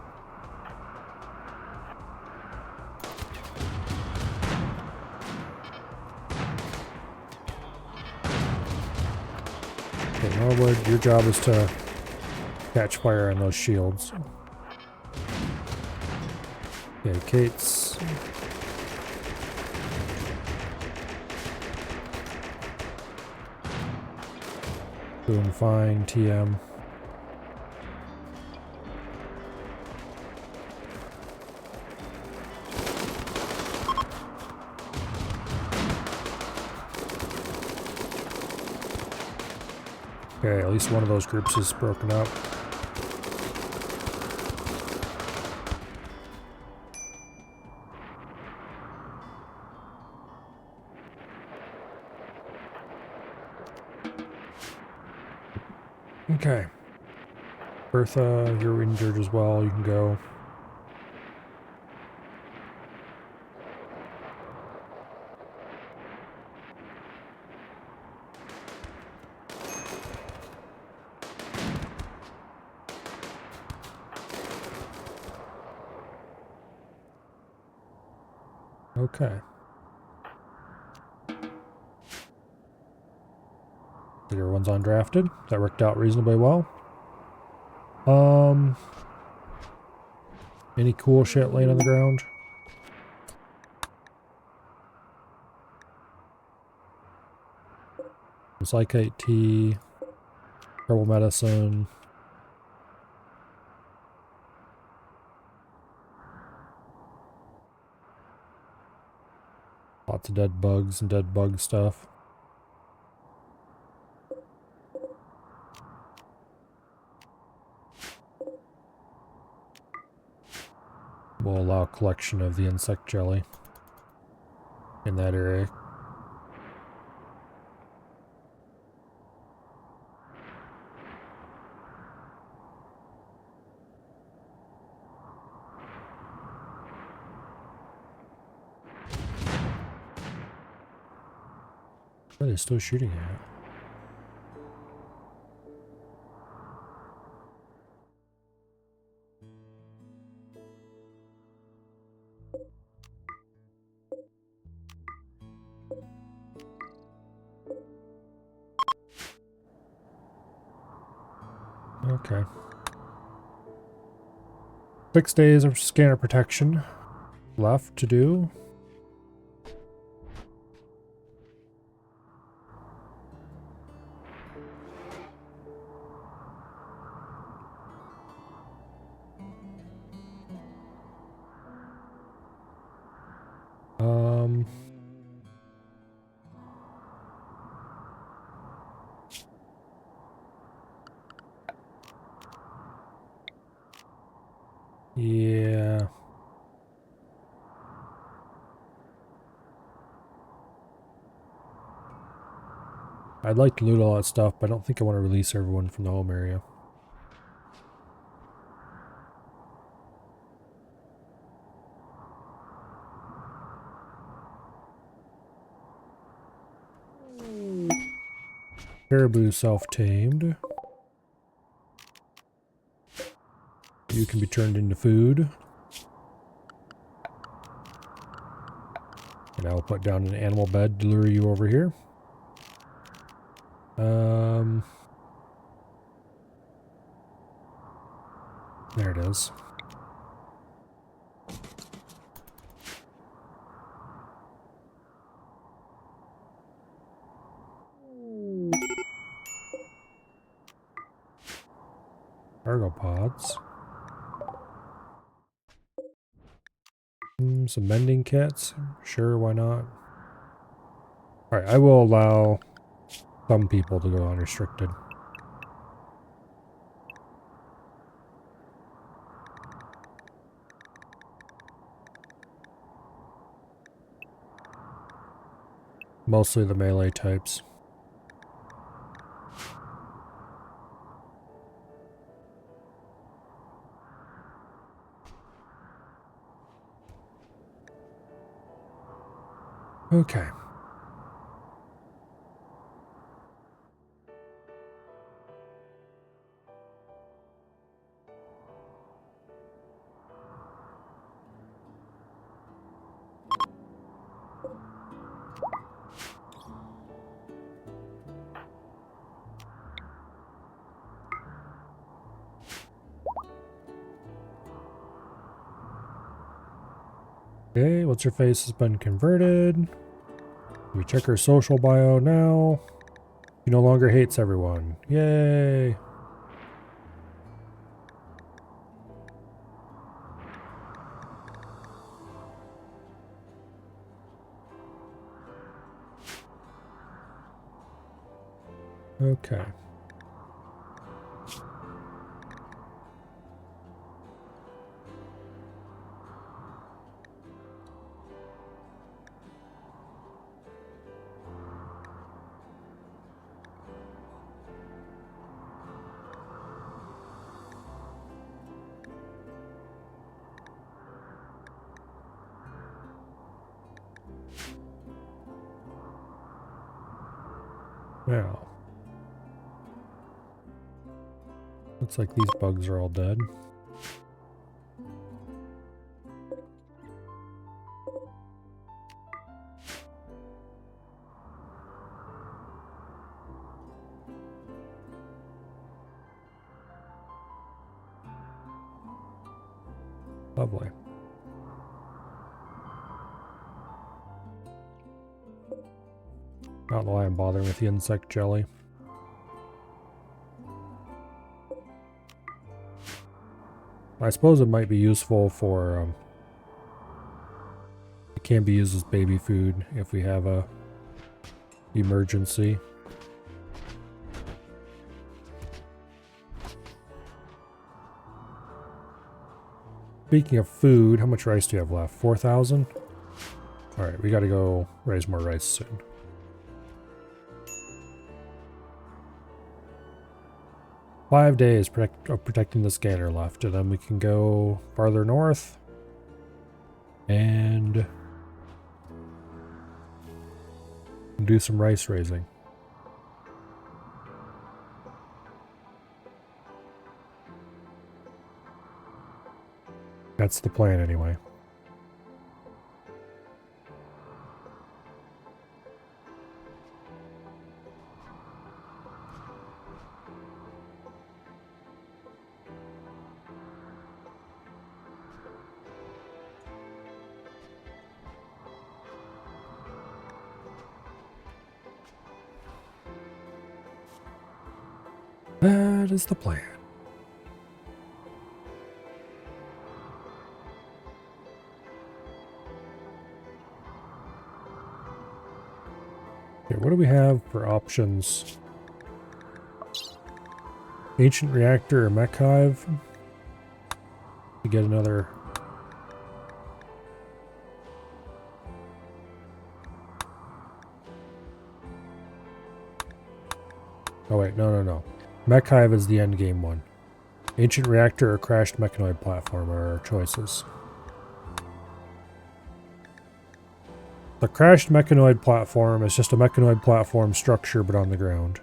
Okay, Norwood, your job is to catch fire on those shields. Okay, Kate's... doing fine, TM. Okay, at least one of those groups is broken up. Okay. Bertha, you're injured as well. You can go. Okay. think everyone's undrafted. That worked out reasonably well. Any cool shit laying on the ground? Psychite tea, herbal medicine. Lots of dead bugs and dead bug stuff. We'll allow a collection of the insect jelly in that area. What are they still shooting at? Okay. 6 days of scanner protection left to do. Yeah. I'd like to loot all that stuff, but I don't think I want to release everyone from the home area. Caribou self-tamed. You can be turned into food. And I will put down an animal bed to lure you over here. There it is. Cargo pods. Some mending kits. Sure, why not? Alright, I will allow some people to go unrestricted. Mostly the melee types. Okay. Okay, what's your face has been converted. We check her social bio now. She no longer hates everyone. Yay! Okay. Now. Looks like these bugs are all dead. Lovely. I don't know why I'm bothering with the insect jelly. I suppose it might be useful for, it can be used as baby food if we have a emergency. Speaking of food, how much rice do you have left? 4,000? Alright, we gotta go raise more rice soon. Five days of protecting the scanner left, and then we can go farther north and do some rice raising. That's the plan anyway. That is the plan. Okay, what do we have for options? Ancient reactor or mech hive? To get another... Oh wait, no. Mech hive is the end game one. Ancient reactor or crashed mechanoid platform are our choices. The crashed mechanoid platform is just a mechanoid platform structure but on the ground.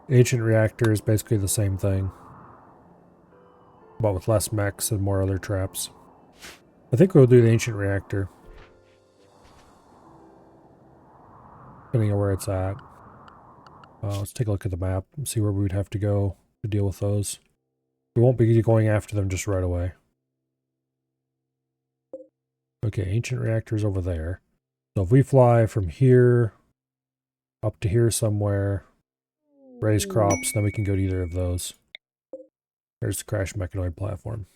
Ancient reactor is basically the same thing, but with less mechs and more other traps. I think we'll do the ancient reactor, depending on where it's at. Let's take a look at the map and see where we would have to go to deal with those. We won't be going after them just right away. Okay, ancient reactor's over there. So if we fly from here up to here somewhere, raise crops, then we can go to either of those. There's the crashed mechanoid platform.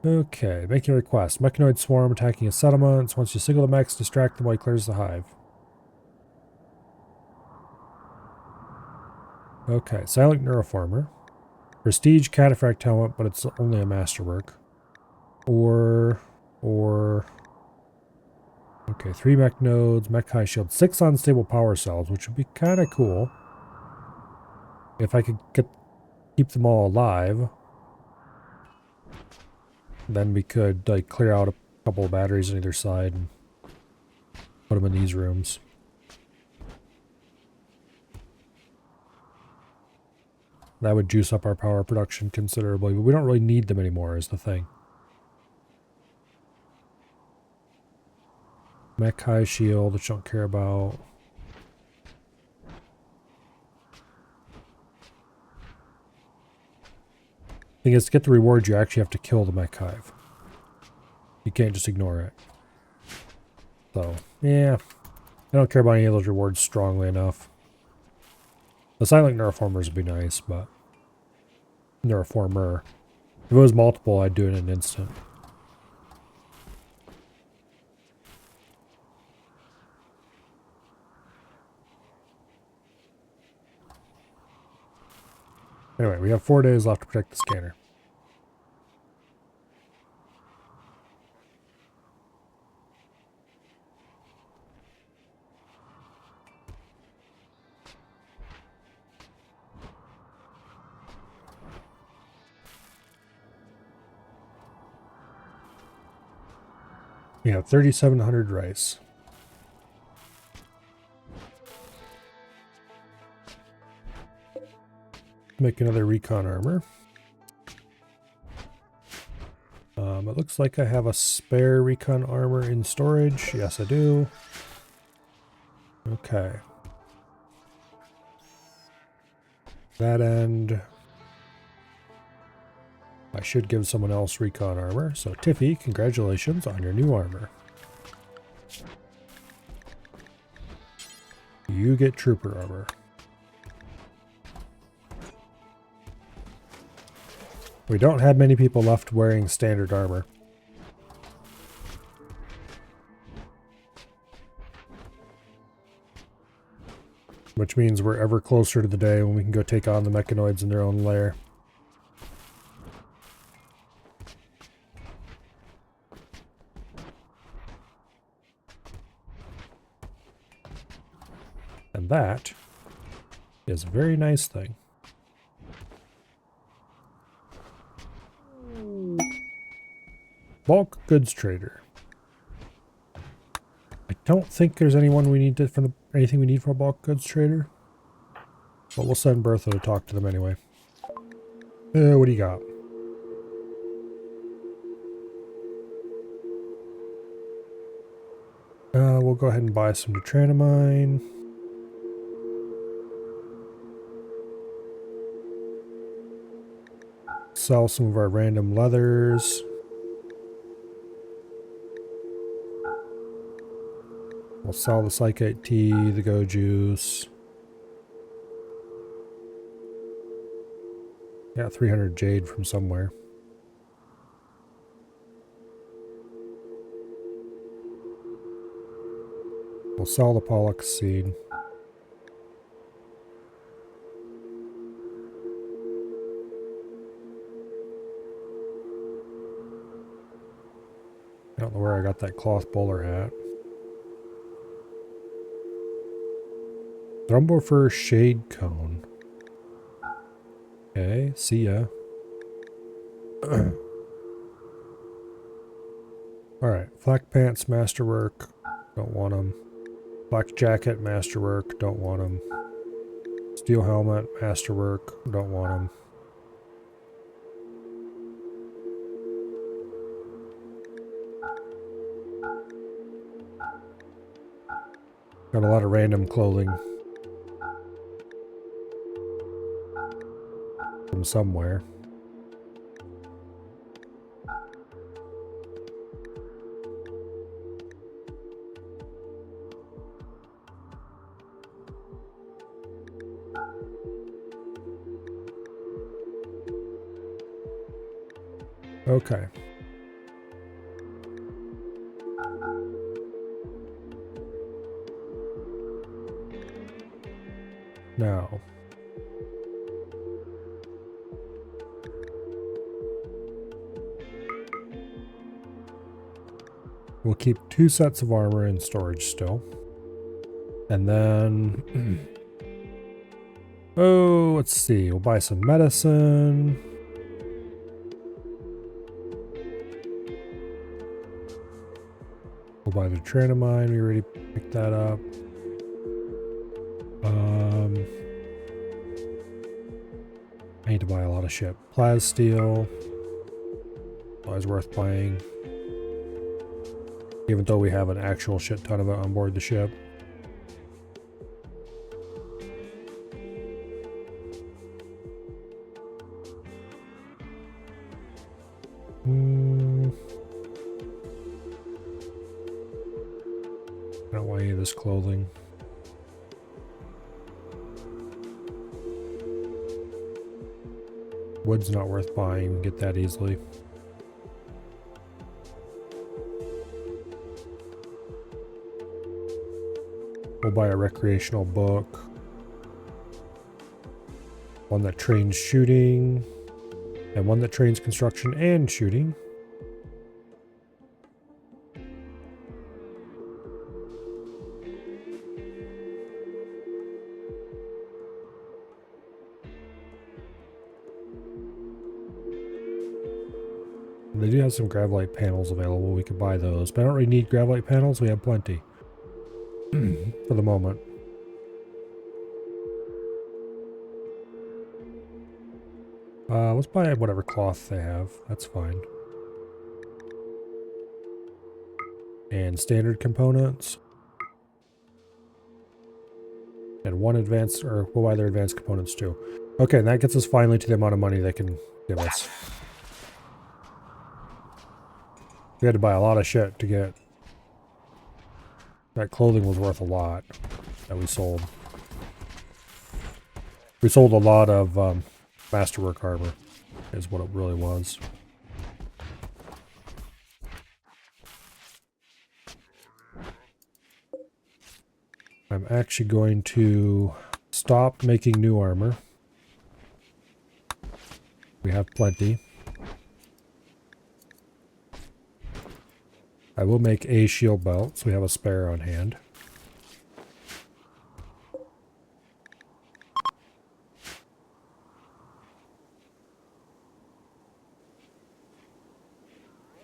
Okay, making a request. Mechanoid swarm attacking a settlement. Once you signal the mechs, distract them while he clears the hive. Okay, silent neuroformer. Prestige cataphract helmet, but it's only a masterwork. Or... Okay, 3 mech nodes, mech high shield, 6 unstable power cells, which would be kind of cool. If I could keep them all alive, then we could like clear out a couple of batteries on either side and put them in these rooms. That would juice up our power production considerably, but we don't really need them anymore is the thing. Mech high shield, which I don't care about. Thing is, to get the reward, you actually have to kill the mech hive. You can't just ignore it. So, yeah. I don't care about any of those rewards strongly enough. The silent neuroformers would be nice, but... Neuroformer. If it was multiple, I'd do it in an instant. Anyway, we have 4 days left to protect the scanner. We have 3,700 rice. Make another recon armor. It looks like I have a spare recon armor in storage. Yes, I do. Okay. That end, I should give someone else recon armor. So Tiffy, congratulations on your new armor. You get trooper armor. We don't have many people left wearing standard armor. Which means we're ever closer to the day when we can go take on the mechanoids in their own lair. And that is a very nice thing. Bulk goods trader. I don't think there's anyone we need to anything we need from a bulk goods trader. But we'll send Bertha to talk to them anyway. What do you got? We'll go ahead and buy some Deutranamine. Sell some of our random leathers. We'll sell the Psychite tea, the Go juice. Got 300 jade from somewhere. We'll sell the Pollux seed. I don't know where I got that cloth bowler hat. Thrumbo fur shade cone. Okay, see ya. Alright, flak pants, masterwork. Don't want them. Black jacket, masterwork. Don't want them. Steel helmet, masterwork. Don't want them. Got a lot of random clothing. From somewhere. Okay. Now. We'll keep 2 sets of armor in storage still. And then... oh, let's see. We'll buy some medicine. We'll buy the Tranamine. We already picked that up. I need to buy a lot of shit. Plasteel. Always worth buying. Even though we have an actual shit ton of it on board the ship. I don't want any of this clothing. Wood's not worth buying. Get that easily. We'll buy a recreational book. One that trains shooting. And one that trains construction and shooting. They do have some Gravlite panels available. We could buy those. But I don't really need Gravlite panels. We have plenty. For the moment. Let's buy whatever cloth they have. That's fine. And standard components. And one advanced, or we'll buy their advanced components too. Okay, and that gets us finally to the amount of money they can give us. We had to buy a lot of shit to get... That clothing was worth a lot that we sold. We sold a lot of masterwork armor, is what it really was. I'm actually going to stop making new armor. We have plenty. I will make a shield belt, so we have a spare on hand.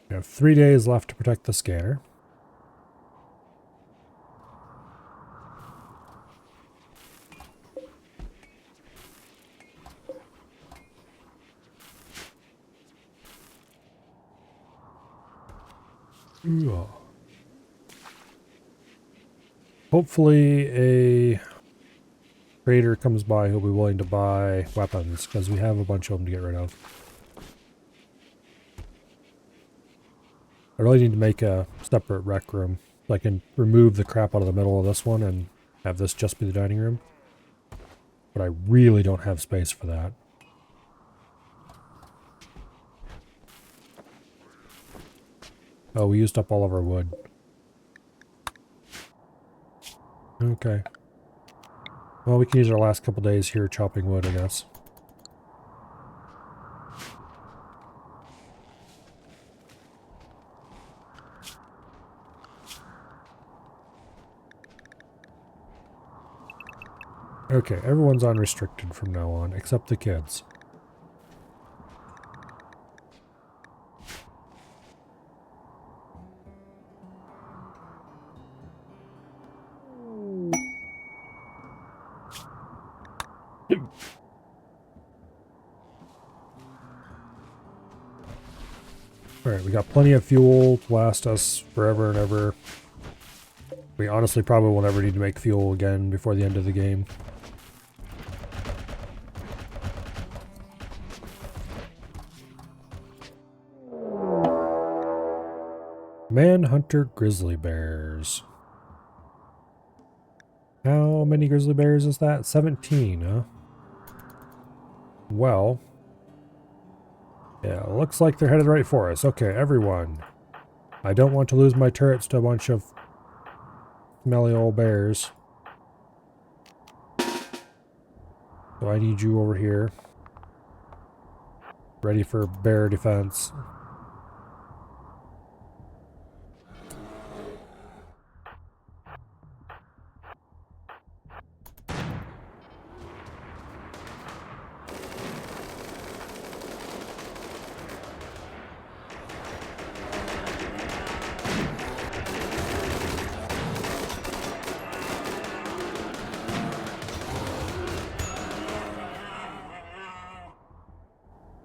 We have 3 days left to protect the scanner. Ooh. Hopefully a trader comes by who'll be willing to buy weapons, because we have a bunch of them to get rid of. I really need to make a separate rec room, so I can remove the crap out of the middle of this one and have this just be the dining room. But I really don't have space for that. Oh, we used up all of our wood. Okay. Well, we can use our last couple days here chopping wood, I guess. Okay, everyone's unrestricted from now on, except the kids. Alright, we got plenty of fuel to last us forever and ever. We honestly probably will never need to make fuel again before the end of the game. Manhunter grizzly bears. How many grizzly bears is that? 17, huh? Well, yeah, looks like they're headed right for us. Okay, everyone. I don't want to lose my turrets to a bunch of smelly old bears. So I need you over here. Ready for bear defense.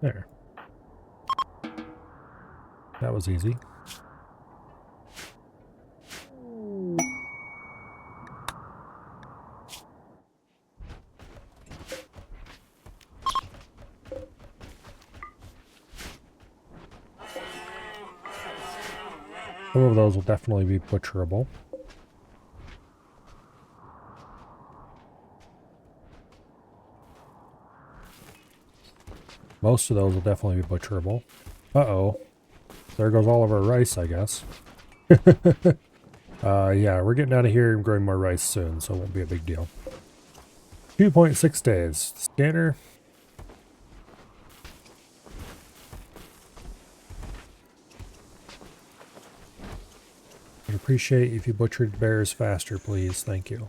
There. That was easy. Some of those will definitely be butcherable. Most of those will definitely be butcherable. Uh-oh. There goes all of our rice, I guess. Yeah, we're getting out of here and growing more rice soon, so it won't be a big deal. 2.6 days. Scanner. I'd appreciate if you butchered bears faster, please. Thank you.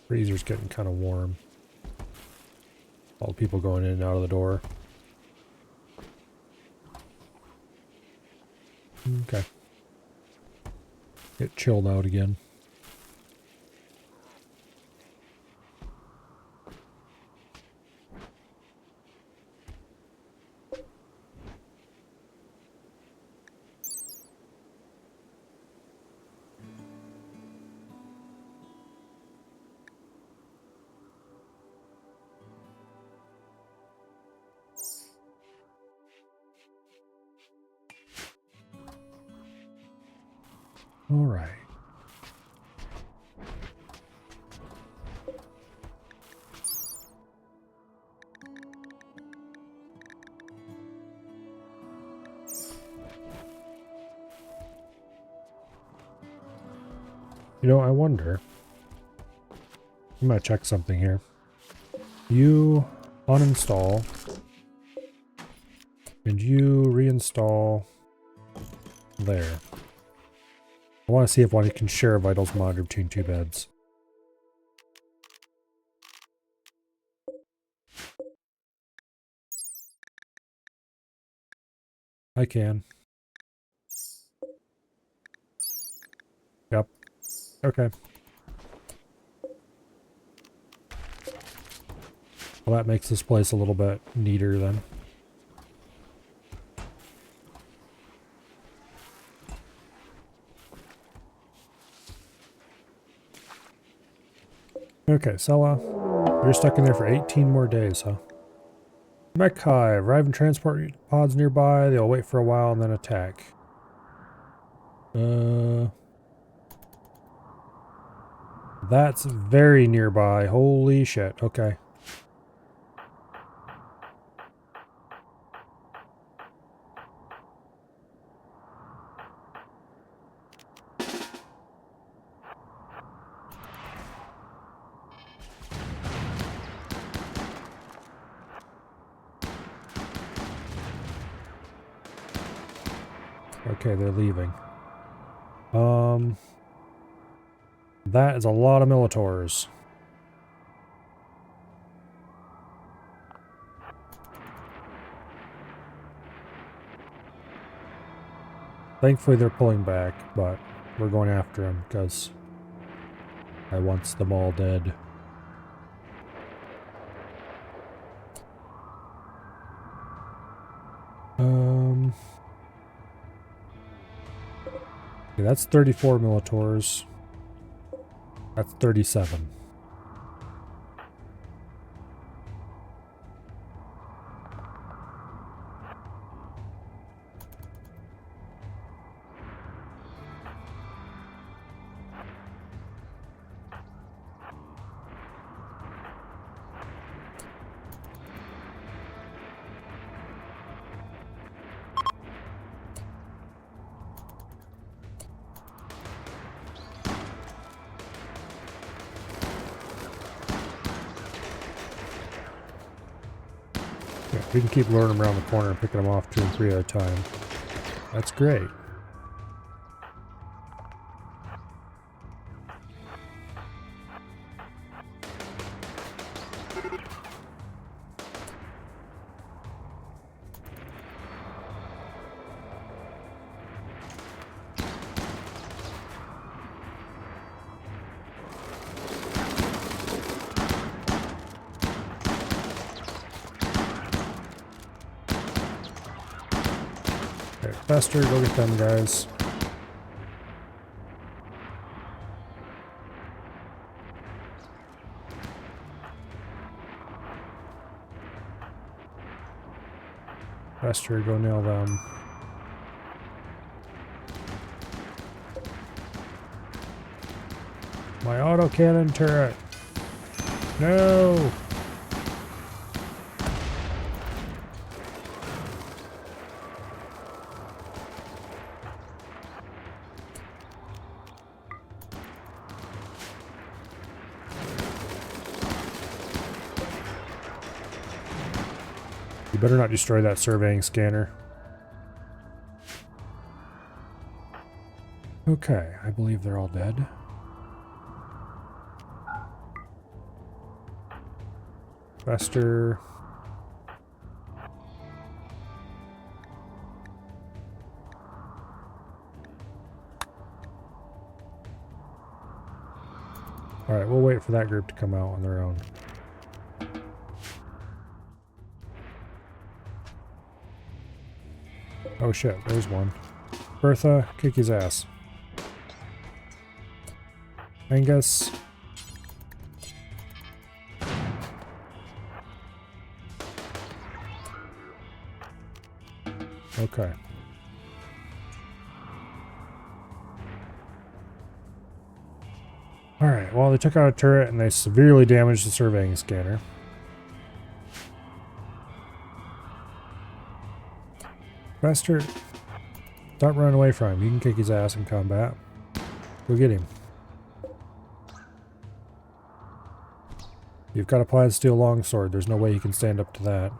Freezer's getting kind of warm. All the people going in and out of the door. Okay. Get chilled out again. All right. You know, I wonder. I'm gonna check something here. You uninstall and you reinstall there. I want to see if one can share a vitals monitor between two beds. I can. Yep. Okay. Well, that makes this place a little bit neater then. Okay, Sella, you're stuck in there for 18 more days, huh? Mech Hive, arrive and transport pods nearby. They'll wait for a while and then attack. That's very nearby. Holy shit. Okay. Okay, they're leaving. That is a lot of Militors. Thankfully they're pulling back, but we're going after them because I want them all dead. Okay, that's 34 Militors. That's 37. Yeah, we can keep luring them around the corner and picking them off 2 and 3 at a time. That's great. Okay, Fester, go get them guys. Fester, go nail them. My autocannon turret! No! You better not destroy that surveying scanner. Okay, I believe they're all dead. Fester. Alright, we'll wait for that group to come out on their own. Oh shit, there's one. Bertha, kick his ass. Angus. Okay. Alright, well, they took out a turret and they severely damaged the surveying scanner. Faster. Stop running away from him. You can kick his ass in combat. Go get him. You've got a applied steel longsword. There's no way you can stand up to that.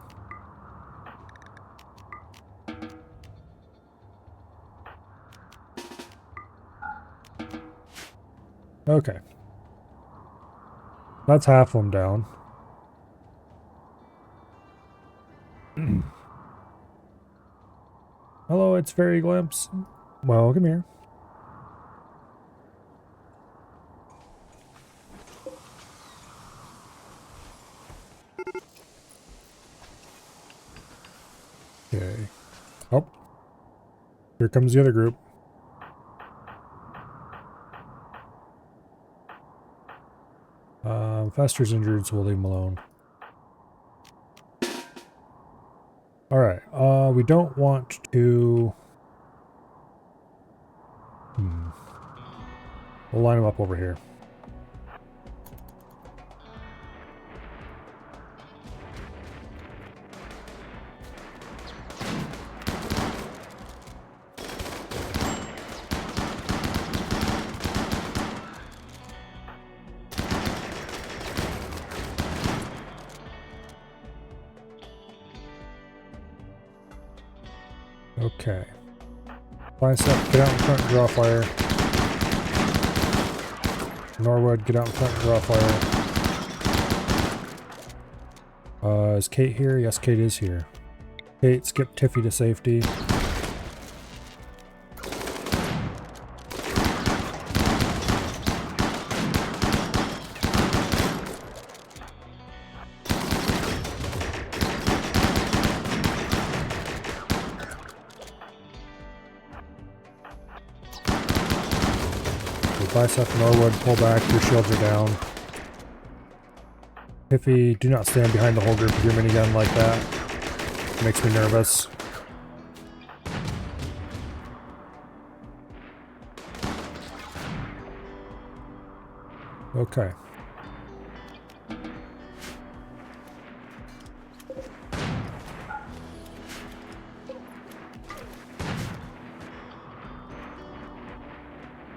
Okay. That's half of them down. Hello, it's Fairy Glimpse. Well, come here. Okay. Oh. Here comes the other group. Fester's injured, so we'll leave him alone. Alright, we don't want to... We'll line him up over here. Okay. Bicep, get out in front and draw fire. Norwood, get out in front and draw fire. Is Kate here? Yes, Kate is here. Kate, skip Tiffy to safety. Bicep, Norwood, pull back, your shields are down. Tiffy, do not stand behind the whole group with your minigun like that. It makes me nervous. Okay.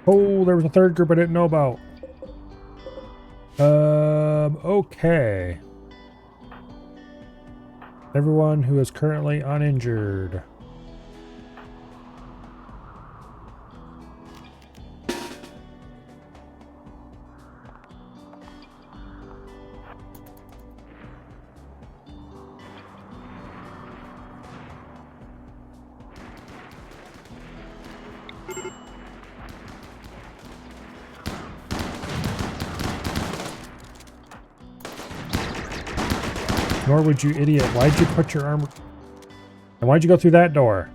Oh, there was a third group I didn't know about. Okay. Everyone who is currently uninjured. Norwood, you idiot. Why'd you put your armor... And why'd you go through that door?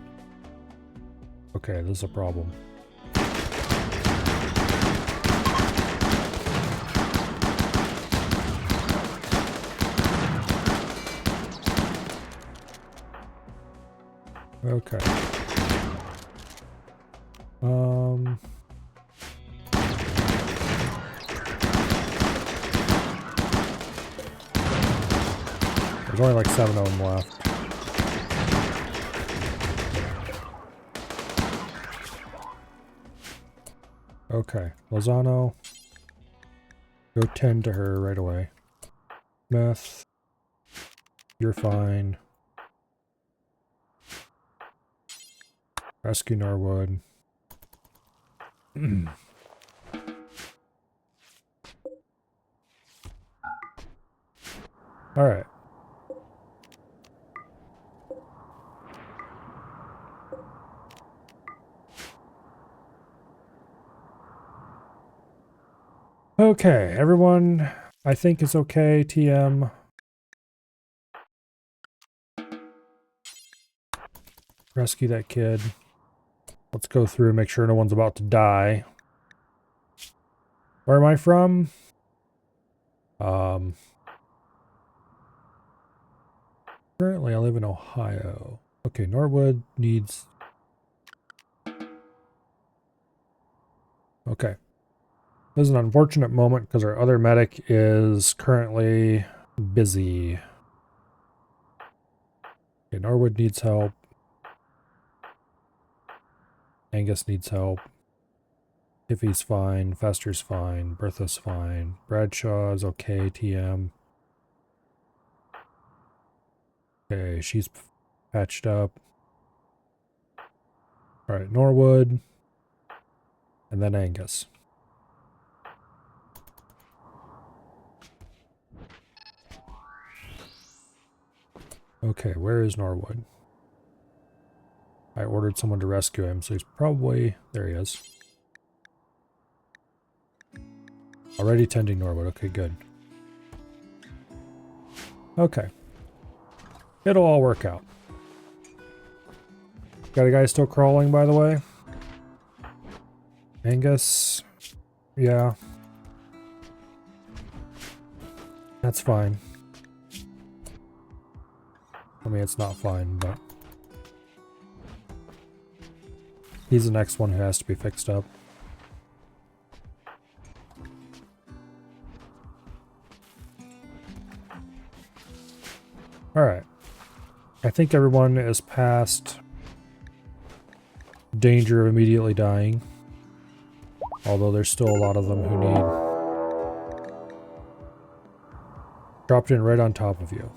Okay, this is a problem. Okay. There's only like 7 of them left. Okay, Lozano, go tend to her right away. Smith, you're fine. Rescue Norwood. Alright. Okay, everyone I think is okay. TM. Rescue that kid. Let's go through and make sure no one's about to die. Where am I from? Currently I live in Ohio. Okay, Norwood needs... Okay. This is an unfortunate moment because our other medic is currently busy. Okay, Norwood needs help. Angus needs help. Tiffy's fine. Fester's fine. Bertha's fine. Bradshaw is okay. TM. Okay, she's patched up. Alright, Norwood. And then Angus. Okay, where is Norwood? I ordered someone to rescue him, so he's probably... There he is. Already tending Norwood. Okay, good. Okay. It'll all work out. Got a guy still crawling, by the way. Angus. Yeah. That's fine. I mean, it's not fine, but... He's the next one who has to be fixed up. Alright. I think everyone is past danger of immediately dying. Although there's still a lot of them who need... Dropped in right on top of you.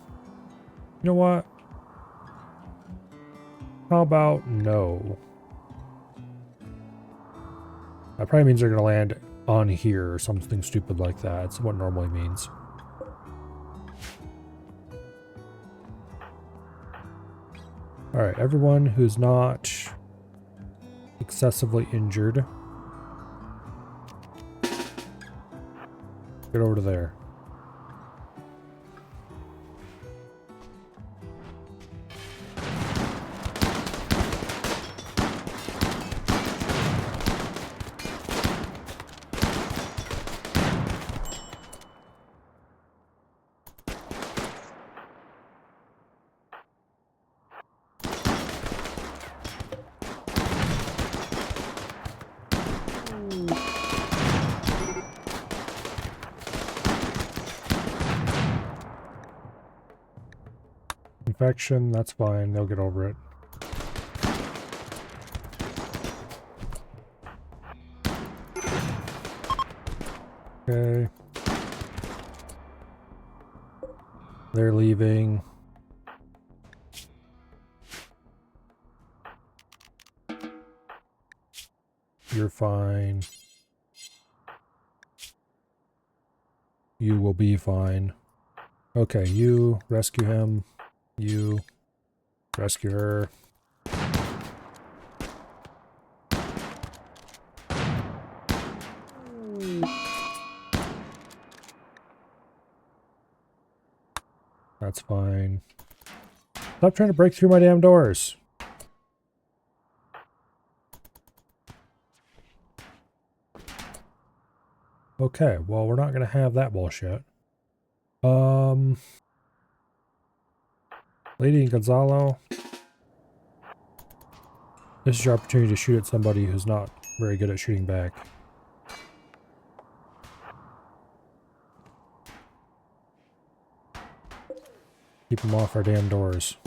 You know what? How about no? That probably means they're going to land on here or something stupid like that. It's what it normally means. Alright, everyone who's not excessively injured, get over to there. Infection, that's fine, they'll get over it. Okay. They're leaving. You're fine. You will be fine. Okay, you rescue him. You rescue her. That's fine. Stop trying to break through my damn doors. Okay, well, we're not going to have that bullshit. Lady and Gonzalo. This is your opportunity to shoot at somebody who's not very good at shooting back. Keep them off our damn doors.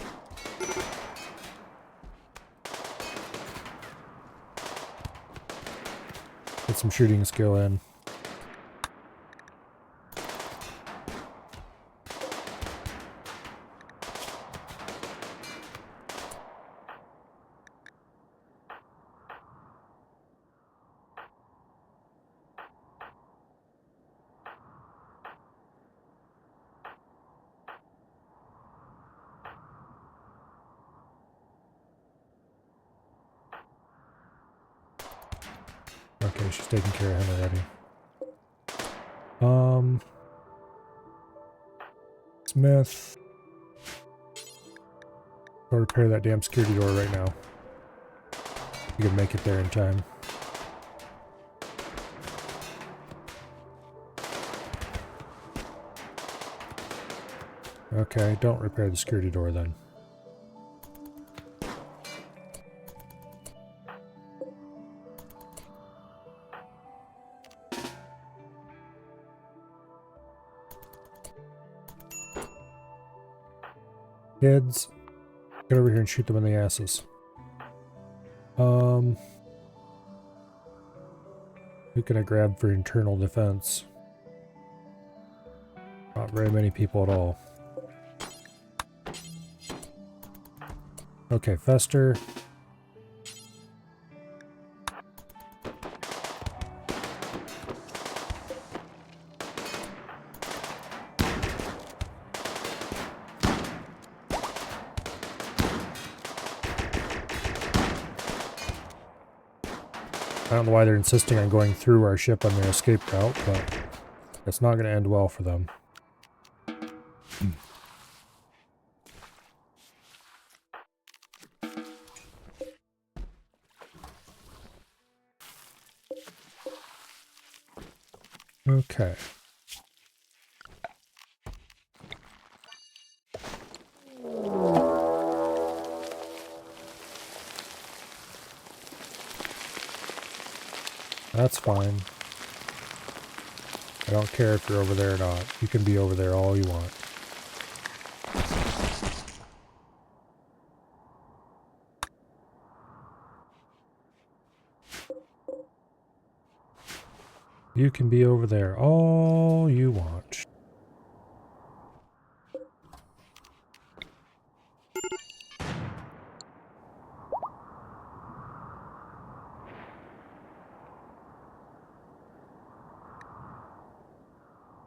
Get some shooting skill in. Okay, she's taking care of him already. Smith. Go repair that damn security door right now. You can make it there in time. Okay, don't repair the security door then. Kids, get over here and shoot them in the asses. Who can I grab for internal defense? Not very many people at all. Okay, Fester. I don't know why they're insisting on going through our ship on their escape route, but it's not going to end well for them. Okay. That's fine. I don't care if you're over there or not. You can be over there all you want. You can be over there all you want.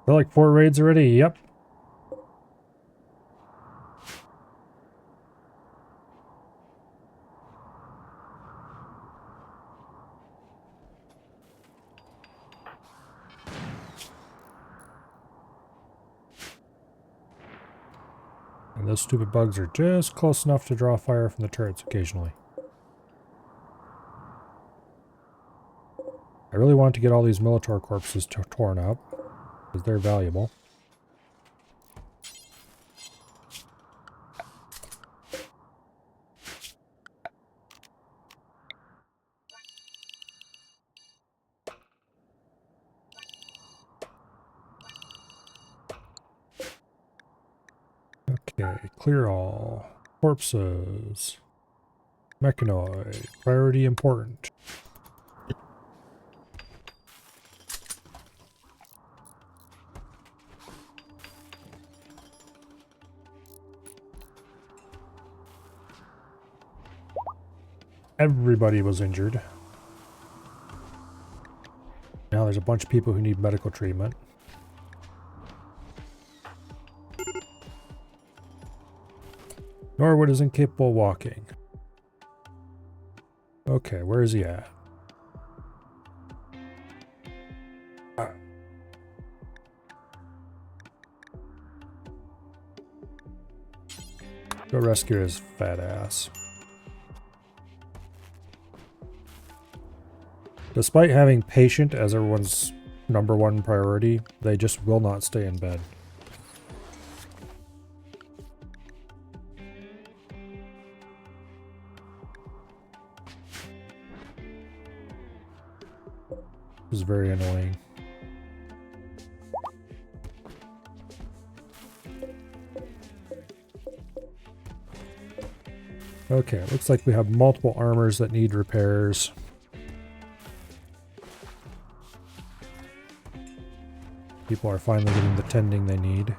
They're like 4 raids already? Yep. And those stupid bugs are just close enough to draw fire from the turrets occasionally. I really want to get all these Militor corpses torn up, because they're valuable. Okay, clear all. Corpses. Mechanoid. Priority important. Everybody was injured. Now there's a bunch of people who need medical treatment. Norwood is incapable of walking. Okay, where is he at? Go rescue his fat ass. Despite having patient as everyone's #1 priority, they just will not stay in bed. This is very annoying. Okay, it looks like we have multiple armors that need repairs. People are finally getting the tending they need.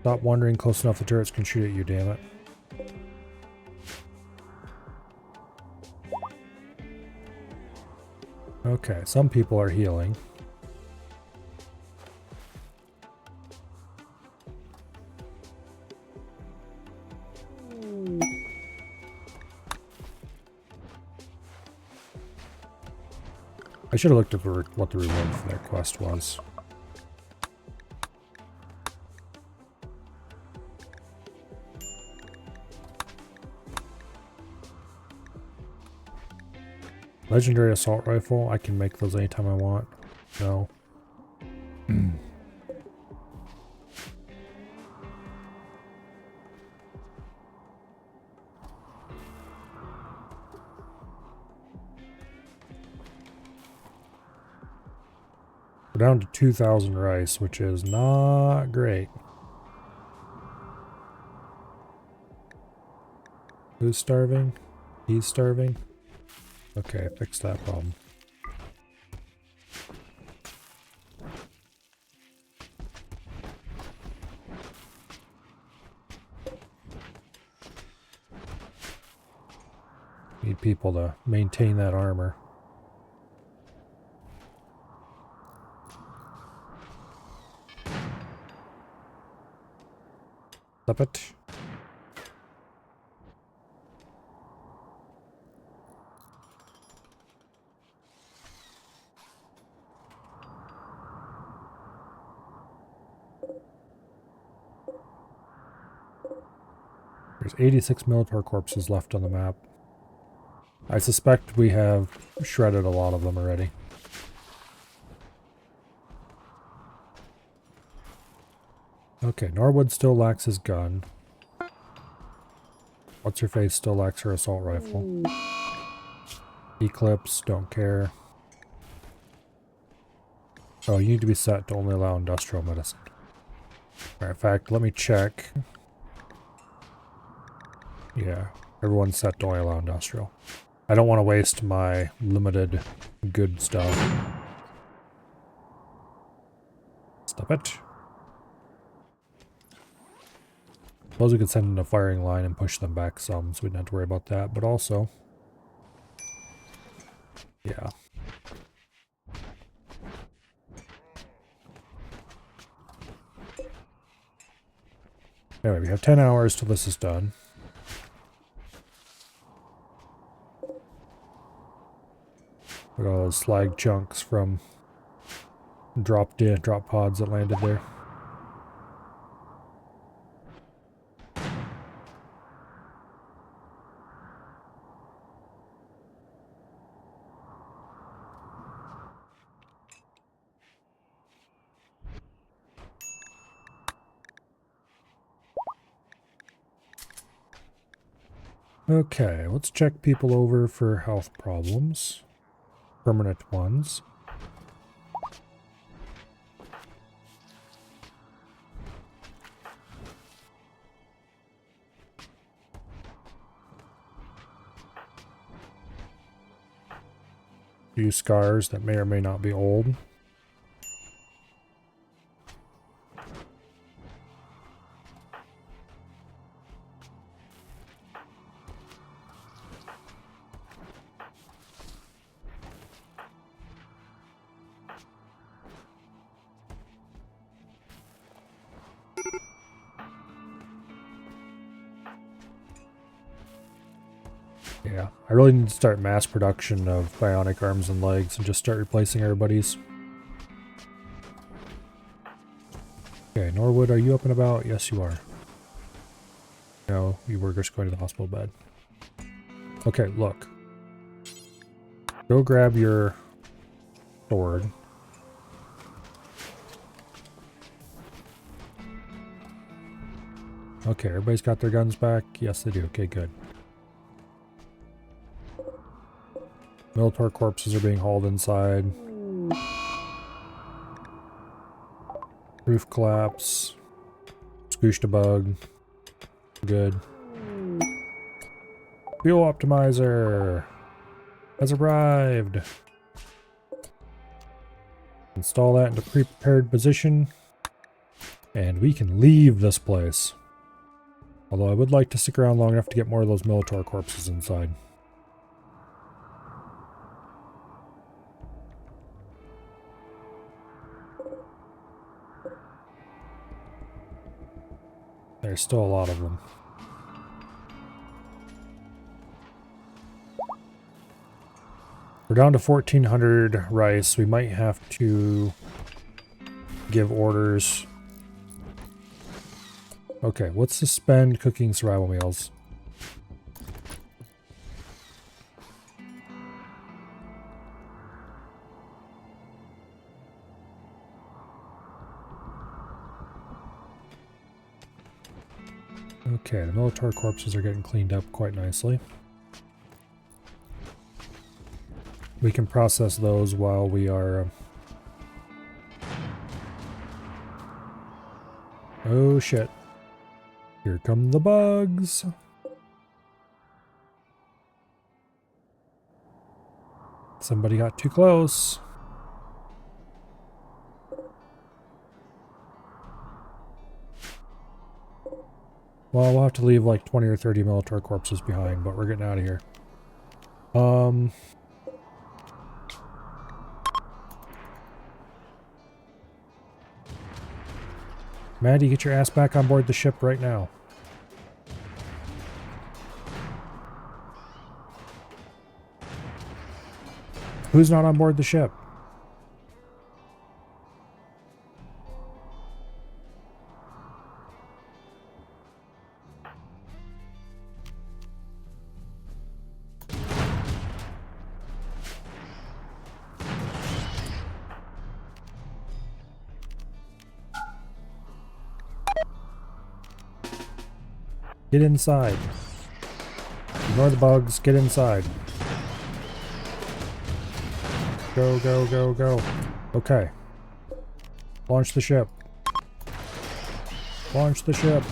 Stop wandering close enough the turrets can shoot at you, damn it. Okay, some people are healing. I should have looked at what the reward for that quest was. Legendary assault rifle. I can make those anytime I want. No. We're down to 2,000 rice, which is not great. Who's starving? He's starving. Okay, fix that problem. Need people to maintain that armor. Stop it. There's 86 Minotaur corpses left on the map. I suspect we have shredded a lot of them already. Okay, Norwood still lacks his gun. What's-her-face still lacks her assault rifle. Eclipse, don't care. Oh, you need to be set to only allow industrial medicine. Alright, in fact, let me check. Yeah, everyone's set to only allow industrial. I don't want to waste my limited good stuff. Stop it. Suppose we could send in a firing line and push them back some, so we don't have to worry about that, but also... yeah. Anyway, we have 10 hours till this is done. Look at all those slag chunks from drop pods that landed there. Okay, let's check people over for health problems. Permanent ones. Few scars that may or may not be old. Yeah, I really need to start mass production of bionic arms and legs and just start replacing everybody's. Okay, Norwood, are you up and about? Yes, you are. No, you were just going to the hospital bed. Okay, look. Go grab your sword. Okay, everybody's got their guns back? Yes, they do. Okay, good. Minotaur corpses are being hauled inside. Roof collapse. Squished a bug. Good. Fuel optimizer has arrived. Install that into pre-prepared position. And we can leave this place. Although I would like to stick around long enough to get more of those Minotaur corpses inside. There's still a lot of them. We're down to 1,400 rice. We might have to give orders. Okay, let's suspend cooking survival meals. Okay, the Minotaur corpses are getting cleaned up quite nicely. We can process those while we are... oh shit. Here come the bugs. Somebody got too close. Well, we'll have to leave like 20 or 30 Minotaur corpses behind, but we're getting out of here. Maddie, get your ass back on board the ship right now. Who's not on board the ship? Get inside. Ignore the bugs. Get inside. Go, go, go, go. Okay. Launch the ship. Launch the ship.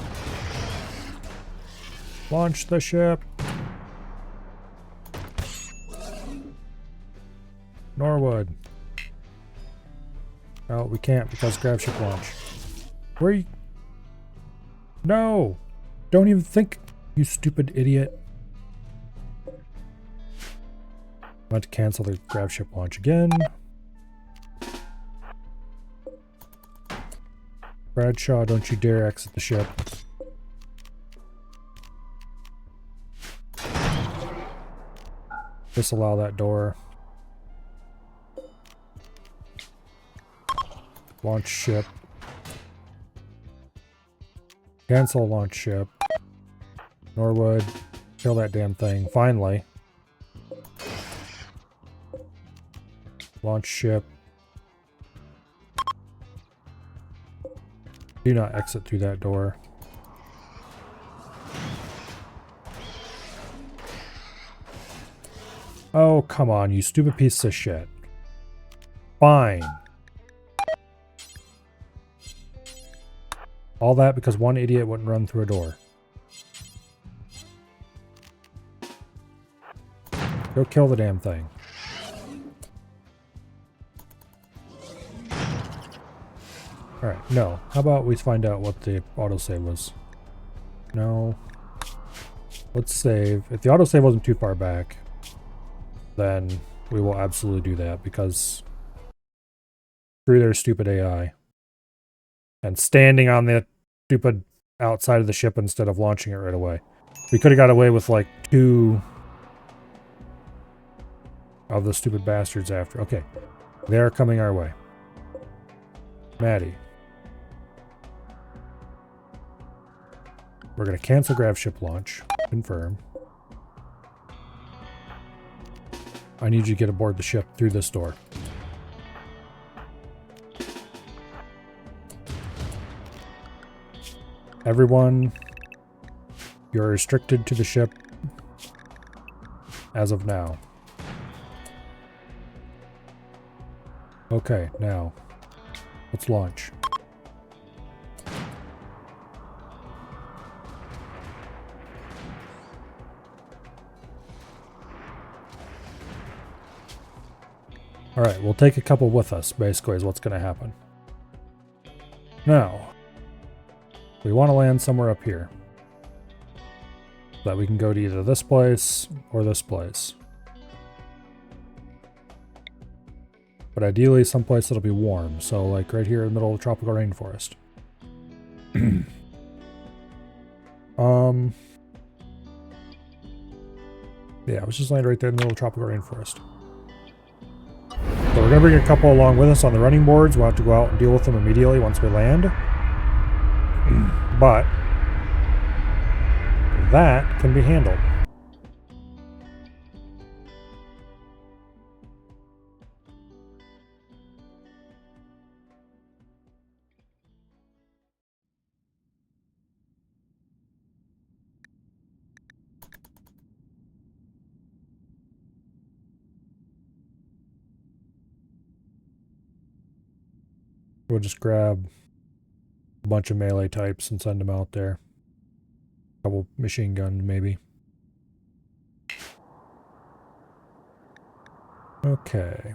Launch the ship. Norwood. Oh, we can't because grab ship launch. Where are you? No! Don't even think, you stupid idiot. I'm about to cancel the grab ship launch again. Bradshaw, don't you dare exit the ship. Disallow that door. Launch ship. Cancel launch ship. Norwood, kill that damn thing. Finally. Launch ship. Do not exit through that door. Oh, come on, you stupid piece of shit. Fine. All that because one idiot wouldn't run through a door. Go kill the damn thing. Alright, no. How about we find out what the autosave was? No. Let's save. If the autosave wasn't too far back, then we will absolutely do that because screw their stupid AI. And standing on the stupid outside of the ship instead of launching it right away. We could have got away with like 2 of the stupid bastards after. Okay. They are coming our way. Maddie. We're going to cancel grab ship launch. Confirm. I need you to get aboard the ship through this door. Everyone, you're restricted to the ship as of now. Okay, now, let's launch. Alright, we'll take a couple with us, basically, is what's going to happen. Now, we want to land somewhere up here. So that we can go to either this place or this place. But ideally someplace that'll be warm. So like right here in the middle of the tropical rainforest. Yeah, let's just land right there in the middle of the tropical rainforest. So we're going to bring a couple along with us on the running boards. We'll have to go out and deal with them immediately once we land. But that can be handled. We'll just grab a bunch of melee types and send them out there. A couple machine guns, maybe. Okay.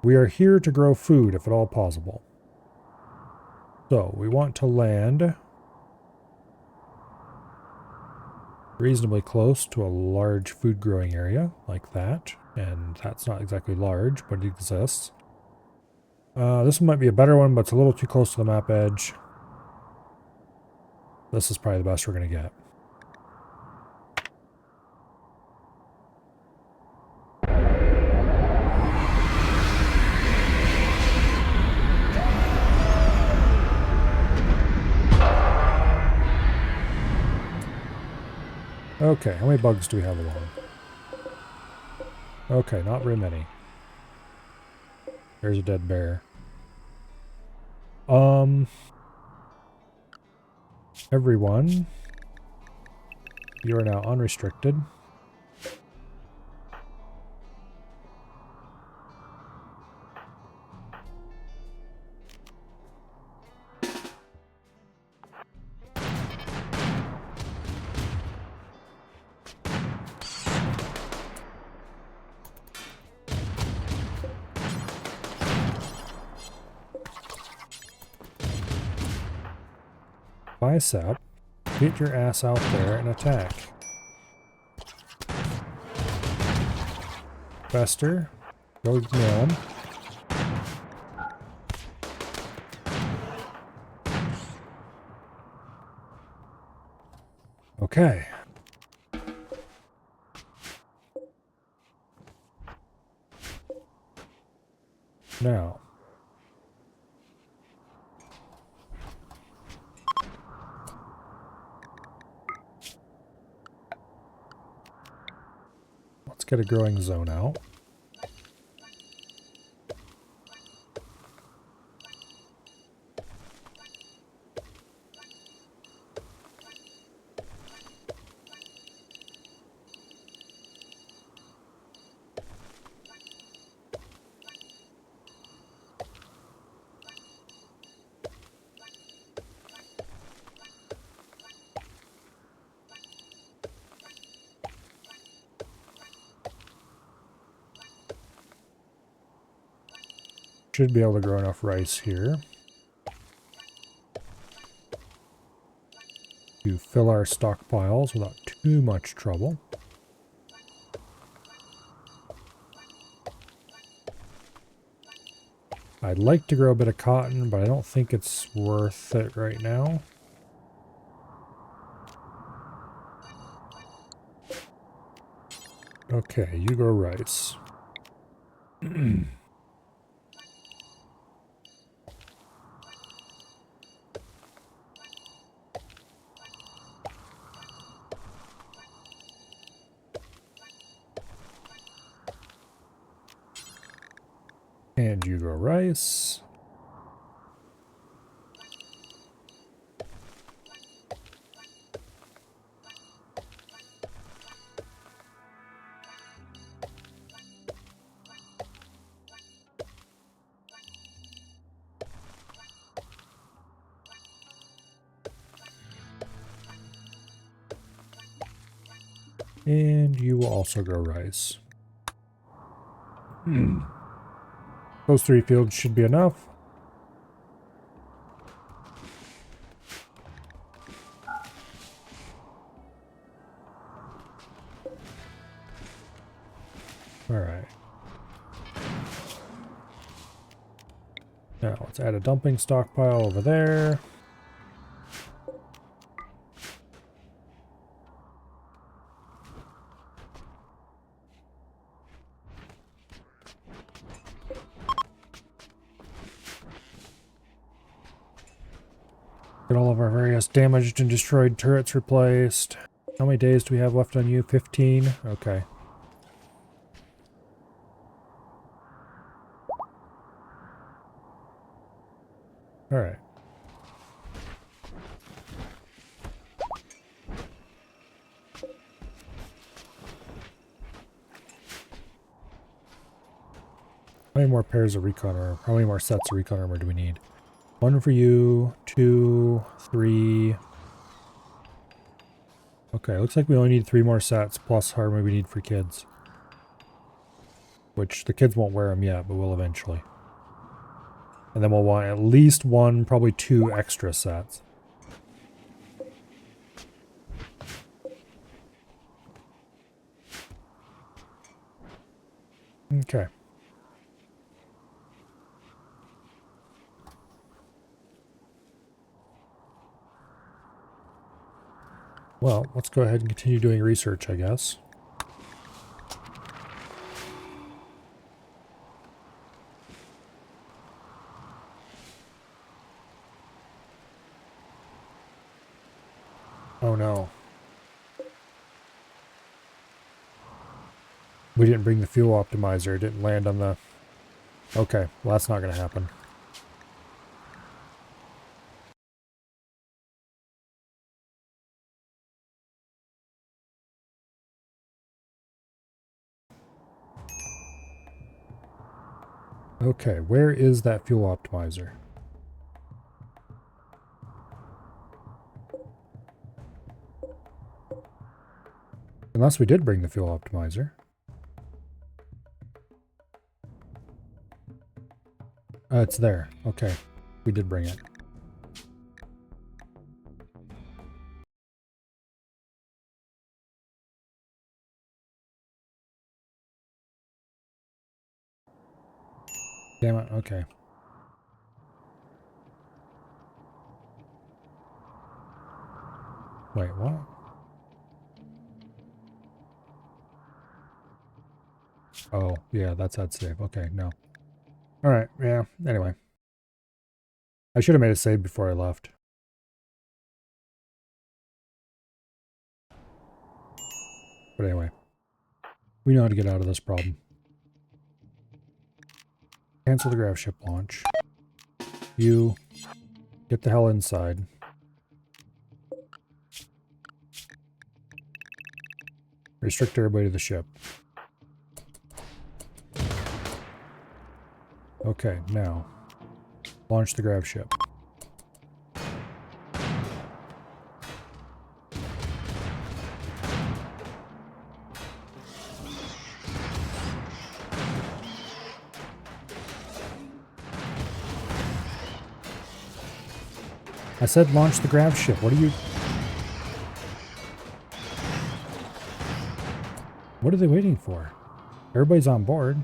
We are here to grow food, if at all possible. So, we want to land reasonably close to a large food growing area, like that. And that's not exactly large, but it exists. This one might be a better one, but it's a little too close to the map edge. This is probably the best we're going to get. Okay, how many bugs do we have along? Okay, not very many. There's a dead bear. Everyone, you are now unrestricted. Bicep, get your ass out there and attack. Fester, go nail him. Okay. Now. Let's get a growing zone out. Should be able to grow enough rice here to fill our stockpiles without too much trouble. I'd like to grow a bit of cotton, but I don't think it's worth it right now. Okay, you grow rice. And you grow rice. And you will also grow rice. Those 3 fields should be enough. Alright. Now let's add a dumping stockpile over there. Get all of our various damaged and destroyed turrets replaced. How many days do we have left on you? 15? Okay. Alright. How many more pairs of recon armor? How many more sets of recon armor do we need? 1 for you, 2, 3. Okay, looks like we only need 3 more sets plus armor we need for kids. which the kids won't wear them yet, but will eventually. And then we'll want at least one, probably two extra sets. Okay. Well, let's go ahead and continue doing research, I guess. Oh no. We didn't bring the fuel optimizer. It didn't land on the... Okay, well that's not going to happen. Okay, where is that fuel optimizer? Unless we did bring the fuel optimizer. It's there. Okay, we did bring it. Damn it, okay. Wait, what? Oh, yeah, that's that save. Okay, no. Alright, yeah, anyway. I should have made a save before I left. But anyway. We know how to get out of this problem. Cancel the grav ship launch. You get the hell inside. Restrict everybody to the ship. Okay, now. Launch the grav ship. I said launch the grav ship. What are you... What are they waiting for? Everybody's on board.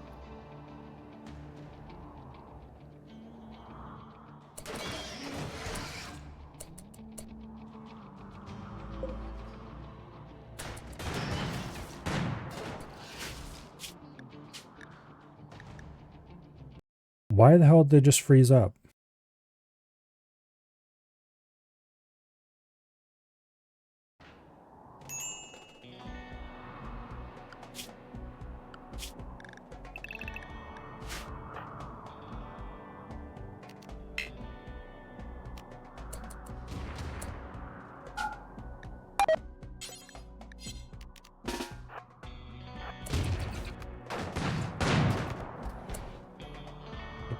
Why the hell did they just freeze up?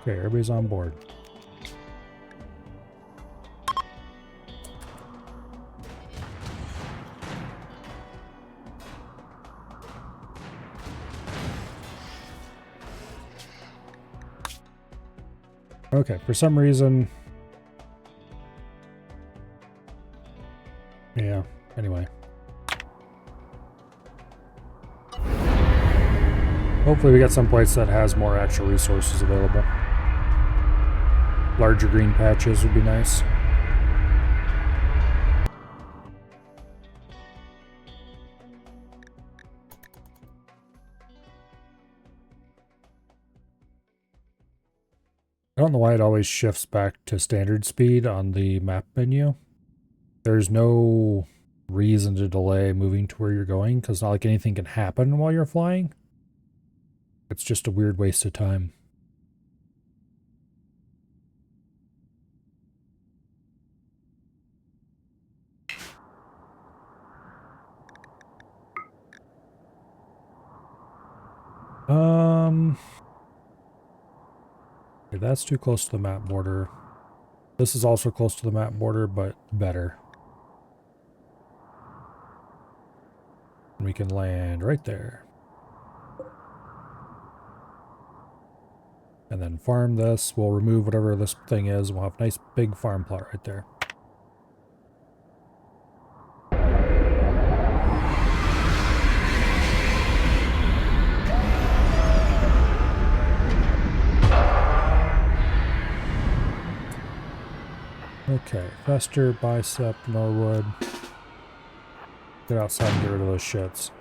Okay, everybody's on board. Okay, for some reason... Yeah, anyway. Hopefully we get someplace that has more actual resources available. Larger green patches would be nice. I don't know why it always shifts back to standard speed on the map menu. There's no reason to delay moving to where you're going, because not like anything can happen while you're flying. It's just a weird waste of time. Okay, that's too close to the map border. This is also close to the map border, but better. We can land right there. And then farm this. We'll remove whatever this thing is. We'll have a nice big farm plot right there. Okay, Fester, Bicep, Norwood. Get outside and get rid of those shits.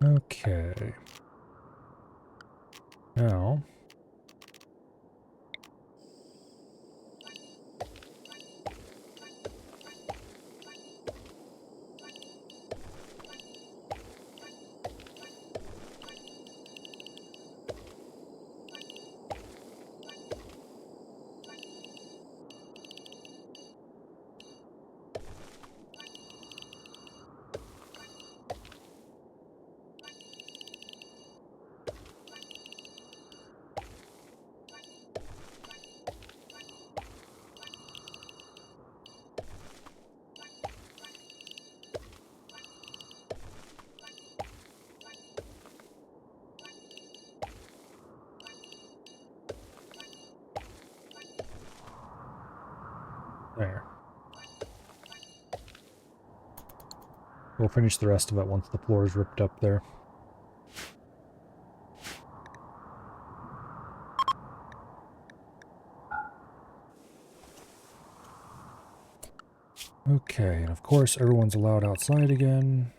Okay. Now. There. We'll finish the rest of it once the floor is ripped up there. Okay, and of course everyone's allowed outside again.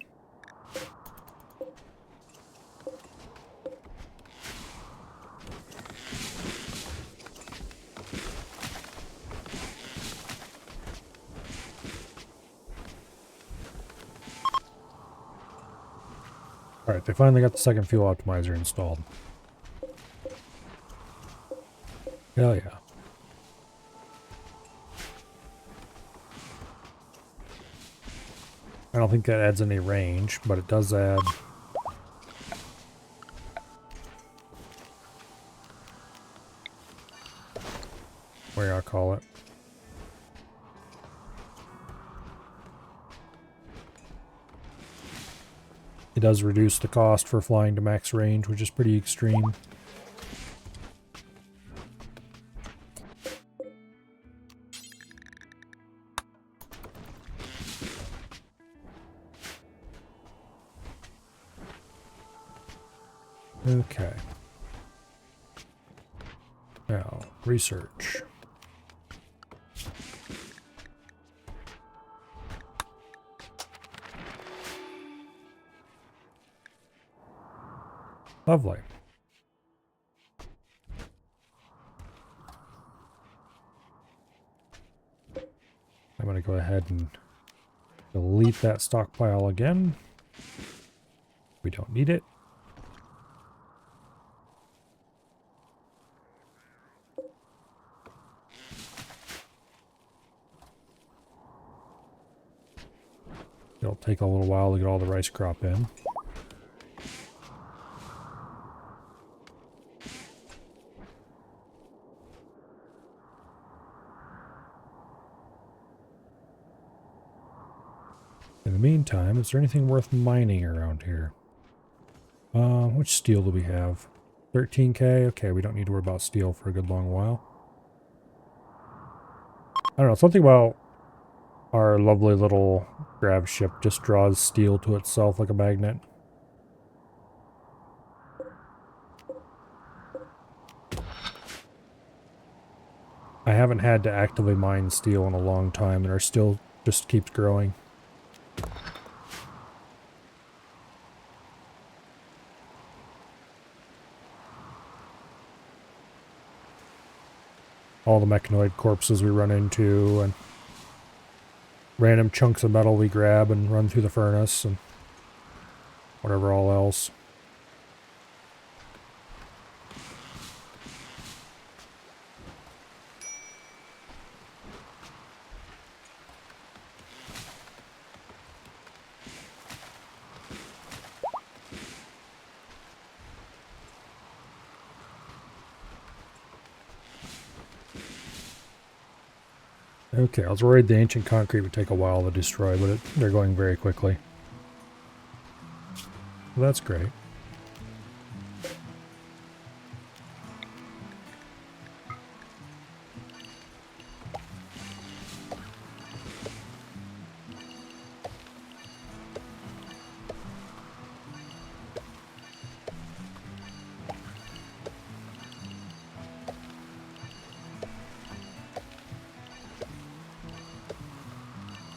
Alright, they finally got the second fuel optimizer installed. Hell yeah. I don't think that adds any range, but it does add... what do I call it? It does reduce the cost for flying to max range, which is pretty extreme. Okay. Now, research. Lovely. I'm going to go ahead and delete that stockpile again. We don't need it. It'll take a little while to get all the rice crop in. In the meantime, is there anything worth mining around here? Which steel do we have? 13k? Okay, we don't need to worry about steel for a good long while. I don't know, something about our lovely little grav ship just draws steel to itself like a magnet. I haven't had to actively mine steel in a long time, and our steel just keeps growing. all the mechanoid corpses we run into and random chunks of metal we grab and run through the furnace and whatever all else. Okay, I was worried the ancient concrete would take a while to destroy, but they're going very quickly. Well, that's great.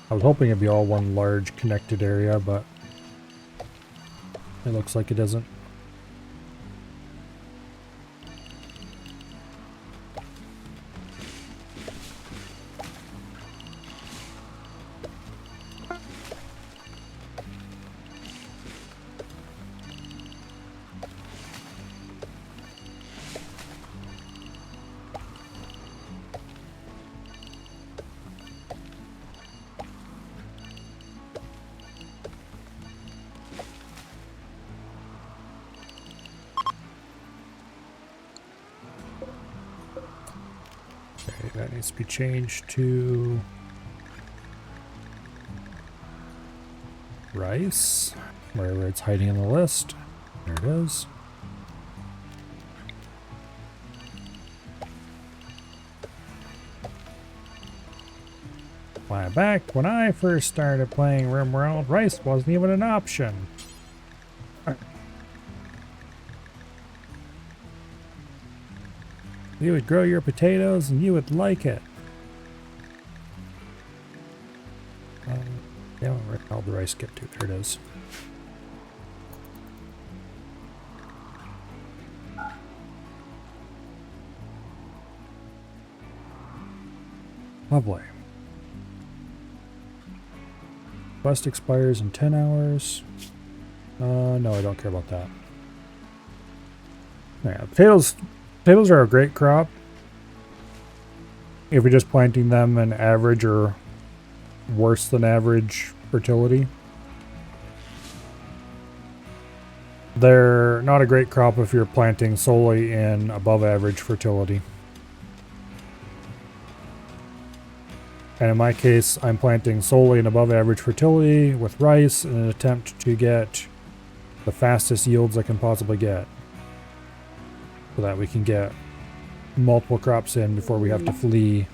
I was hoping it'd be all one large connected area, but it looks like it isn't. Okay, that needs to be changed to rice, wherever it's hiding in the list. There it is. Why, back when I first started playing RimWorld, rice wasn't even an option. You would grow your potatoes and you would like it. Yeah, where did all the rice get to? There it is. Lovely. Quest expires in 10 hours. No, I don't care about that. Yeah, potatoes are a great crop if you're just planting them in average or worse than average fertility. They're not a great crop if you're planting solely in above average fertility. And in my case, I'm planting solely in above average fertility with rice in an attempt to get the fastest yields I can possibly get, so that we can get multiple crops in before we have to flee.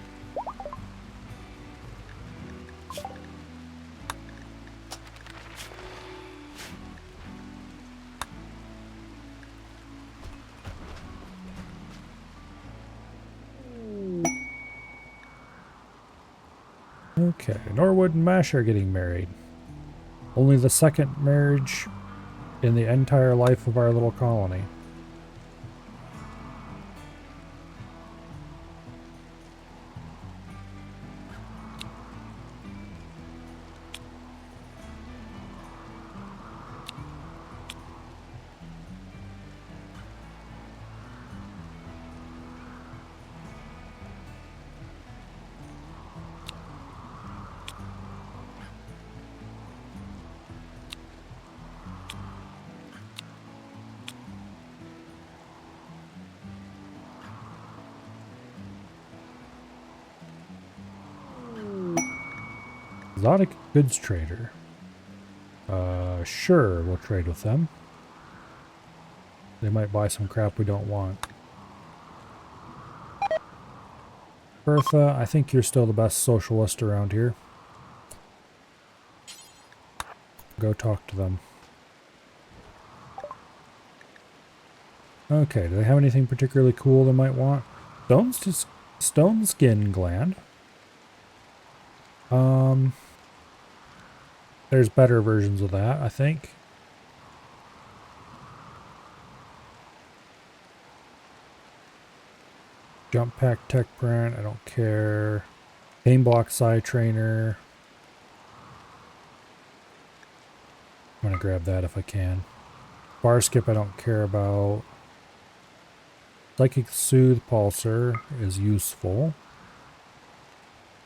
Okay, Norwood and Mash are getting married. Only the second marriage in the entire life of our little colony. Exotic goods trader. Sure, we'll trade with them. They might buy some crap we don't want. Bertha, I think you're still the best socialist around here. Go talk to them. Okay, do they have anything particularly cool they might want? Stone skin gland. There's better versions of that, I think. Jump pack tech print, I don't care. Pain block side trainer. I'm gonna grab that if I can. Bar skip I don't care about. Psychic soothe pulsar is useful.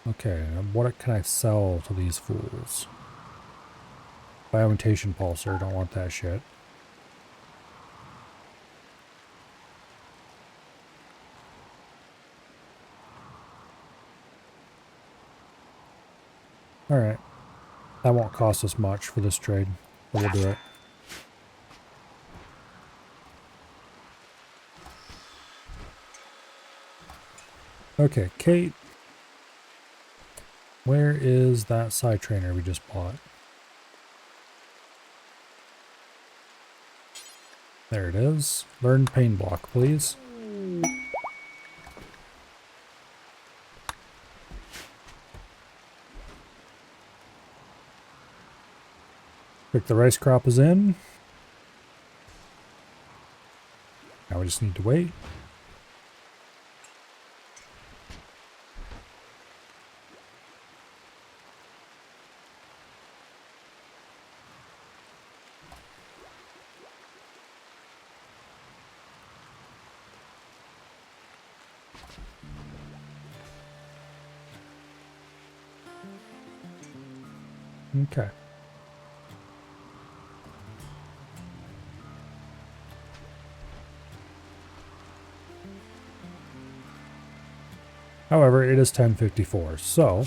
Okay, what can I sell to these fools? Biomutation pulsar, don't want that shit. Alright. That won't cost us much for this trade, but we'll do it. Okay, Kate. Where is that side trainer we just bought? There it is. Learn pain block, please. Pick the rice crop is in. Now we just need to wait. Okay. However, it is 10:54, so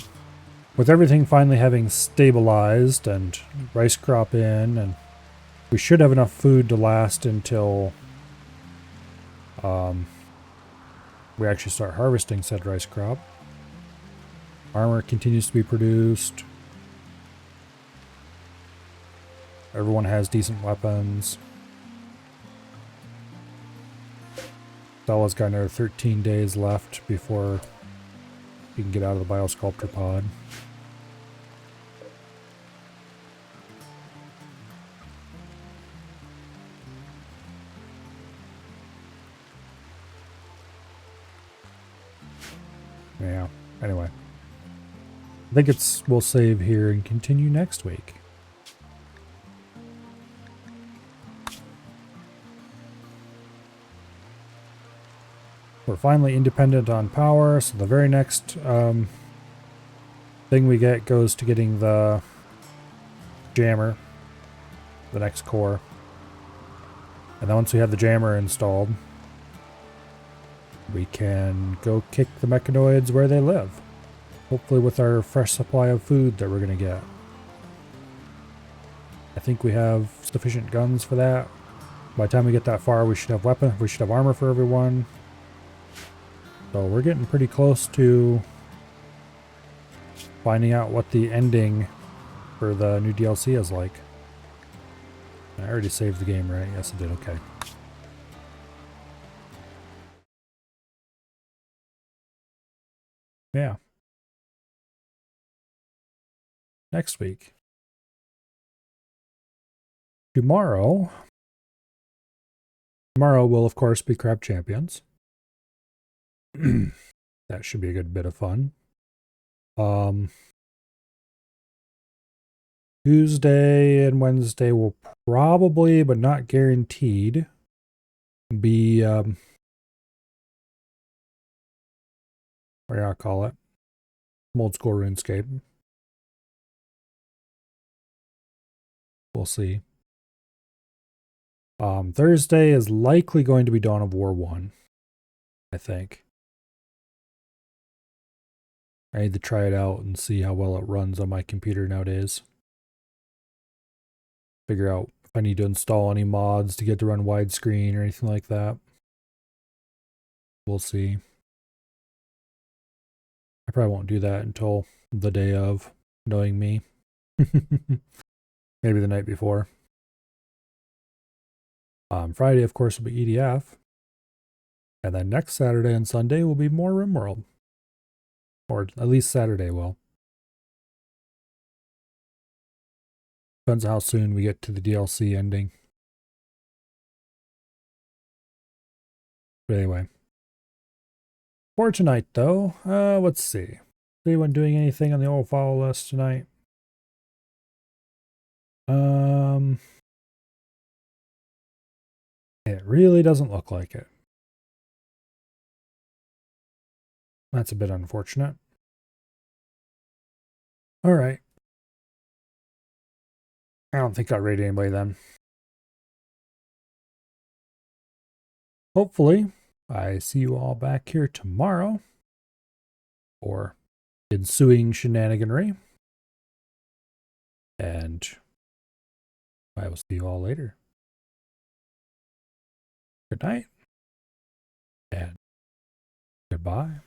with everything finally having stabilized and rice crop in, and we should have enough food to last until we actually start harvesting said rice crop. Armor continues to be produced. Everyone has decent weapons. Stella's got another 13 days left before you can get out of the biosculptor pod. Yeah, anyway. I think we'll save here and continue next week. We're finally independent on power, so the very next thing we get goes to getting the jammer, the next core. And then once we have the jammer installed, we can go kick the mechanoids where they live. Hopefully with our fresh supply of food that we're going to get. I think we have sufficient guns for that. By the time we get that far, we should have weapons, we should have armor for everyone. So we're getting pretty close to finding out what the ending for the new DLC is like. I already saved the game, right? Yes, I did. Okay. Yeah. Next week. Tomorrow will, of course, be Crab Champions. That should be a good bit of fun. Tuesday and Wednesday will probably, but not guaranteed, be, what do I call it? Old school RuneScape. We'll see. Thursday is likely going to be Dawn of War 1, I think. I need to try it out and see how well it runs on my computer nowadays. Figure out if I need to install any mods to get to run widescreen or anything like that. We'll see. I probably won't do that until the day of, knowing me. Maybe the night before. Friday, of course, will be EDF. And then next Saturday and Sunday will be more RimWorld. Or at least Saturday will. Depends how soon we get to the DLC ending. But anyway. For tonight, though, let's see. Is anyone doing anything on the old follow list tonight? It really doesn't look like it. That's a bit unfortunate. All right. I don't think I'll raid anybody then. Hopefully, I see you all back here tomorrow for ensuing shenaniganry. And I will see you all later. Good night and goodbye.